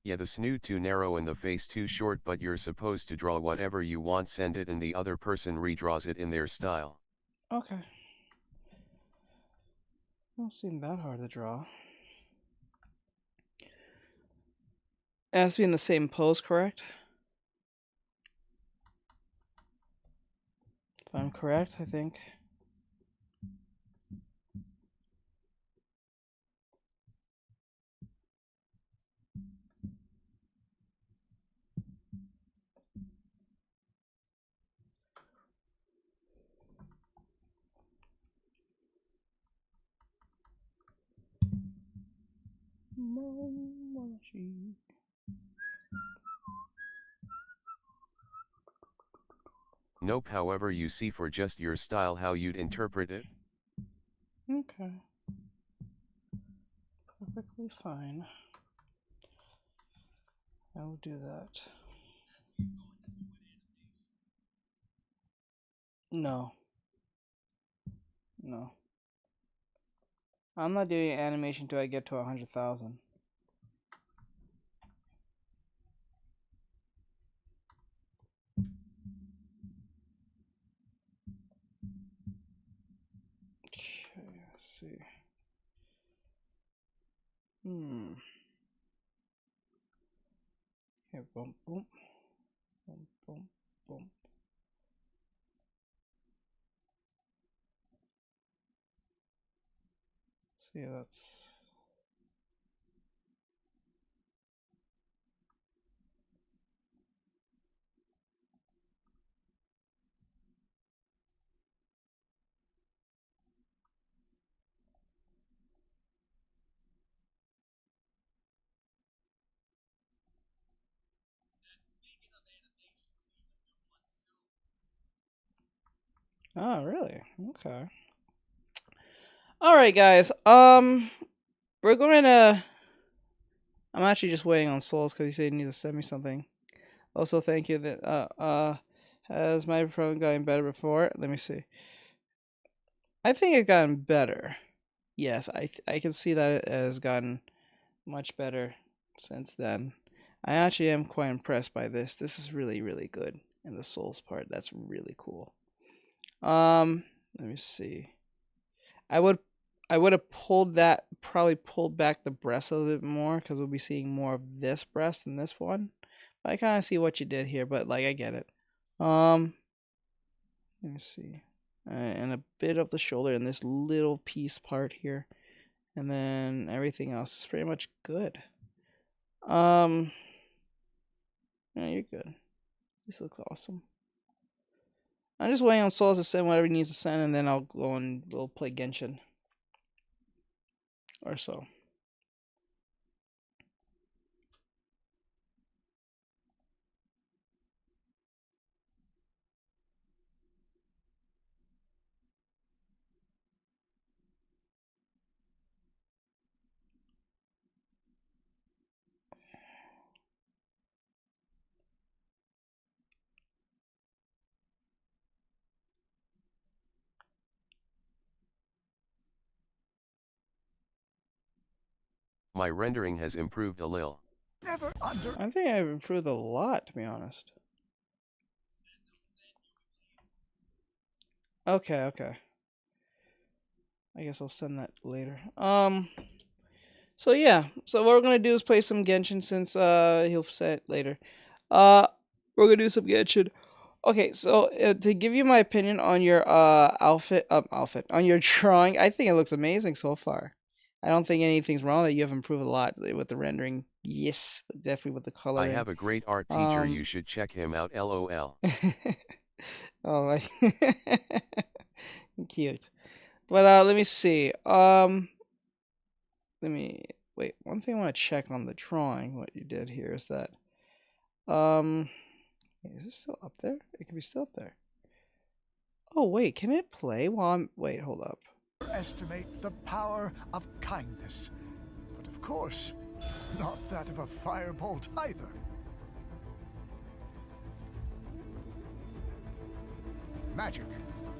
Yeah, the snoot too narrow and the face too short, but you're supposed to draw whatever you want, send it, and the other person redraws it in their style. Okay. Don't seem that hard to draw. It has to be in the same pose, correct? If I'm correct, I think. Nope, however you see for just your style how you'd interpret it. Okay. Perfectly fine. I will do that. No. No. I'm not doing animation until I get to 100,000. Okay, let's see. Okay, boom, boom. Boom, boom, boom. See, that's... Oh, really? Okay. Alright, guys. We're going to... I'm actually just waiting on Souls because he said he needs to send me something. Also, thank you that, has my program gotten better before? Let me see. I think it's gotten better. Yes, I can see that it has gotten much better since then. I actually am quite impressed by this. This is really, really good. And the Souls part, that's really cool. Let me see. I would have probably pulled back the breast a little bit more because we'll be seeing more of this breast than this one. But I kind of see what you did here, but like I get it. Let me see. And a bit of the shoulder and this little piece part here. And then everything else is pretty much good. Yeah, you're good. This looks awesome. I'm just waiting on Souls to send whatever he needs to send, and then I'll go and we'll play Genshin. Or so. My rendering has improved a little. Never under. I think I've improved a lot, to be honest. Okay, okay. I guess I'll send that later. So yeah. So what we're gonna do is play some Genshin since he'll say it later. We're gonna do some Genshin. Okay, so to give you my opinion on your outfit on your drawing, I think it looks amazing so far. I don't think anything's wrong with it. You have improved a lot with the rendering. Yes, definitely with the coloring. I have a great art teacher. You should check him out. LOL. Oh my, cute. But let me see. Let me wait. One thing I want to check on the drawing. What you did here is that. Is it still up there? It can be still up there. Oh wait, can it play while I'm? Wait, hold up. Estimate the power of kindness, but of course, not that of a firebolt either. Magic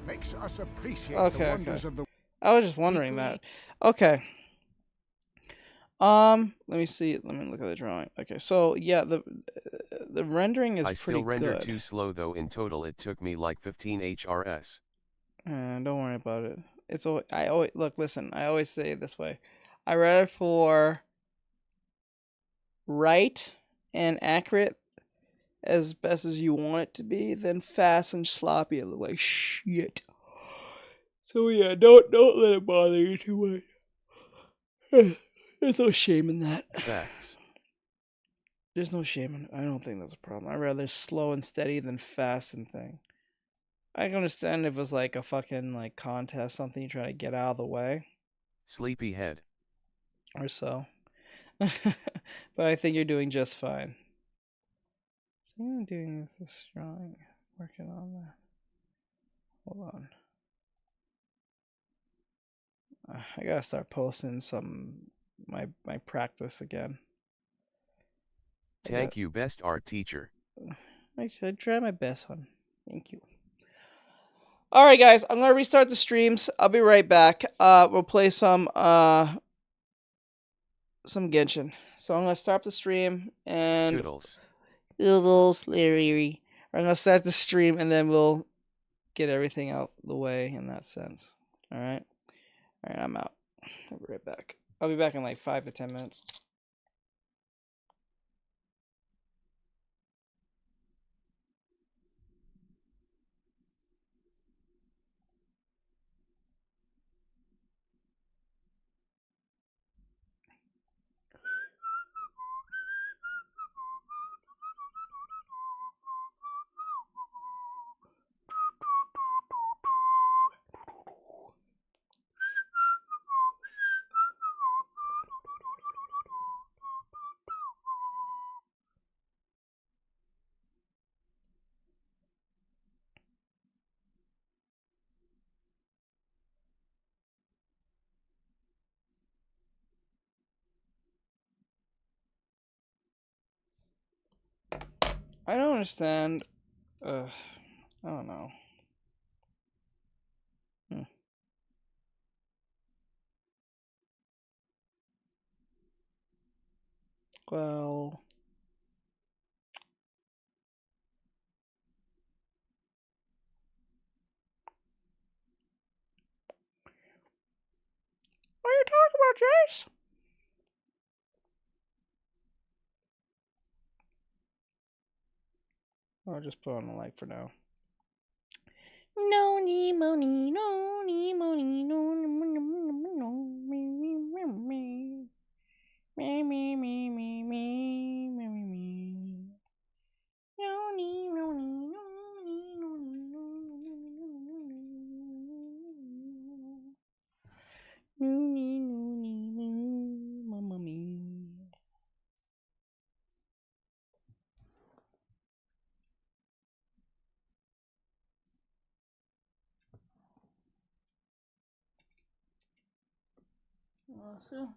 makes us appreciate the wonders of the. I was just wondering that. Okay. Let me see. Let me look at the drawing. Okay, so yeah, the rendering is pretty good. I still render too slow though. In total, it took me like 15 HRS. Don't worry about it. It's always, I always look. Listen, I always say it this way. I rather for right and accurate as best as you want it to be than fast and sloppy and look like shit. So yeah, don't let it bother you too much. There's no shame in that. Facts. There's no shame in it. I don't think that's a problem. I'd rather slow and steady than fast and thing. I can understand if it was like a fucking like contest, something you're trying to get out of the way. Sleepyhead. Or so. But I think you're doing just fine. I think I'm doing this drawing. Working on that. Hold on. I gotta start posting my practice again. Thank you, best art teacher. I should try my best, hon. Thank you. Alright guys, I'm gonna restart the streams. I'll be right back. We'll play some Genshin. So I'm gonna start the stream and Toodles, Larry. I'm gonna start the stream and then we'll get everything out the way in that sense. Alright? Alright, I'm out. I'll be right back. I'll be back in like 5 to 10 minutes. I don't understand. I don't know. Well, what are you talking about, Jace? I'll just put on the light for now. No, nee, mo, nee, no, nee, mo, nee, no, no, no, no, no, me, me, me, me, me, me, me, me, me, me, me, me. No, nee, no, nee, no, nee, no, nee, no, no, nee, no, nee, no, mamma mia. So.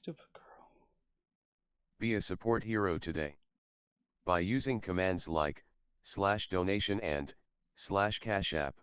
Stupid girl. Be a support hero today. By using commands like /donation and /cash app.